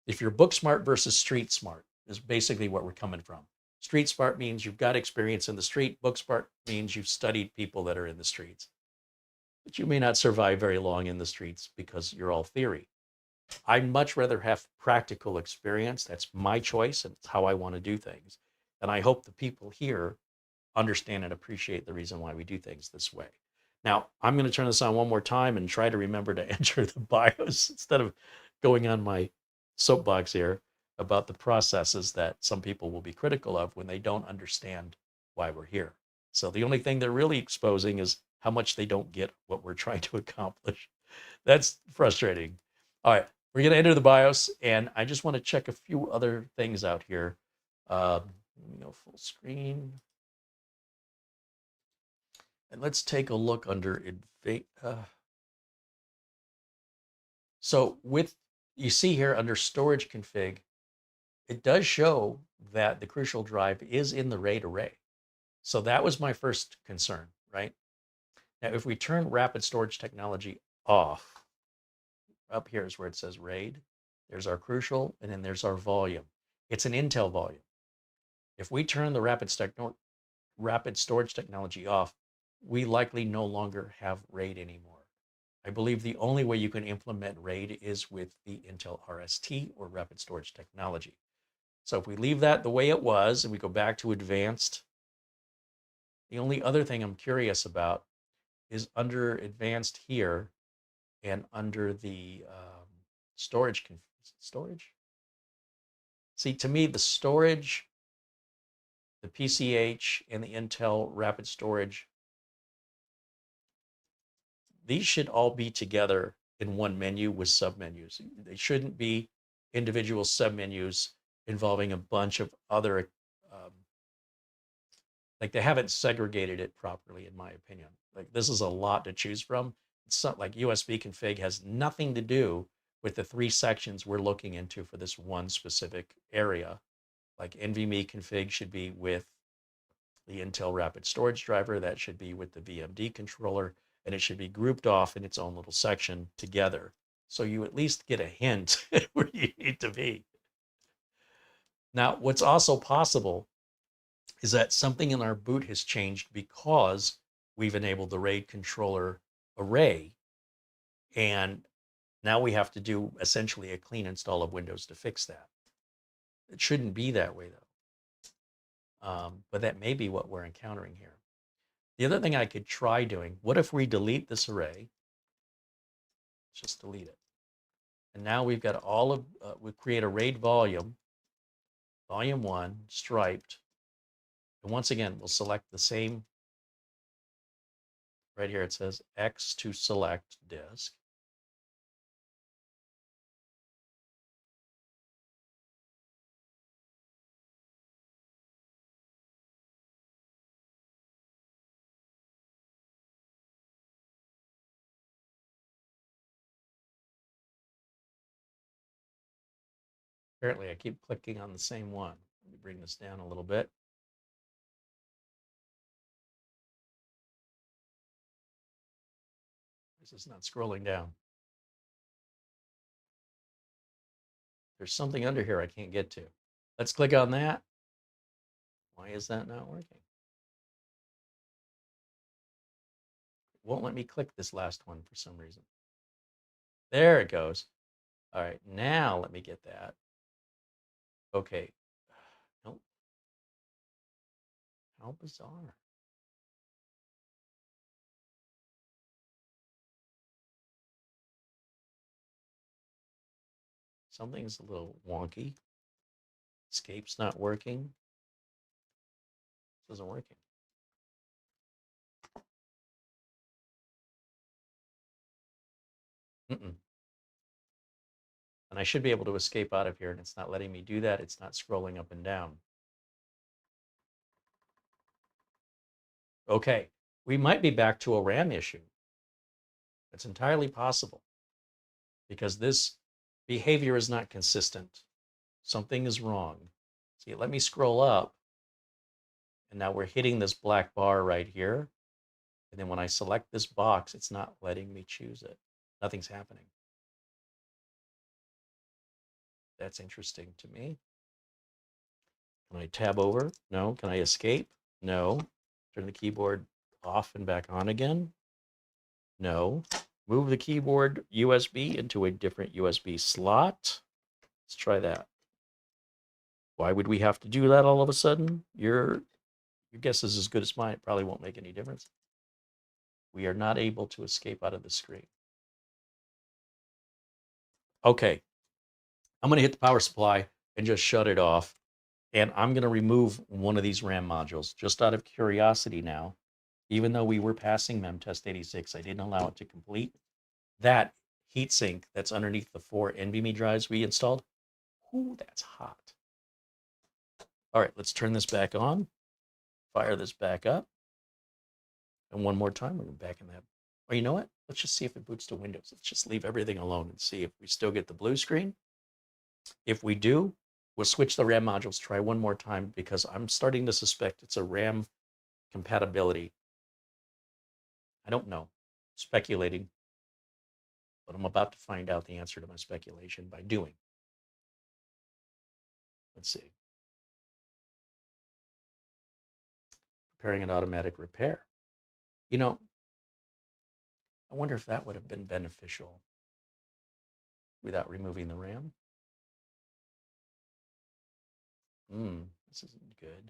if you're book smart versus street smart is basically what we're coming from. Street smart means you've got experience in the street. Book smart means you've studied people that are in the streets. but you may not survive very long in the streets because you're all theory. I'd much rather have practical experience. That's my choice, and it's how I want to do things. And I hope the people here understand and appreciate the reason why we do things this way. Now, I'm going to turn this on one more time and try to remember to enter the BIOS instead of going on my soapbox here about the processes that some people will be critical of when they don't understand why we're here. So the only thing they're really exposing is how much they don't get what we're trying to accomplish. That's frustrating. All right, we're going to enter the BIOS, and I just want to check a few other things out here. Let me go full screen. And let's take a look under so with, you see here under storage config, it does show that the crucial drive is in the RAID array. So that was my first concern, right? Now, if we turn rapid storage technology off, up here is where it says RAID. There's our crucial, and then there's our volume. It's an Intel volume. If we turn the rapid storage technology off, we likely no longer have RAID anymore. I believe the only way you can implement RAID is with the Intel RST or rapid storage technology. So if we leave that the way it was and we go back to advanced, the only other thing I'm curious about is under advanced here and under the storage. See, to me, the storage, the PCH, and the Intel rapid storage, these should all be together in one menu with submenus. They shouldn't be individual submenus involving a bunch of other, like they haven't segregated it properly, in my opinion. Like this is a lot to choose from. It's not like USB config has nothing to do with the 3 sections we're looking into for this one specific area. Like NVMe config should be with the Intel rapid storage driver, that should be with the VMD controller, and it should be grouped off in its own little section together. So you at least get a hint where you need to be. Now, what's also possible is that something in our boot has changed because we've enabled the RAID controller array. And now we have to do essentially a clean install of Windows to fix that. It shouldn't be that way, though. But that may be what we're encountering here. The other thing I could try doing, what if we delete this array? Let's just delete it. And now we've got all of, we create a RAID volume, volume 1, striped. And once again, we'll select the same, right here it says X to select disk. Apparently I keep clicking on the same one. Let me bring this down a little bit. This is not scrolling down. There's something under here I can't get to. Let's click on that. Why is that not working? It won't let me click this last one for some reason. There it goes. All right, now let me get that. Okay. Nope. How bizarre. Something's a little wonky. Escape's not working. This isn't working. And I should be able to escape out of here, and it's not letting me do that. It's not scrolling up and down. Okay, we might be back to a RAM issue. It's entirely possible because this behavior is not consistent. Something is wrong. See, let me scroll up, and now we're hitting this black bar right here. And then when I select this box, it's not letting me choose it. Nothing's happening. That's interesting to me. Can I tab over? No. Can I escape? No. Turn the keyboard off and back on again? No. Move the keyboard USB into a different USB slot. Let's try that. Why would we have to do that all of a sudden? Your guess is as good as mine. It probably won't make any difference. We are not able to escape out of the screen. Okay. I'm going to hit the power supply and just shut it off. And I'm going to remove one of these RAM modules just out of curiosity now. Even though we were passing MemTest 86, I didn't allow it to complete. That heatsink that's underneath the 4 NVMe drives we installed, ooh, that's hot. All right, let's turn this back on. Fire this back up. And one more time, we're back in that. Or you know what? Let's just see if it boots to Windows. Let's just leave everything alone and see if we still get the blue screen. If we do, we'll switch the RAM modules, try one more time, because I'm starting to suspect it's a RAM compatibility. I don't know, speculating, but I'm about to find out the answer to my speculation by doing. Let's see. Preparing an automatic repair. You know, I wonder if that would have been beneficial without removing the RAM. This isn't good.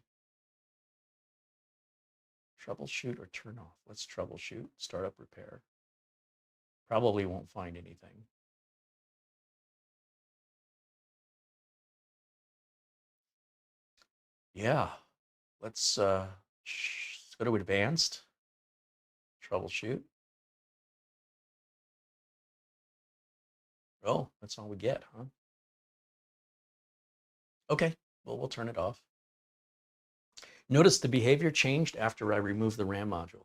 Troubleshoot or turn off. Let's troubleshoot, start up repair. Probably won't find anything. Yeah, let's go to advanced, troubleshoot. Oh, that's all we get, huh? Okay, well, we'll turn it off. Notice the behavior changed after I removed the RAM module.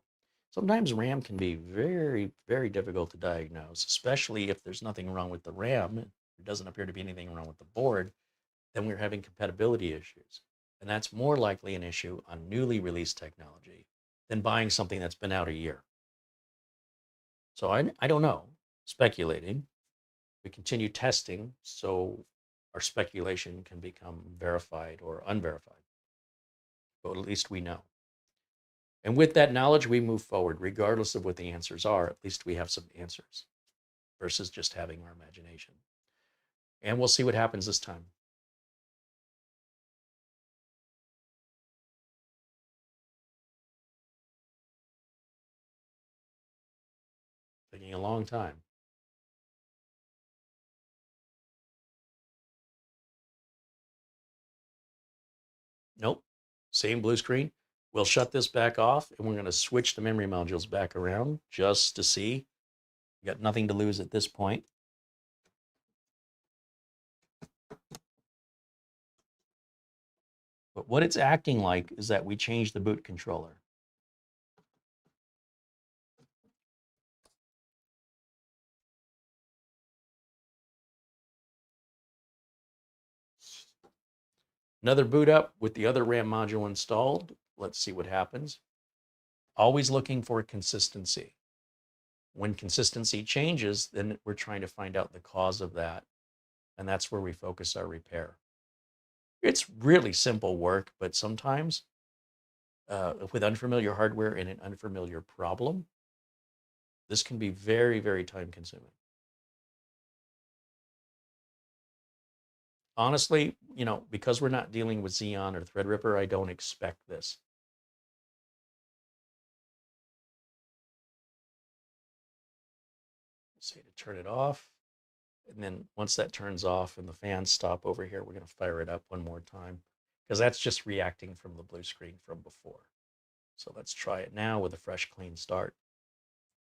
Sometimes RAM can be very, very difficult to diagnose, especially if there's nothing wrong with the RAM. There doesn't appear to be anything wrong with the board. Then we're having compatibility issues. And that's more likely an issue on newly released technology than buying something that's been out a year. So I don't know, speculating. We continue testing so our speculation can become verified or unverified. But at least we know. And with that knowledge, we move forward, regardless of what the answers are. At least we have some answers versus just having our imagination. And we'll see what happens this time. Taking a long time. Nope, same blue screen. We'll shut this back off and we're going to switch the memory modules back around just to see. We got nothing to lose at this point. But what it's acting like is that we changed the boot controller. Another boot up with the other RAM module installed. Let's see what happens. Always looking for consistency. When consistency changes, then we're trying to find out the cause of that. And that's where we focus our repair. It's really simple work, but sometimes with unfamiliar hardware and an unfamiliar problem, this can be very, very time consuming. Honestly, you know, because we're not dealing with Xeon or Threadripper, I don't expect this. Say to turn it off. And then once that turns off and the fans stop over here, we're going to fire it up one more time because that's just reacting from the blue screen from before. So let's try it now with a fresh, clean start.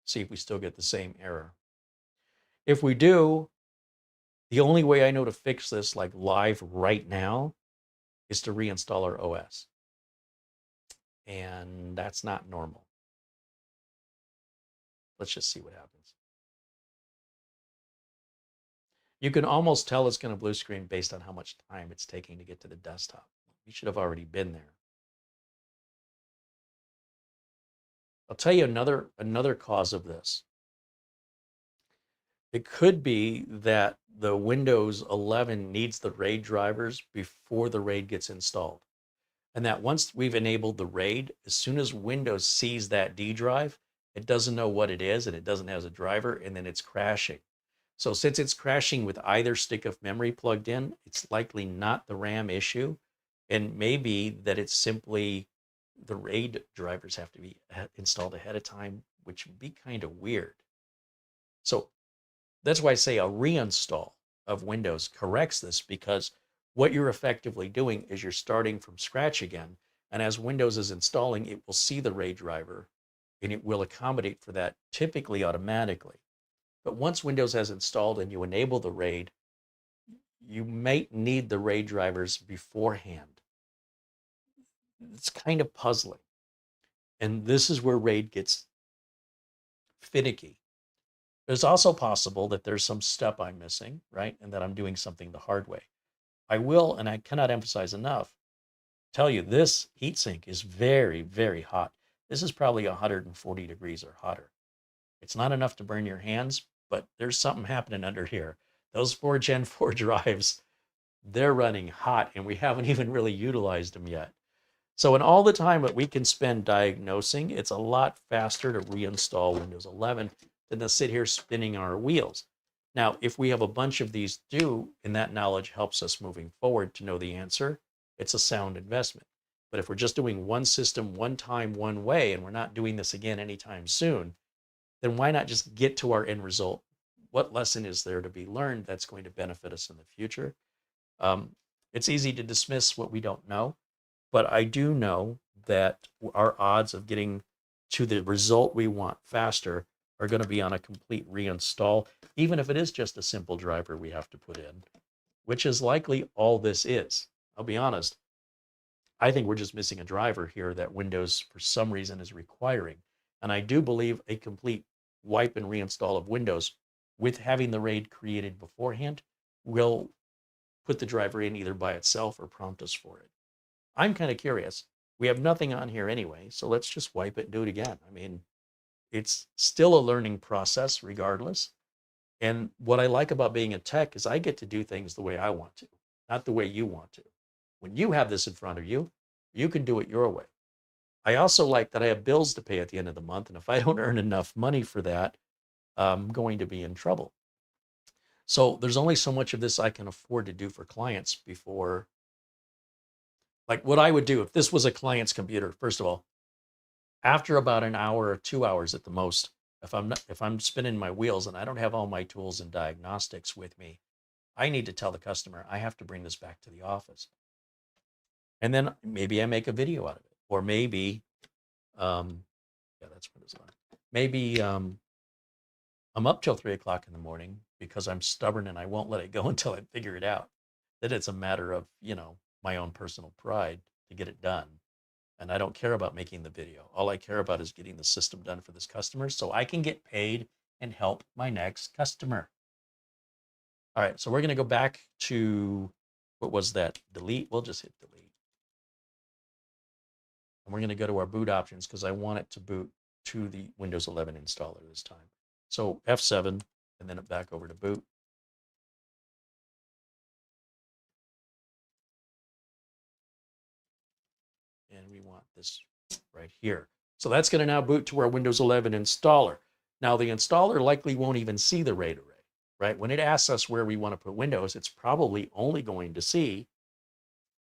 See if we still get the same error. If we do, the only way I know to fix this like live right now is to reinstall our OS. And that's not normal. Let's just see what happens. You can almost tell it's going to blue screen based on how much time it's taking to get to the desktop. You should have already been there. I'll tell you another cause of this. It could be that the Windows 11 needs the RAID drivers before the RAID gets installed. And that once we've enabled the RAID, as soon as Windows sees that D drive, it doesn't know what it is, and it doesn't have a driver, and then it's crashing. So since it's crashing with either stick of memory plugged in, it's likely not the RAM issue, and maybe that it's simply the RAID drivers have to be installed ahead of time, which would be kind of weird. So that's why I say a reinstall of Windows corrects this, because what you're effectively doing is you're starting from scratch again. And as Windows is installing, it will see the RAID driver and it will accommodate for that typically automatically. But once Windows has installed and you enable the RAID, you might need the RAID drivers beforehand. It's kind of puzzling. And this is where RAID gets finicky. It's also possible that there's some step I'm missing, right? And that I'm doing something the hard way. I will, and I cannot emphasize enough, tell you this heatsink is very, very hot. This is probably 140 degrees or hotter. It's not enough to burn your hands, but there's something happening under here. Those 4 Gen 4 drives, they're running hot, and we haven't even really utilized them yet. So in all the time that we can spend diagnosing, it's a lot faster to reinstall Windows 11 than to sit here spinning our wheels. Now, if we have a bunch of these due, and that knowledge helps us moving forward to know the answer, it's a sound investment. But if we're just doing one system, one time, one way, and we're not doing this again anytime soon, then why not just get to our end result? What lesson is there to be learned that's going to benefit us in the future? It's easy to dismiss what we don't know, but I do know that our odds of getting to the result we want faster are going to be on a complete reinstall, even if it is just a simple driver we have to put in, which is likely all this is. I'll be honest, I think we're just missing a driver here that Windows, for some reason, is requiring. And I do believe a complete wipe and reinstall of Windows with having the RAID created beforehand will put the driver in either by itself or prompt us for it. I'm kind of curious. We have nothing on here anyway, so let's just wipe it and do it again. I mean, it's still a learning process regardless. And what I like about being a tech is I get to do things the way I want to, not the way you want to. When you have this in front of you, you can do it your way. I also like that I have bills to pay at the end of the month, and if I don't earn enough money for that, I'm going to be in trouble. So there's only so much of this I can afford to do for clients before, like what I would do if this was a client's computer. First of all, after about an hour or 2 hours at the most, if I'm spinning my wheels and I don't have all my tools and diagnostics with me, I need to tell the customer I have to bring this back to the office. And then maybe I make a video out of it, or maybe, yeah, that's what it's on. Maybe I'm up till 3 o'clock in the morning because I'm stubborn and I won't let it go until I figure it out. That it's a matter of, my own personal pride to get it done. And I don't care about making the video. All I care about is getting the system done for this customer so I can get paid and help my next customer. All right, so we're going to go back to, what was that? Delete. We'll just hit delete. And we're going to go to our boot options because I want it to boot to the Windows 11 installer this time. So F7, and then back over to boot. And we want this right here. So that's going to now boot to our Windows 11 installer. Now the installer likely won't even see the RAID array, right? When it asks us where we want to put Windows, it's probably only going to see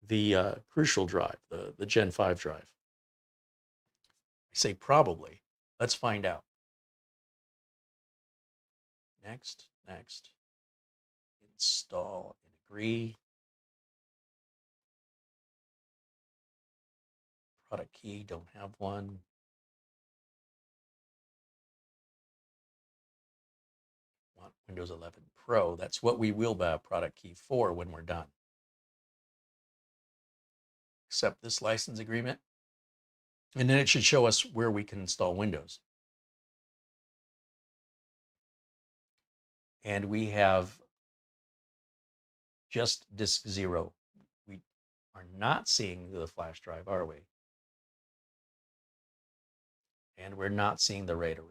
the crucial drive, the Gen 5 drive. I say probably. Let's find out. Next, install and agree. Product key, don't have one. Want Windows 11 Pro. That's what we will buy a product key for when we're done. Accept this license agreement. And then it should show us where we can install Windows. And we have just disk 0. We are not seeing the flash drive, are we? And we're not seeing the RAID array.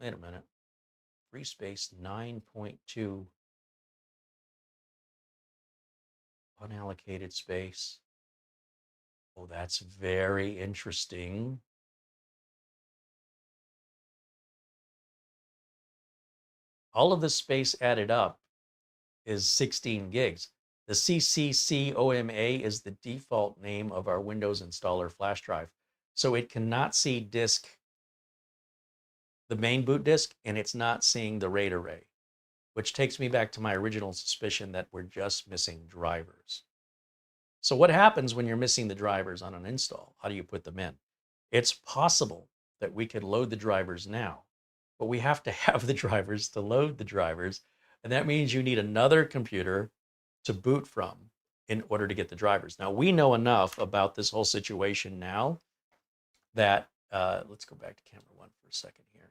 Wait a minute. Free space 9.2. Unallocated space. Oh, that's very interesting. All of this space added up is 16 gigs. The CCCOMA is the default name of our Windows installer flash drive. So it cannot see disk, the main boot disk, and it's not seeing the RAID array, which takes me back to my original suspicion that we're just missing drivers. So what happens when you're missing the drivers on an install? How do you put them in? It's possible that we could load the drivers now, but we have to have the drivers to load the drivers. And that means you need another computer to boot from in order to get the drivers. Now, we know enough about this whole situation now that, let's go back to camera one for a second here.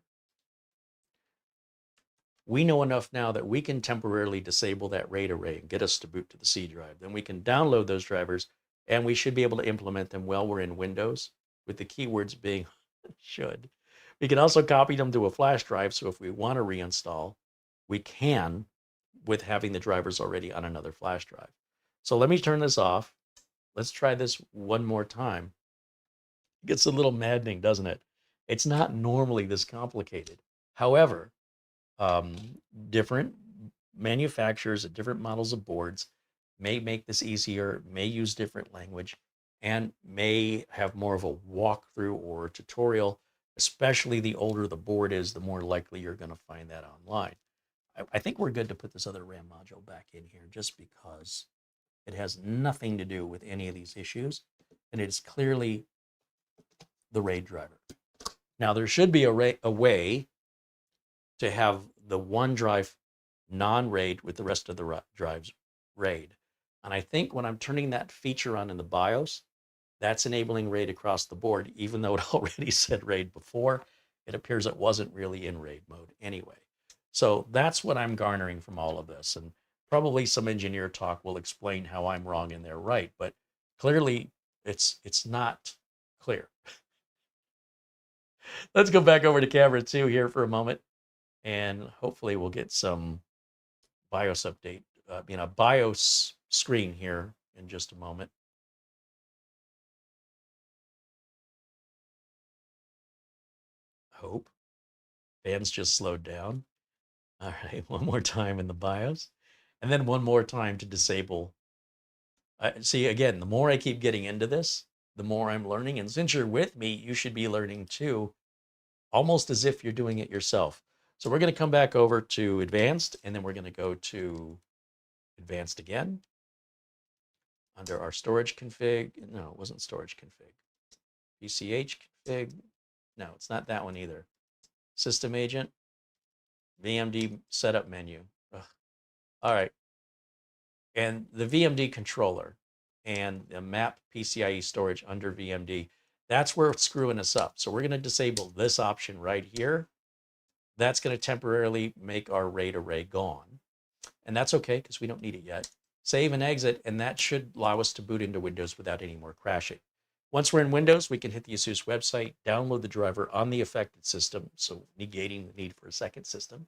We know enough now that we can temporarily disable that RAID array and get us to boot to the C drive. Then we can download those drivers, and we should be able to implement them while we're in Windows, with the keywords being should. We can also copy them to a flash drive, so if we want to reinstall, we can with having the drivers already on another flash drive. So let me turn this off. Let's try this one more time. It gets a little maddening, doesn't it? It's not normally this complicated. However, different manufacturers at different models of boards may make this easier, may use different language, and may have more of a walkthrough or tutorial. Especially the older the board is, the more likely you're going to find that online. I think we're good to put this other RAM module back in here just because it has nothing to do with any of these issues, and it's clearly the RAID driver. Now, there should be a way to have the one drive non-RAID with the rest of the drives RAID. And I think when I'm turning that feature on in the BIOS, that's enabling RAID across the board, even though it already said RAID before. It appears it wasn't really in RAID mode anyway. So that's what I'm garnering from all of this. And probably some engineer talk will explain how I'm wrong and they're right, but clearly it's not clear. Let's go back over to camera 2 here for a moment, and hopefully we'll get some BIOS update, BIOS screen here in just a moment. Hope. Fans just slowed down. All right, one more time in the BIOS, and then one more time to disable. See, again, the more I keep getting into this, the more I'm learning. And since you're with me, you should be learning too, almost as if you're doing it yourself. So we're going to come back over to advanced, and then we're going to go to advanced again under our storage config. No, it wasn't storage config. PCH config. No, it's not that one either. System agent, VMD setup menu. Ugh. All right. And the VMD controller and the map PCIe storage under VMD, that's where it's screwing us up. So we're going to disable this option right here. That's going to temporarily make our RAID array gone. And that's okay because we don't need it yet. Save and exit, and that should allow us to boot into Windows without any more crashing. Once we're in Windows, we can hit the ASUS website, download the driver on the affected system, so negating the need for a second system,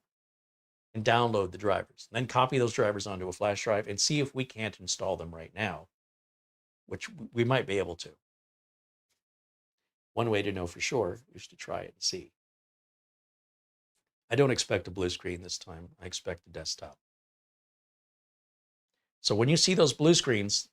and download the drivers. Then copy those drivers onto a flash drive and see if we can't install them right now, which we might be able to. One way to know for sure is to try it and see. I don't expect a blue screen this time. I expect a desktop. So when you see those blue screens,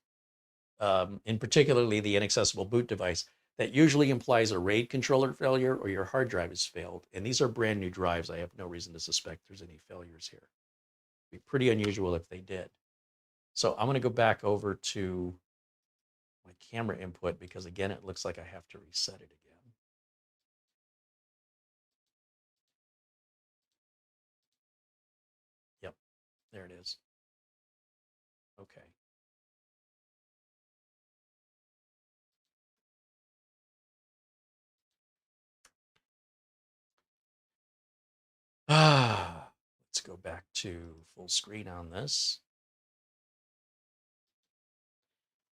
in particularly the inaccessible boot device, that usually implies a RAID controller failure or your hard drive has failed. And these are brand new drives. I have no reason to suspect there's any failures here. It'd be pretty unusual if they did. So I'm going to go back over to my camera input because, again, it looks like I have to reset it again. Yep, there it is. Okay. Let's go back to full screen on this.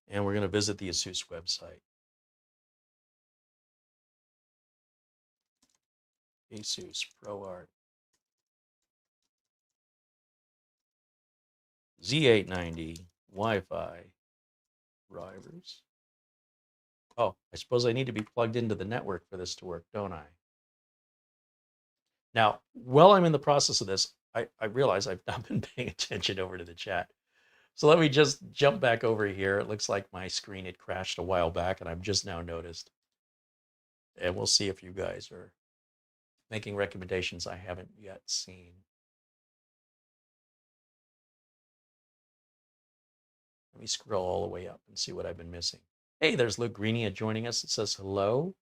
And we're going to visit the ASUS website. ASUS ProArt. Z890, Wi-Fi, drivers. Oh, I suppose I need to be plugged into the network for this to work, don't I? Now, while I'm in the process of this, I realize I've not been paying attention over to the chat. So let me just jump back over here. It looks like my screen had crashed a while back, and I've just now noticed. And we'll see if you guys are making recommendations I haven't yet seen. Let me scroll all the way up and see what I've been missing. Hey, there's Luke Greenia joining us. It says hello.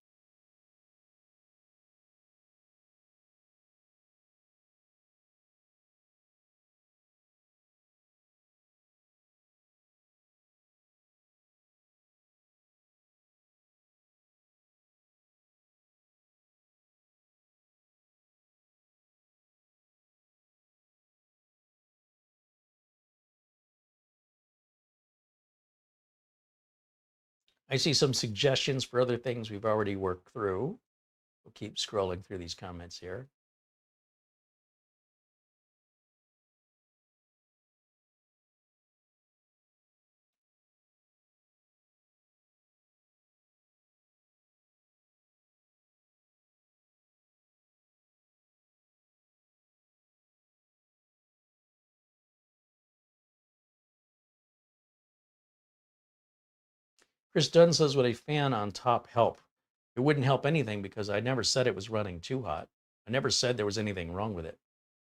I see some suggestions for other things we've already worked through. We'll keep scrolling through these comments here. Chris Dunn says, would a fan on top help? It wouldn't help anything because I never said it was running too hot. I never said there was anything wrong with it.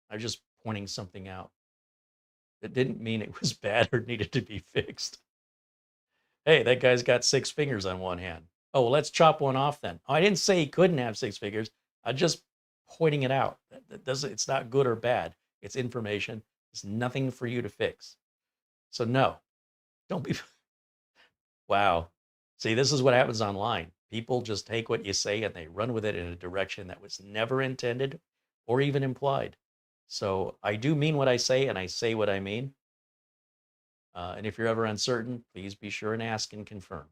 I was just pointing something out. It didn't mean it was bad or needed to be fixed. Hey, that guy's got 6 fingers on one hand. Oh, well, let's chop one off then. Oh, I didn't say he couldn't have 6 fingers. I'm just pointing it out. That doesn't, it's not good or bad. It's information. It's nothing for you to fix. So no, don't be. Wow. See, this is what happens online. People just take what you say and they run with it in a direction that was never intended or even implied. So I do mean what I say, and I say what I mean. And if you're ever uncertain, please be sure and ask and confirm.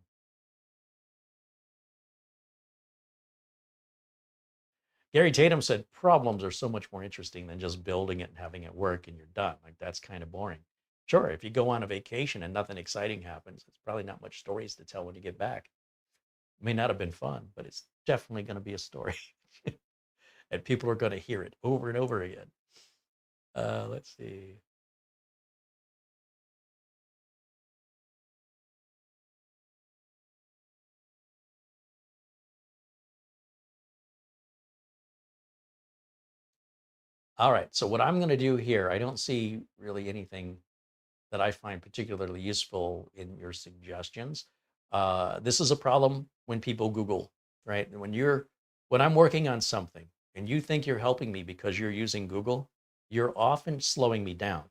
Gary Tatum said problems are so much more interesting than just building it and having it work and you're done. Like, that's kind of boring. Sure, if you go on a vacation and nothing exciting happens, it's probably not much stories to tell when you get back. It may not have been fun, but it's definitely going to be a story. And people are going to hear it over and over again. Let's see. All right, so what I'm going to do here, I don't see really anything that I find particularly useful in your suggestions. This is a problem when people Google, right? When I'm working on something and you think you're helping me because you're using Google, you're often slowing me down.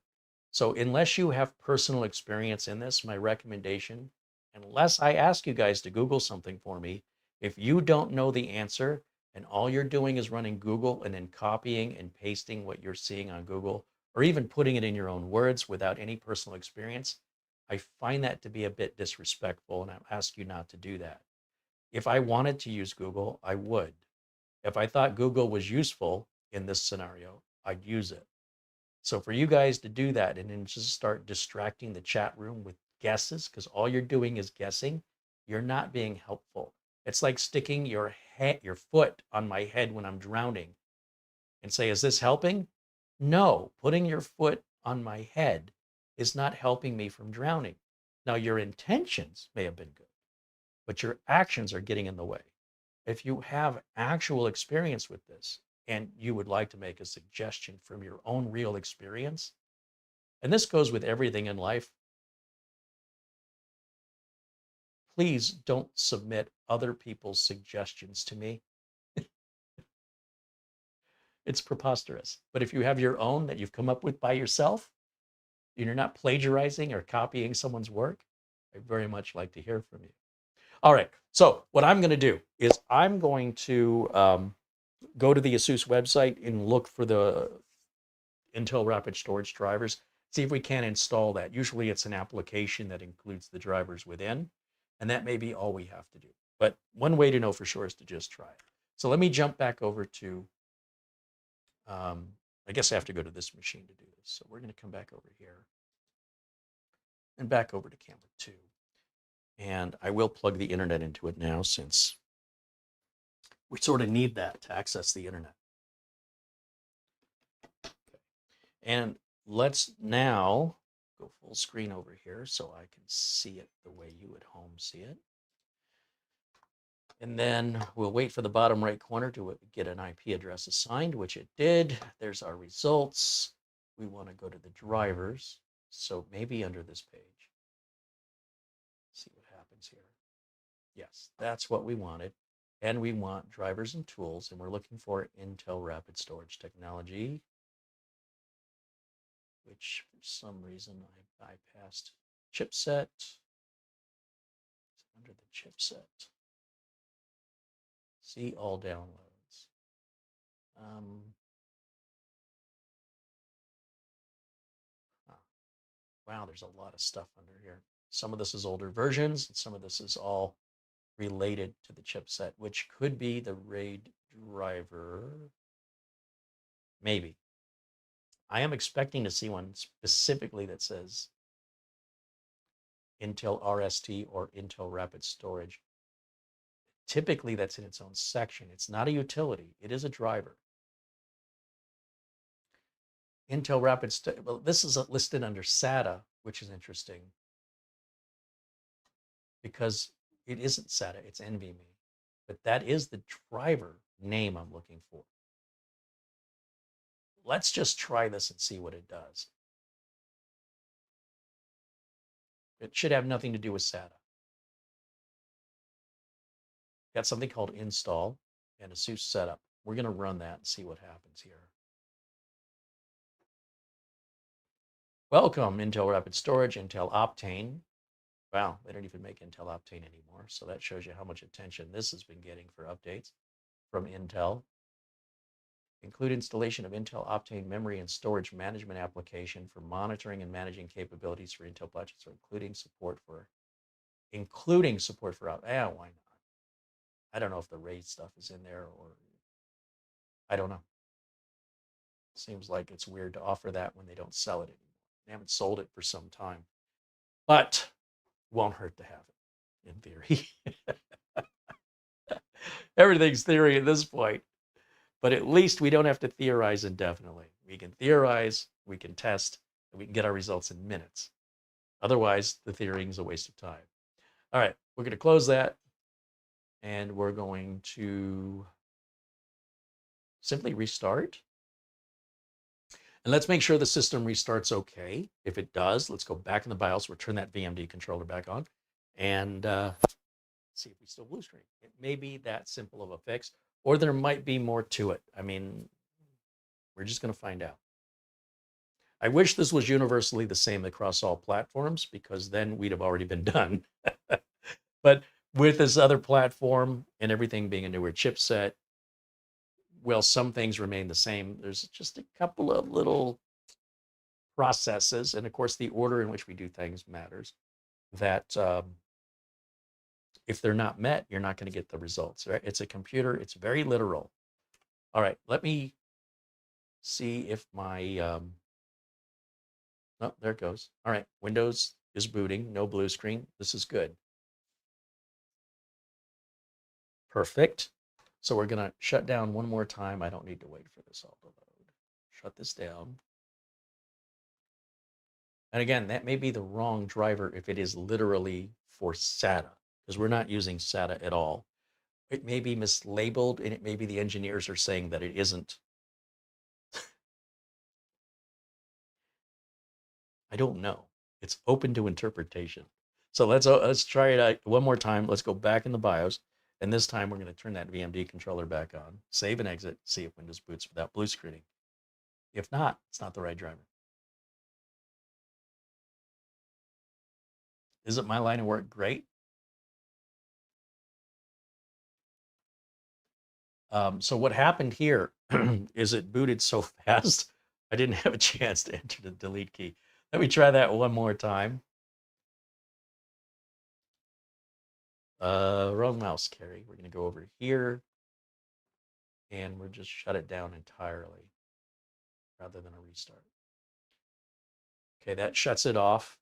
So unless you have personal experience in this, my recommendation, unless I ask you guys to Google something for me, if you don't know the answer and all you're doing is running Google and then copying and pasting what you're seeing on Google, or even putting it in your own words without any personal experience, I find that to be a bit disrespectful, and I ask you not to do that. If I wanted to use Google, I would. If I thought Google was useful in this scenario, I'd use it. So for you guys to do that and then just start distracting the chat room with guesses, because all you're doing is guessing, you're not being helpful. It's like sticking your foot on my head when I'm drowning and say, is this helping? No, putting your foot on my head is not helping me from drowning. Now, your intentions may have been good, but your actions are getting in the way. If you have actual experience with this and you would like to make a suggestion from your own real experience, and this goes with everything in life, please don't submit other people's suggestions to me. It's preposterous. But if you have your own that you've come up with by yourself, and you're not plagiarizing or copying someone's work, I'd very much like to hear from you. All right, so what I'm going to do is I'm going to go to the ASUS website and look for the Intel Rapid Storage drivers, see if we can install that. Usually it's an application that includes the drivers within, and that may be all we have to do. But one way to know for sure is to just try it. So let me jump back over to, I guess I have to go to this machine to do this. So we're going to come back over here and back over to camera 2. And I will plug the internet into it now since we sort of need that to access the internet. And let's now go full screen over here so I can see it the way you at home see it. And then we'll wait for the bottom right corner to get an IP address assigned, which it did. There's our results. We want to go to the drivers. So maybe under this page. See what happens here. Yes, that's what we wanted. And we want drivers and tools, and we're looking for Intel Rapid Storage Technology, which for some reason I bypassed chipset. Under the chipset. See all downloads. Wow, there's a lot of stuff under here. Some of this is older versions, and some of this is all related to the chipset, which could be the RAID driver. Maybe. I am expecting to see one specifically that says Intel RST or Intel Rapid Storage. Typically, that's in its own section. It's not a utility. It is a driver. Intel Rapid Storage, well, this is listed under SATA, which is interesting because it isn't SATA, it's NVMe. But that is the driver name I'm looking for. Let's just try this and see what it does. It should have nothing to do with SATA. Got something called install and ASUS setup. We're going to run that and see what happens here. Welcome, Intel Rapid Storage, Intel Optane. Wow, they don't even make Intel Optane anymore. So that shows you how much attention this has been getting for updates from Intel. Include installation of Intel Optane memory and storage management application for monitoring and managing capabilities for Intel budgets, or including support for why not? I don't know if the RAID stuff is in there or I don't know. Seems like it's weird to offer that when they don't sell it anymore. They haven't sold it for some time, but won't hurt to have it in theory. Everything's theory at this point, but at least we don't have to theorize indefinitely. We can theorize, we can test, and we can get our results in minutes. Otherwise, the theory is a waste of time. All right, we're going to close that, and we're going to simply restart. And let's make sure the system restarts okay. If it does, let's go back in the BIOS, return that VMD controller back on, and see if we still blue screen. It may be that simple of a fix, or there might be more to it. I mean, we're just going to find out. I wish this was universally the same across all platforms, because then we'd have already been done. But with this other platform and everything being a newer chipset, well, some things remain the same. There's just a couple of little processes, and of course, the order in which we do things matters, that if they're not met, you're not going to get the results, right? It's a computer. It's very literal. All right, let me see if my, oh, there it goes. All right, Windows is booting, no blue screen. This is good. Perfect. So we're going to shut down one more time. I don't need to wait for this all to load. Shut this down. And again, that may be the wrong driver if it is literally for SATA, because we're not using SATA at all. It may be mislabeled, and it may be the engineers are saying that it isn't. I don't know. It's open to interpretation. So let's try it out one more time. Let's go back in the BIOS. And this time we're going to turn that VMD controller back on, save and exit, see if Windows boots without blue screening. If not, it's not the right driver. Isn't my line of work great? So what happened here is it booted so fast, I didn't have a chance to enter the delete key. Let me try that one more time. Wrong mouse, Carey. We're going to go over here, and we'll just shut it down entirely rather than a restart. Okay, that shuts it off.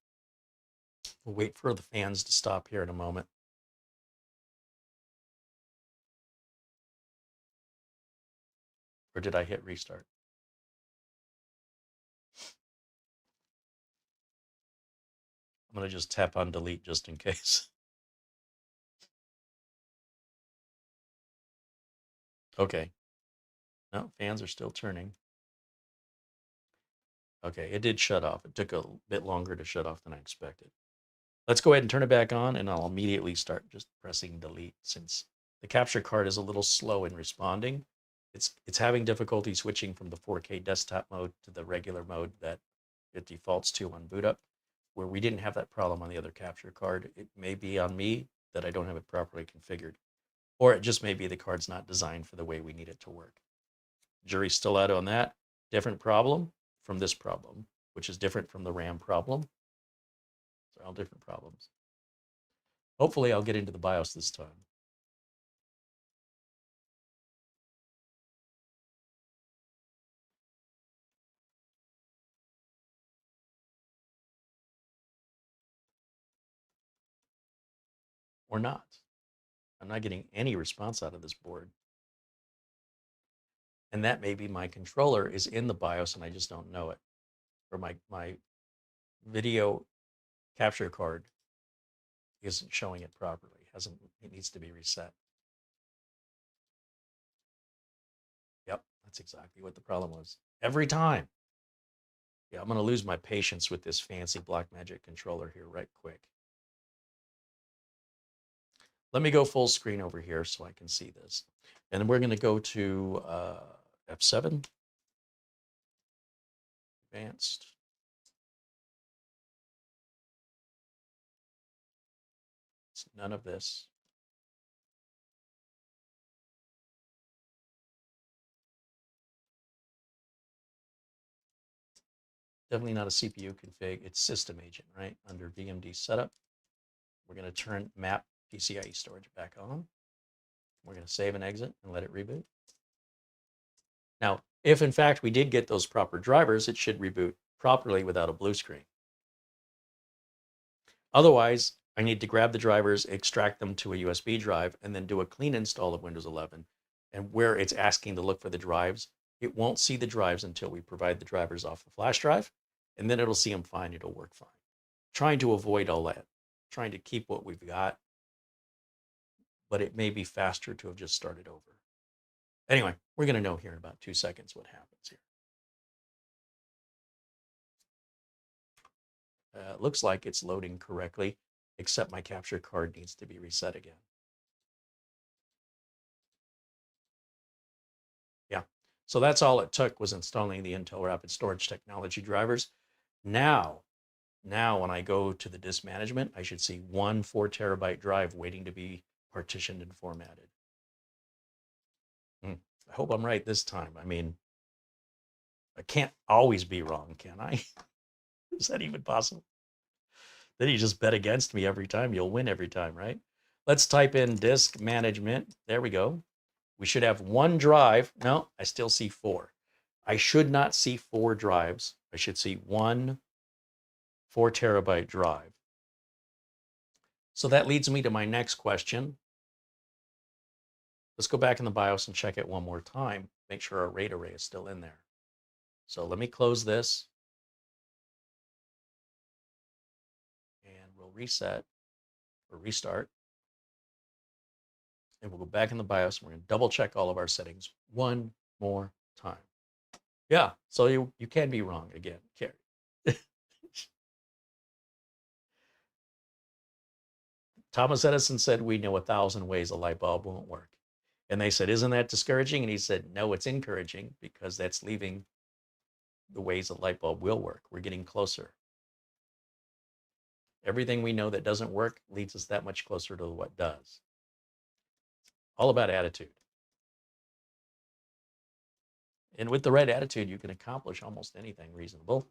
We'll wait for the fans to stop here in a moment. Or did I hit restart? I'm going to just tap on delete just in case. Okay. No, fans are still turning. Okay, it did shut off. It took a bit longer to shut off than I expected. Let's go ahead and turn it back on, and I'll immediately start just pressing delete since the capture card is a little slow in responding. It's having difficulty switching from the 4K desktop mode to the regular mode that it defaults to on boot up, where we didn't have that problem on the other capture card. It may be on me that I don't have it properly configured, or it just may be the card's not designed for the way we need it to work. Jury's still out on that. Different problem from this problem, which is different from the RAM problem. They're all different problems. Hopefully I'll get into the BIOS this time. Or not. I'm not getting any response out of this board. And that may be my controller is in the BIOS and I just don't know it. Or my video capture card isn't showing it properly. It needs to be reset. Yep, that's exactly what the problem was. Every time. Yeah, I'm going to lose my patience with this fancy Blackmagic controller here right quick. Let me go full screen over here so I can see this. And then we're going to go to F7. Advanced. It's none of this. Definitely not a CPU config. It's system agent, right? Under VMD setup. We're going to turn map PCIe storage back on. We're going to save and exit and let it reboot. Now, if in fact we did get those proper drivers, it should reboot properly without a blue screen. Otherwise, I need to grab the drivers, extract them to a USB drive, and then do a clean install of Windows 11. And where it's asking to look for the drives, it won't see the drives until we provide the drivers off the flash drive, and then it'll see them fine, it'll work fine. Trying to avoid all that, trying to keep what we've got, but it may be faster to have just started over. Anyway, we're going to know here in about 2 seconds what happens here. Looks like it's loading correctly, except my capture card needs to be reset again. Yeah, so that's all it took was installing the Intel Rapid Storage Technology drivers. Now when I go to the disk management, I should see one 4 terabyte drive waiting to be partitioned and formatted. I hope I'm right this time. I mean, I can't always be wrong, can I? Is that even possible? Then you just bet against me every time. You'll win every time, right? Let's type in disk management. There we go. We should have one drive. No, I still see 4. I should not see 4 drives. I should see one 4 terabyte drive. So that leads me to my next question. Let's go back in the BIOS and check it one more time. Make sure our RAID array is still in there. So let me close this. And we'll reset or restart. And we'll go back in the BIOS and we're going to double check all of our settings one more time. Yeah, so you can be wrong again, Carey. Thomas Edison said, we know 1,000 ways a light bulb won't work. And they said, isn't that discouraging? And he said, no, it's encouraging because that's leaving the ways a light bulb will work. We're getting closer. Everything we know that doesn't work leads us that much closer to what does. All about attitude. And with the right attitude, you can accomplish almost anything reasonable.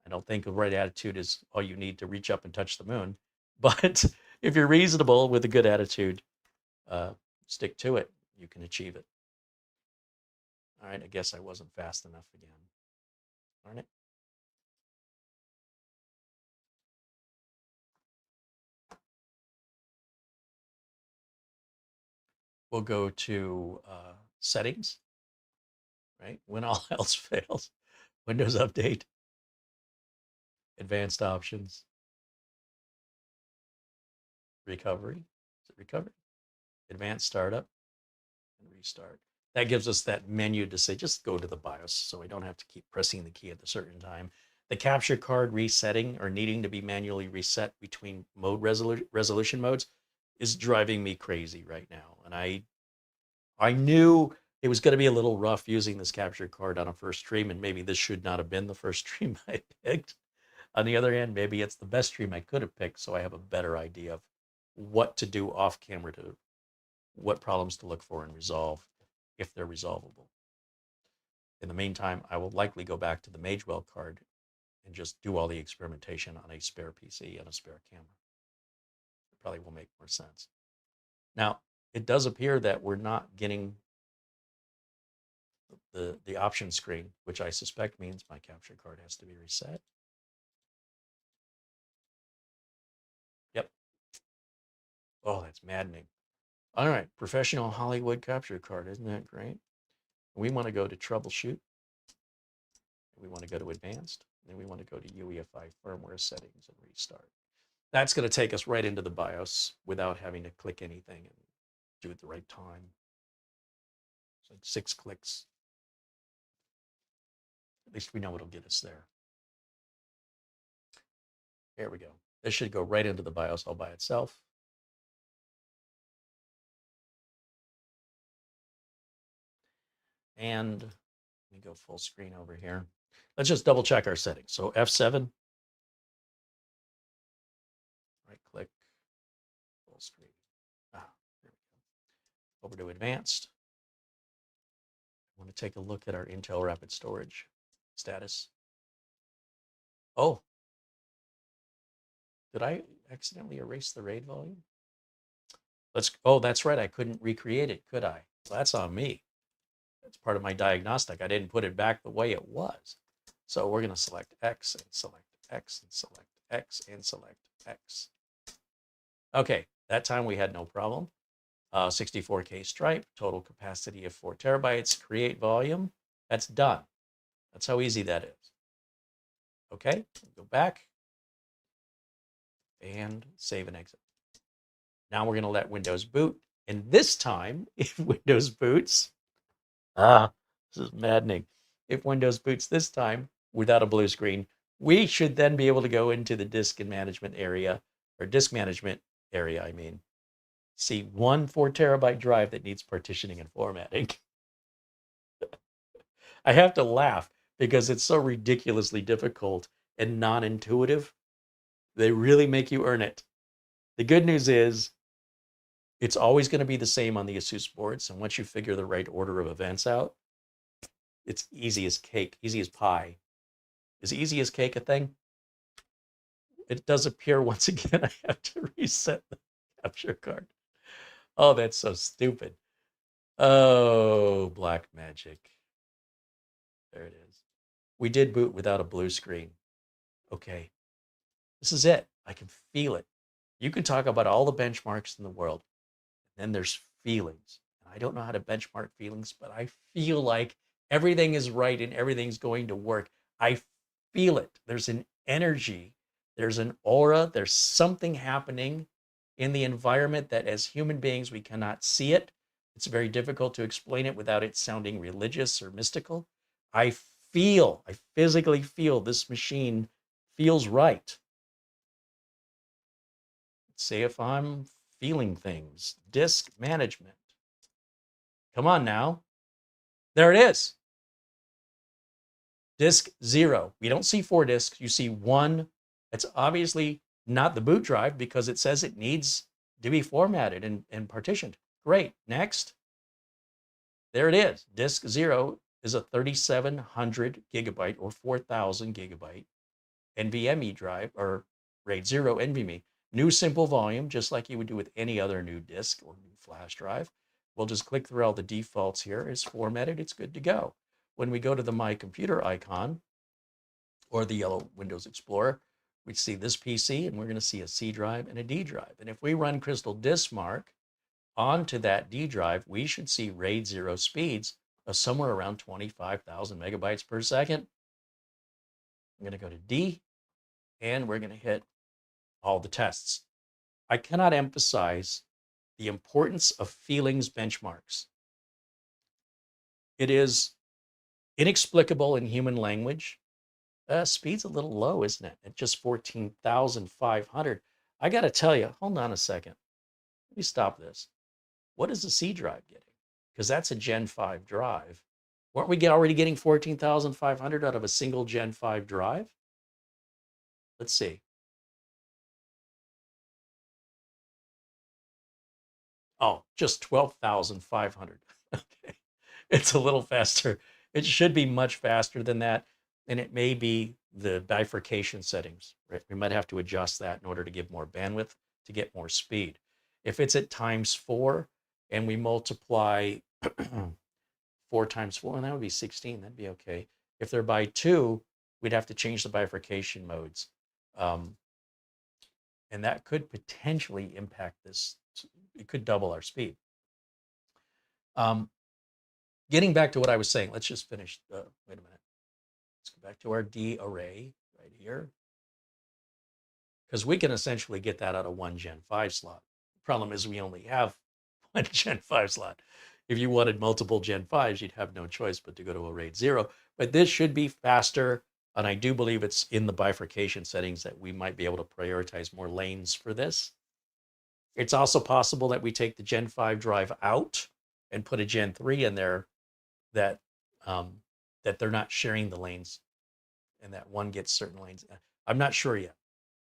I don't think the right attitude is all you need to reach up and touch the moon. But if you're reasonable with a good attitude, stick to it. You can achieve it. All right, I guess I wasn't fast enough again. Darn it. we'll go to settings, right? When all else fails, Windows Update, advanced options, recovery, is it recovery? Advanced startup, and restart. That gives us that menu to say, just go to the BIOS so we don't have to keep pressing the key at a certain time. The capture card resetting or needing to be manually reset between mode resolution modes is driving me crazy right now. And I knew it was going to be a little rough using this capture card on a first stream, and maybe this should not have been the first stream I picked. On the other hand, maybe it's the best stream I could have picked, so I have a better idea of what to do off camera, to what problems to look for and resolve if they're resolvable. In the meantime, I will likely go back to the Magewell card and just do all the experimentation on a spare PC and a spare camera. It probably will make more sense. Now, it does appear that we're not getting the option screen, which I suspect means my capture card has to be reset. Yep. Oh, that's maddening. All right, professional Hollywood capture card. Isn't that great? We want to go to troubleshoot. We want to go to advanced. Then we want to go to UEFI firmware settings and restart. That's going to take us right into the BIOS without having to click anything and do it at the right time. It's like 6 clicks. At least we know it'll get us there. There we go. This should go right into the BIOS all by itself. And let me go full screen over here. Let's just double check our settings. So F7, right click, full screen. There we go. Over to advanced. I want to take a look at our Intel Rapid Storage status. Oh, did I accidentally erase the RAID volume? Oh, that's right. I couldn't recreate it, could I? Well, that's on me. That's part of my diagnostic. I didn't put it back the way it was. So we're going to select X and select X and select X and select X. Okay, that time we had no problem. 64K stripe, total capacity of 4 terabytes, create volume. That's done. That's how easy that is. Okay, go back and save and exit. Now we're going to let Windows boot. And this time, if Windows boots, this is maddening. If Windows boots this time without a blue screen, we should then be able to go into the disk management area, I mean, see one 4 terabyte drive that needs partitioning and formatting. I have to laugh because it's so ridiculously difficult and non-intuitive. They really make you earn it. The good news is it's always going to be the same on the ASUS boards. And once you figure the right order of events out, it's easy as cake, easy as pie. Is easy as cake a thing? It does appear once again I have to reset the capture card. Oh, that's so stupid. Oh, black magic. There it is. We did boot without a blue screen. Okay. This is it. I can feel it. You can talk about all the benchmarks in the world. Then there's feelings. I don't know how to benchmark feelings, but I feel like everything is right and everything's going to work. I feel it. There's an energy. There's an aura. There's something happening in the environment that as human beings, we cannot see it. It's very difficult to explain it without it sounding religious or mystical. I physically feel this machine feels right. Let's see if I'm feeling things. Disk management. Come on now. There it is. Disk 0. We don't see 4 disks. You see 1. It's obviously not the boot drive because it says it needs to be formatted and partitioned. Great. Next. There it is. Disk 0 is a 3,700 gigabyte or 4,000 gigabyte NVMe drive, or RAID 0 NVMe. New simple volume, just like you would do with any other new disk or new flash drive. We'll just click through all the defaults here. It's formatted. It's good to go. When we go to the My Computer icon or the yellow Windows Explorer, we see this PC and we're going to see a C drive and a D drive. And if we run Crystal Disk Mark onto that D drive, we should see RAID 0 speeds of somewhere around 25,000 megabytes per second. I'm going to go to D, and we're going to hit all the tests. I cannot emphasize the importance of feelings benchmarks. It is inexplicable in human language. Speed's a little low, isn't it? At just 14,500. I got to tell you, hold on a second. Let me stop this. What is the C drive getting? Because that's a Gen 5 drive. Weren't we already getting 14,500 out of a single Gen 5 drive? Let's see. Oh, just 12,500. Okay. It's a little faster. It should be much faster than that. And it may be the bifurcation settings, right? We might have to adjust that in order to give more bandwidth to get more speed. If it's at ×4 and we multiply 4 times 4, and that would be 16, that'd be okay. If they're by 2, we'd have to change the bifurcation modes. And that could potentially impact this. It could double our speed. Getting back to what I was saying, let's just finish. Wait a minute. Let's go back to our D array right here. Because we can essentially get that out of one Gen 5 slot. The problem is we only have one Gen 5 slot. If you wanted multiple Gen 5s, you'd have no choice but to go to a RAID 0. But this should be faster. And I do believe it's in the bifurcation settings that we might be able to prioritize more lanes for this. It's also possible that we take the Gen 5 drive out and put a Gen 3 in there that they're not sharing the lanes and that one gets certain lanes. I'm not sure yet.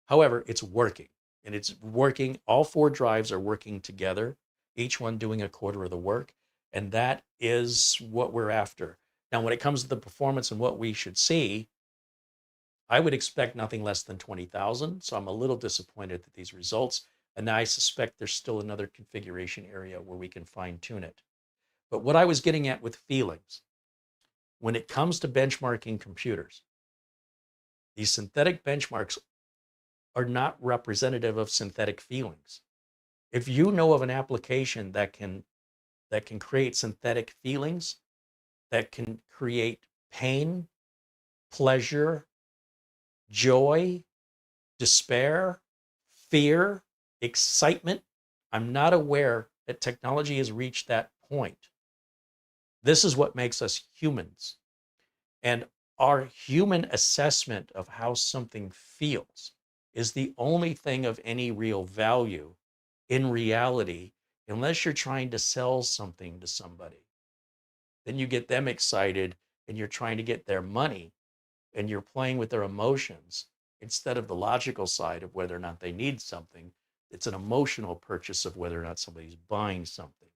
However, it's working, and it's working. All 4 drives are working together, each one doing a quarter of the work, and that is what we're after. Now, when it comes to the performance and what we should see, I would expect nothing less than 20,000, so I'm a little disappointed at these results, and I suspect there's still another configuration area where we can fine-tune it. But what I was getting at with feelings, when it comes to benchmarking computers, these synthetic benchmarks are not representative of synthetic feelings. If you know of an application that can create synthetic feelings, that can create pain, pleasure, joy, despair, fear, excitement, I'm not aware that technology has reached that point. This is what makes us humans. And our human assessment of how something feels is the only thing of any real value in reality, unless you're trying to sell something to somebody. Then you get them excited and you're trying to get their money and you're playing with their emotions instead of the logical side of whether or not they need something. It's an emotional purchase of whether or not somebody's buying something.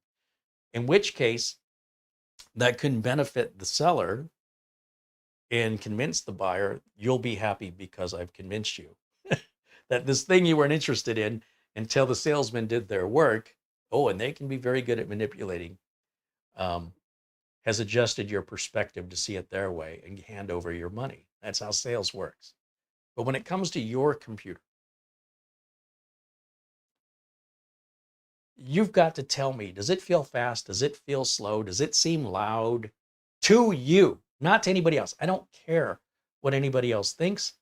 In which case, that can benefit the seller and convince the buyer, you'll be happy because I've convinced you that this thing you weren't interested in until the salesman did their work. Oh, and they can be very good at manipulating, has adjusted your perspective to see it their way and hand over your money. That's how sales works. But when it comes to your computer, you've got to tell me, does it feel fast? Does it feel slow? Does it seem loud to you? Not to anybody else. I don't care what anybody else thinks.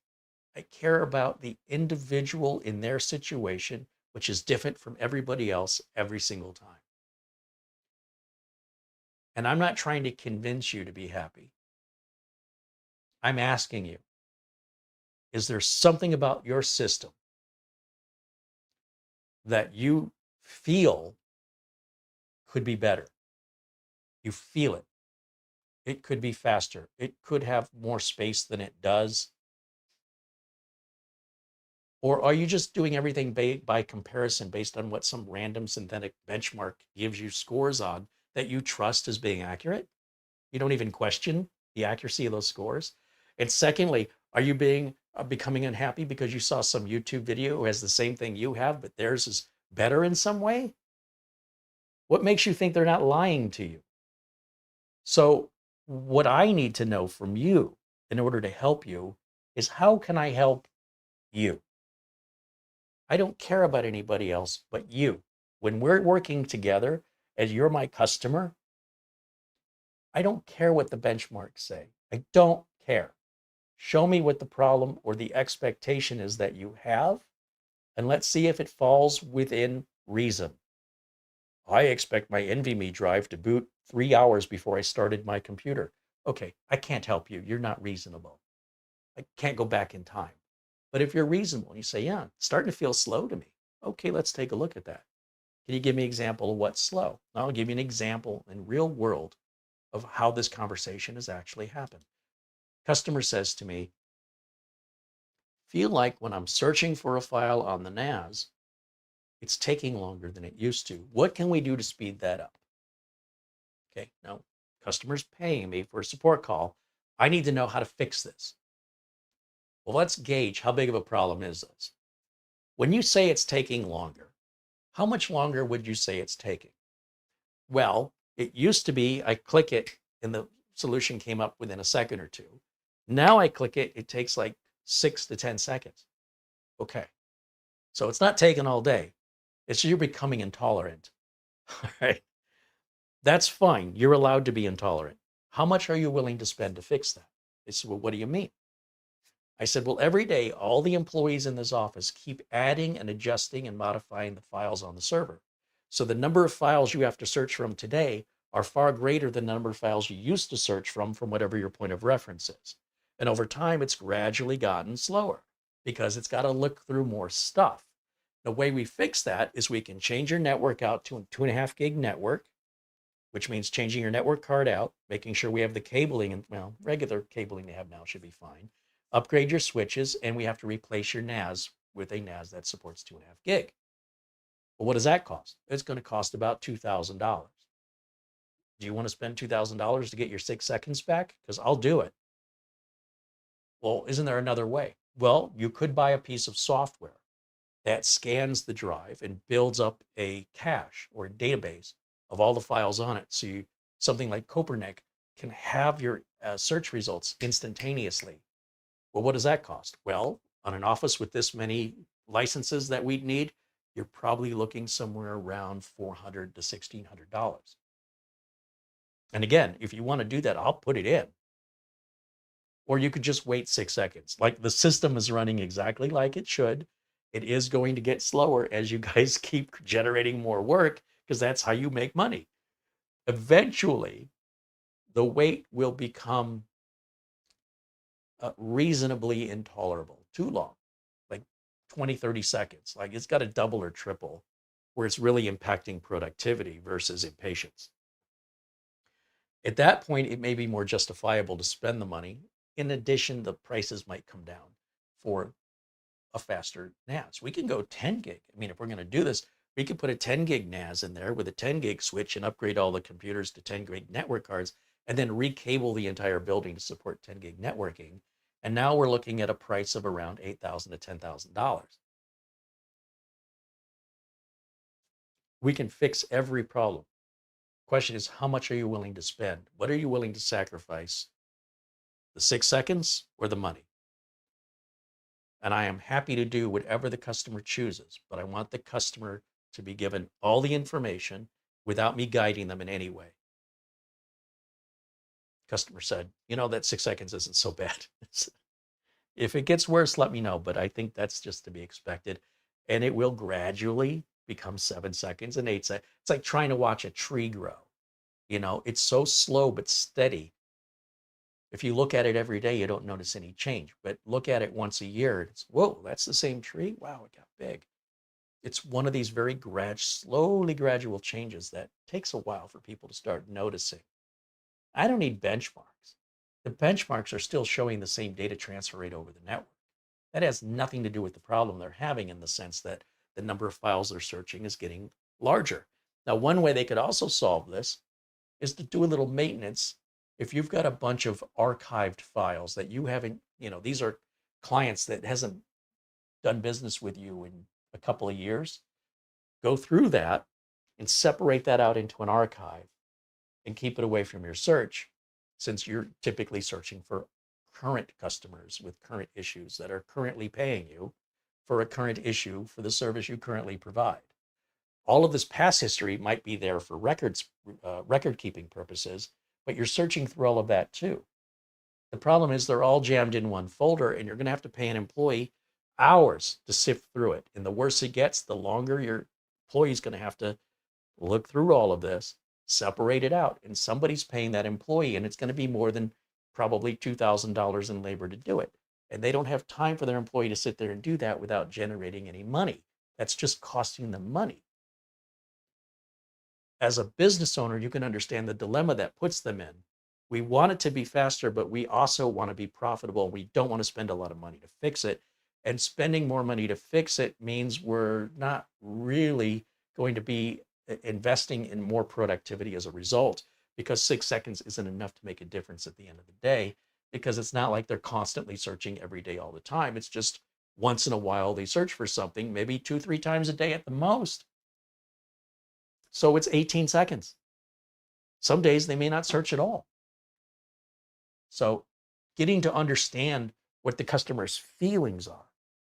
I care about the individual in their situation, which is different from everybody else every single time. And I'm not trying to convince you to be happy. I'm asking you, is there something about your system that you feel could be better? You feel it. It could be faster. It could have more space than it does. Or are you just doing everything by comparison based on what some random synthetic benchmark gives you scores on that you trust as being accurate? You don't even question the accuracy of those scores. And secondly, are you becoming unhappy because you saw some YouTube video who has the same thing you have, but theirs is better in some way? What makes you think they're not lying to you? So what I need to know from you in order to help you is, how can I help you? I don't care about anybody else but you. When we're working together, as you're my customer, I don't care what the benchmarks say. I don't care. Show me what the problem or the expectation is that you have, and let's see if it falls within reason. I expect my NVMe drive to boot 3 hours before I started my computer. Okay, I can't help you. You're not reasonable. I can't go back in time. But if you're reasonable and you say, yeah, it's starting to feel slow to me. Okay, let's take a look at that. Can you give me an example of what's slow? I'll give you an example in real world of how this conversation has actually happened. Customer says to me, feel like when I'm searching for a file on the NAS, it's taking longer than it used to. What can we do to speed that up? Okay, now customer's paying me for a support call. I need to know how to fix this. Well, let's gauge how big of a problem is this. When you say it's taking longer, how much longer would you say it's taking? Well, it used to be I click it and the solution came up within a second or two. Now I click it, it takes like 6 to 10 seconds. Okay, so it's not taking all day. It's you're becoming intolerant. All right, that's fine. You're allowed to be intolerant. How much are you willing to spend to fix that? They said, well, what do you mean? I said, well, every day, all the employees in this office keep adding and adjusting and modifying the files on the server. So the number of files you have to search from today are far greater than the number of files you used to search from whatever your point of reference is. And over time, it's gradually gotten slower because it's got to look through more stuff. The way we fix that is we can change your network out to a 2.5 gig network, which means changing your network card out, making sure we have the cabling, and well, regular cabling they have now should be fine. Upgrade your switches, and we have to replace your NAS with a NAS that supports 2.5 gig. Well, what does that cost? It's going to cost about $2,000. Do you want to spend $2,000 to get your 6 seconds back? Because I'll do it. Well, isn't there another way? Well, you could buy a piece of software that scans the drive and builds up a cache or a database of all the files on it. So something like Copernic can have your search results instantaneously. Well, what does that cost? Well, on an office with this many licenses that we'd need, you're probably looking somewhere around $400 to $1,600. And again, if you want to do that, I'll put it in. Or you could just wait 6 seconds. Like the system is running exactly like it should. It is going to get slower as you guys keep generating more work because that's how you make money. Eventually, the wait will become reasonably intolerable, too long, like 20, 30 seconds. Like it's got to double or triple where it's really impacting productivity versus impatience. At that point, it may be more justifiable to spend the money. In addition, the prices might come down for a faster NAS. We can go 10 gig. I mean, if we're going to do this, we could put a 10 gig NAS in there with a 10 gig switch and upgrade all the computers to 10 gig network cards and then recable the entire building to support 10 gig networking. And now we're looking at a price of around $8,000 to $10,000. We can fix every problem. Question is, how much are you willing to spend? What are you willing to sacrifice? The 6 seconds or the money? And I am happy to do whatever the customer chooses, but I want the customer to be given all the information without me guiding them in any way. Customer said, you know, that 6 seconds isn't so bad. If it gets worse, let me know, but I think that's just to be expected. And it will gradually become 7 seconds and 8 seconds. It's like trying to watch a tree grow. You know, it's so slow but steady. If you look at it every day, you don't notice any change. But look at it once a year, it's, whoa, that's the same tree? Wow, it got big. It's one of these very slowly gradual changes that takes a while for people to start noticing. I don't need benchmarks. The benchmarks are still showing the same data transfer rate over the network. That has nothing to do with the problem they're having in the sense that the number of files they're searching is getting larger. Now, one way they could also solve this is to do a little maintenance. If you've got a bunch of archived files that you haven't, you know, these are clients that hasn't done business with you in a couple of years, go through that and separate that out into an archive and keep it away from your search, since you're typically searching for current customers with current issues that are currently paying you for a current issue for the service you currently provide. All of this past history might be there for record keeping purposes, but you're searching through all of that too. The problem is they're all jammed in one folder, and you're going to have to pay an employee hours to sift through it. And the worse it gets, the longer your employee is going to have to look through all of this, separate it out, and somebody's paying that employee, and it's going to be more than probably $2,000 in labor to do it. And they don't have time for their employee to sit there and do that without generating any money. That's just costing them money. As a business owner, you can understand the dilemma that puts them in. We want it to be faster, but we also want to be profitable. We don't want to spend a lot of money to fix it. And spending more money to fix it means we're not really going to be investing in more productivity as a result, because 6 seconds isn't enough to make a difference at the end of the day, because it's not like they're constantly searching every day all the time. It's just once in a while they search for something, maybe 2-3 times a day at the most. So it's 18 seconds. Some days they may not search at all. So getting to understand what the customer's feelings are,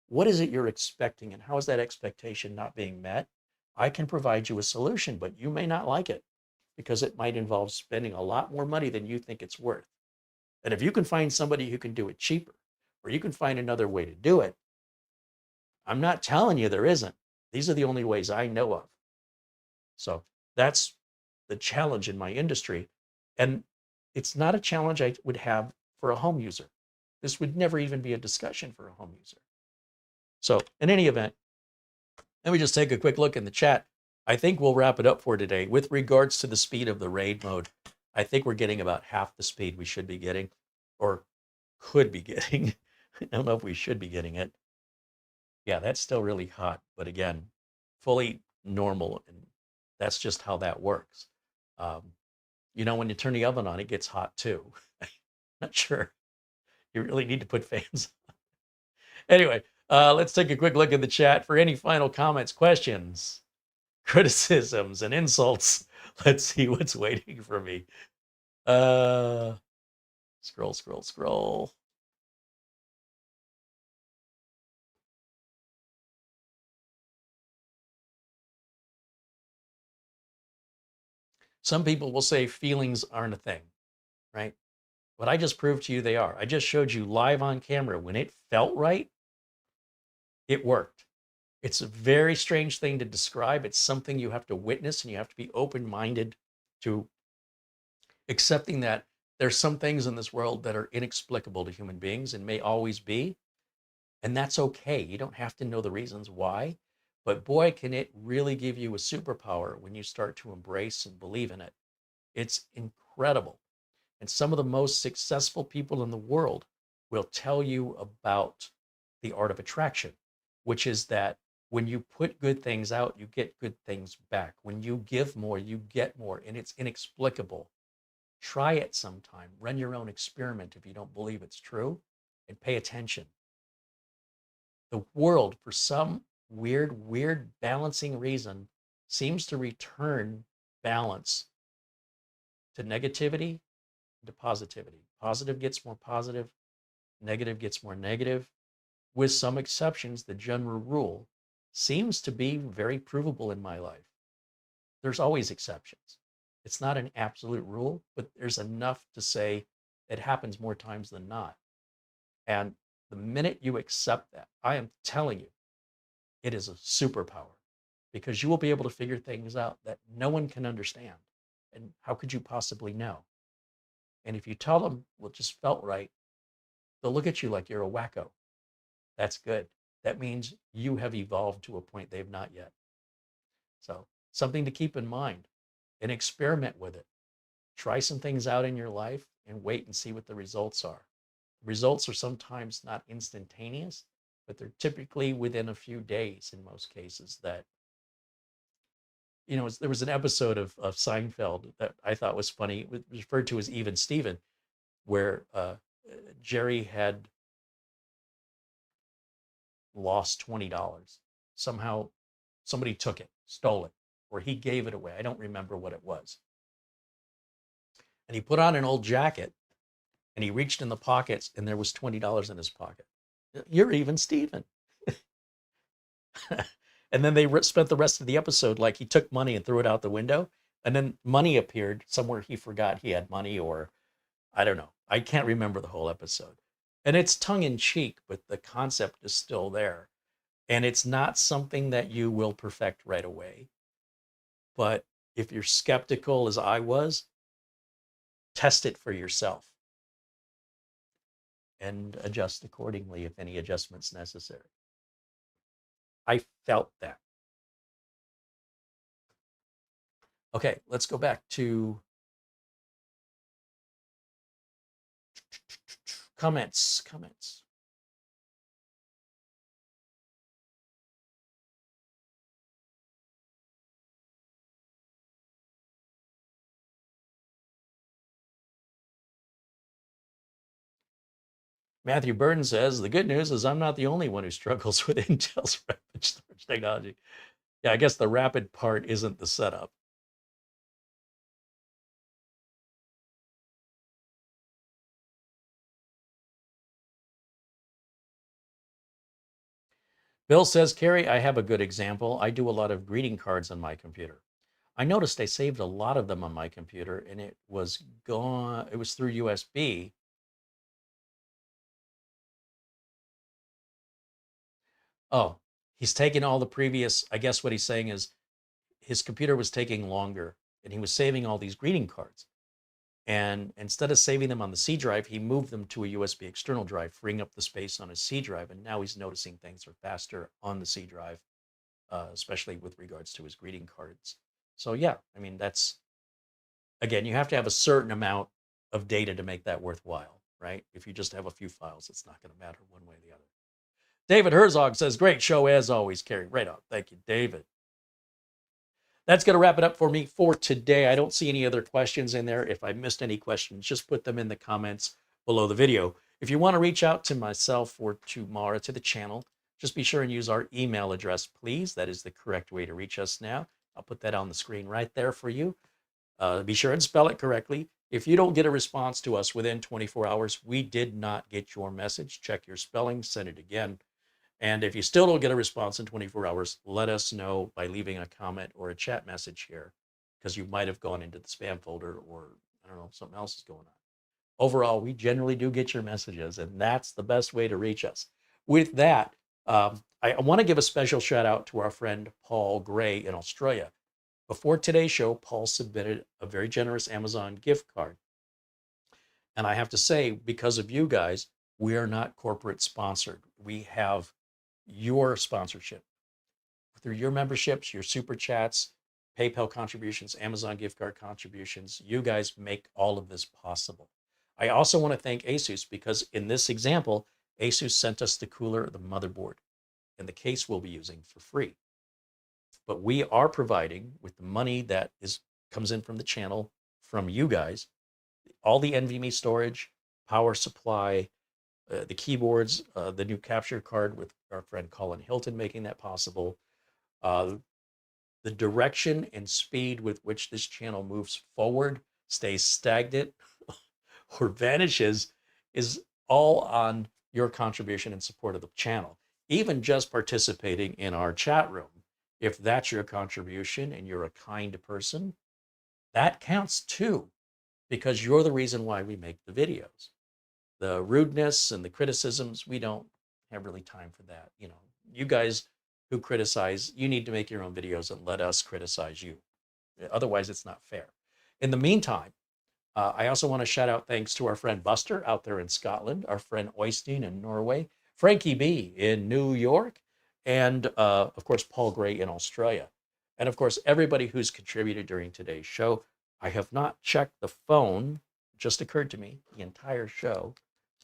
what is it you're expecting, and how is that expectation not being met? I can provide you a solution, but you may not like it because it might involve spending a lot more money than you think it's worth. And if you can find somebody who can do it cheaper, or you can find another way to do it, I'm not telling you there isn't. These are the only ways I know of. So that's the challenge in my industry. And it's not a challenge I would have for a home user. This would never even be a discussion for a home user. So in any event, let me just take a quick look in the chat. I think we'll wrap it up for today. With regards to the speed of the RAID mode, I think we're getting about half the speed we should be getting, or could be getting. I don't know if we should be getting it. Yeah, that's still really hot, but again, fully normal, and that's just how that works. You know, when you turn the oven on, it gets hot too. Not sure. You really need to put fans on. Anyway, let's take a quick look at the chat for any final comments, questions, criticisms, and insults. Let's see what's waiting for me. Scroll. Some people will say feelings aren't a thing, right? But I just proved to you they are. I just showed you live on camera. When it felt right, it worked. It's a very strange thing to describe. It's something you have to witness, and you have to be open-minded to accepting that there's some things in this world that are inexplicable to human beings and may always be. And that's okay. You don't have to know the reasons why. But boy, can it really give you a superpower when you start to embrace and believe in it. It's incredible. And some of the most successful people in the world will tell you about the art of attraction, which is that when you put good things out, you get good things back. When you give more, you get more, and it's inexplicable. Try it sometime. Run your own experiment if you don't believe it's true, and pay attention. The world, for some weird balancing reason, seems to return balance to negativity, to positivity. Positive gets more positive, negative gets more negative. With some exceptions, the general rule seems to be very provable in my life. There's always exceptions. It's not an absolute rule, but there's enough to say it happens more times than not. And the minute you accept that, I am telling you, it is a superpower, because you will be able to figure things out that no one can understand. And how could you possibly know? And if you tell them what just felt right, they'll look at you like you're a wacko. That's good. That means you have evolved to a point they've not yet. So something to keep in mind, and experiment with it. Try some things out in your life and wait and see what the results are. Results are sometimes not instantaneous, but they're typically within a few days in most cases. That, you know, there was an episode of Seinfeld that I thought was funny. It was referred to as Even Steven, where Jerry had lost $20. Somehow somebody took it, stole it, or he gave it away. I don't remember what it was. And he put on an old jacket, and he reached in the pockets, and there was $20 in his pocket. You're Even Steven. And then they spent the rest of the episode like he took money and threw it out the window. And then money appeared somewhere he forgot he had money, or I don't know. I can't remember the whole episode. And it's tongue in cheek, but the concept is still there. And it's not something that you will perfect right away. But if you're skeptical, as I was, test it for yourself and adjust accordingly if any adjustments necessary. I felt that. Okay, let's go back to comments. Matthew Burton says, the good news is I'm not the only one who struggles with Intel's rapid storage technology. Yeah, I guess the rapid part isn't the setup. Bill says, Carey, I have a good example. I do a lot of greeting cards on my computer. I noticed I saved a lot of them on my computer and it was gone. It was through USB. Oh, he's taken all the previous, I guess what he's saying is his computer was taking longer and he was saving all these greeting cards. And instead of saving them on the C drive, he moved them to a USB external drive, freeing up the space on his C drive. And now he's noticing things are faster on the C drive, especially with regards to his greeting cards. So yeah, I mean, that's, again, you have to have a certain amount of data to make that worthwhile, right? If you just have a few files, it's not going to matter one way or the other. David Herzog says, great show as always, Carey. Right on. Thank you, David. That's going to wrap it up for me for today. I don't see any other questions in there. If I missed any questions, just put them in the comments below the video. If you want to reach out to myself or to Mara, to the channel, just be sure and use our email address, please. That is the correct way to reach us now. I'll put that on the screen right there for you. Be sure and spell it correctly. If you don't get a response to us within 24 hours, we did not get your message. Check your spelling, send it again. And if you still don't get a response in 24 hours, let us know by leaving a comment or a chat message here, because you might have gone into the spam folder or, I don't know, something else is going on. Overall, we generally do get your messages, and that's the best way to reach us. With that, I want to give a special shout out to our friend Paul Gray in Australia. Before today's show, Paul submitted a very generous Amazon gift card. And I have to say, because of you guys, we are not corporate sponsored. We have your sponsorship through your memberships, your super chats, PayPal contributions, Amazon gift card contributions. You guys make all of this possible. I also want to thank ASUS, because in this example, ASUS sent us the cooler, the motherboard, and the case we'll be using for free. But we are providing, with the money that comes in from the channel, from you guys, all the NVMe storage, power supply, the keyboards, the new capture card with our friend Colin Hilton making that possible. The direction and speed with which this channel moves forward, stays stagnant, or vanishes is all on your contribution and support of the channel. Even just participating in our chat room, if that's your contribution and you're a kind person, that counts too, because you're the reason why we make the videos. The rudeness and the criticisms, we don't have really time for that. You know, you guys who criticize, you need to make your own videos and let us criticize you. Otherwise, it's not fair. In the meantime, I also want to shout out thanks to our friend Buster out there in Scotland, our friend Oystein in Norway, Frankie B in New York, and of course, Paul Gray in Australia. And of course, everybody who's contributed during today's show. I have not checked the phone, it just occurred to me, the entire show.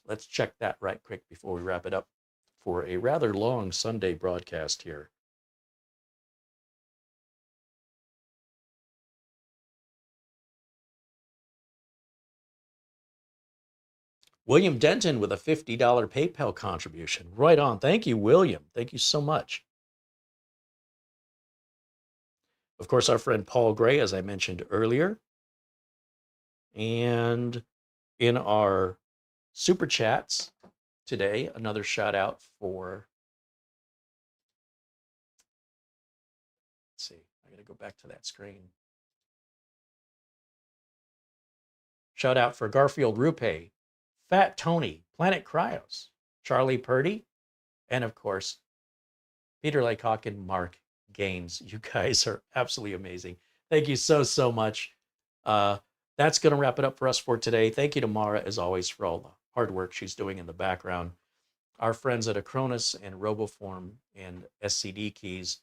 Let's check that right quick before we wrap it up for a rather long Sunday broadcast here. William Denton with a $50 PayPal contribution. Right on. Thank you, William. Thank you so much. Of course, our friend Paul Gray, as I mentioned earlier. And in our super chats today, another shout out for Let's see. I got to go back to that screen. Shout out for Garfield Rupe, Fat Tony, Planet Cryos, Charlie Purdy, and of course, Peter Laycock and Mark Gaines. You guys are absolutely amazing. Thank you so much. That's going to wrap it up for us for today. Thank you to Mara, as always, for all the hard work she's doing in the background. Our friends at Acronis and Roboform and SCD Keys,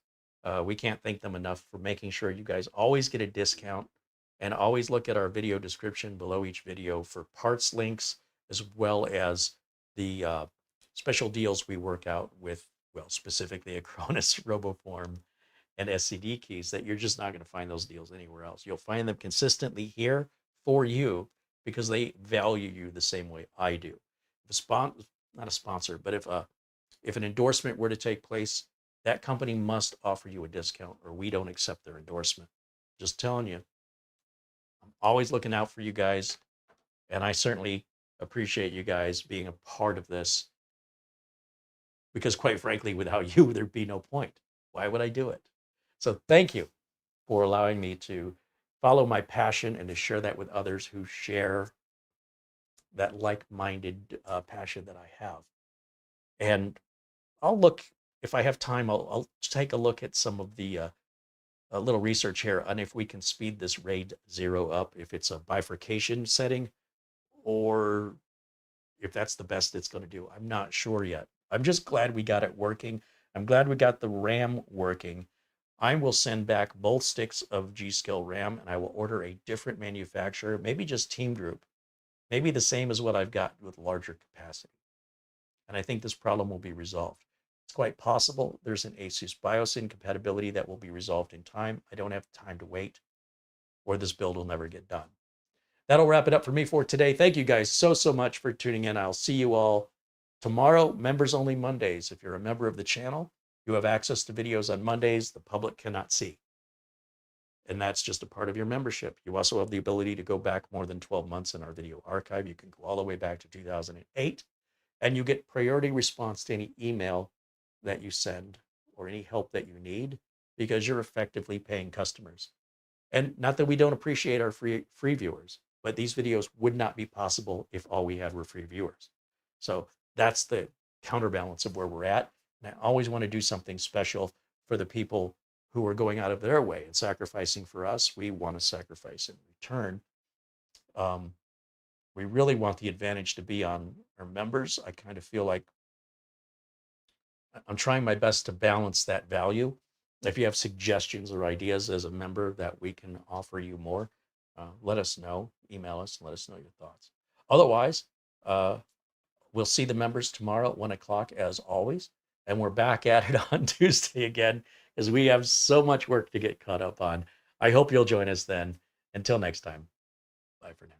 we can't thank them enough for making sure you guys always get a discount, and always look at our video description below each video for parts links, as well as the special deals we work out with, well, specifically Acronis, Roboform, and SCD Keys, that you're just not going to find those deals anywhere else. You'll find them consistently here for you because they value you the same way I do. If not a sponsor, but if an endorsement were to take place, that company must offer you a discount or we don't accept their endorsement. Just telling you, I'm always looking out for you guys, and I certainly appreciate you guys being a part of this, because quite frankly, without you, there'd be no point. Why would I do it? So thank you for allowing me to follow my passion and to share that with others who share that like-minded passion that I have. And I'll look, if I have time, I'll take a look at some of the a little research here on if we can speed this RAID 0 up, if it's a bifurcation setting, or if that's the best it's going to do. I'm not sure yet. I'm just glad we got it working. I'm glad we got the RAM working. I will send back both sticks of G.SKILL RAM, and I will order a different manufacturer, maybe just Team Group, maybe the same as what I've got with larger capacity. And I think this problem will be resolved. It's quite possible there's an ASUS BIOS incompatibility that will be resolved in time. I don't have time to wait, or this build will never get done. That'll wrap it up for me for today. Thank you guys so much for tuning in. I'll see you all tomorrow, members only Mondays. If you're a member of the channel, you have access to videos on Mondays the public cannot see. And that's just a part of your membership. You also have the ability to go back more than 12 months in our video archive. You can go all the way back to 2008, and you get priority response to any email that you send or any help that you need, because you're effectively paying customers. And not that we don't appreciate our free viewers, but these videos would not be possible if all we had were free viewers. So that's the counterbalance of where we're at. And I always want to do something special for the people who are going out of their way and sacrificing for us. We want to sacrifice in return. We really want the advantage to be on our members. I kind of feel like I'm trying my best to balance that value. If you have suggestions or ideas as a member that we can offer you more, let us know. Email us and let us know your thoughts. Otherwise, we'll see the members tomorrow at 1 o'clock as always. And we're back at it on Tuesday again, because we have so much work to get caught up on. I hope you'll join us then. Until next time, bye for now.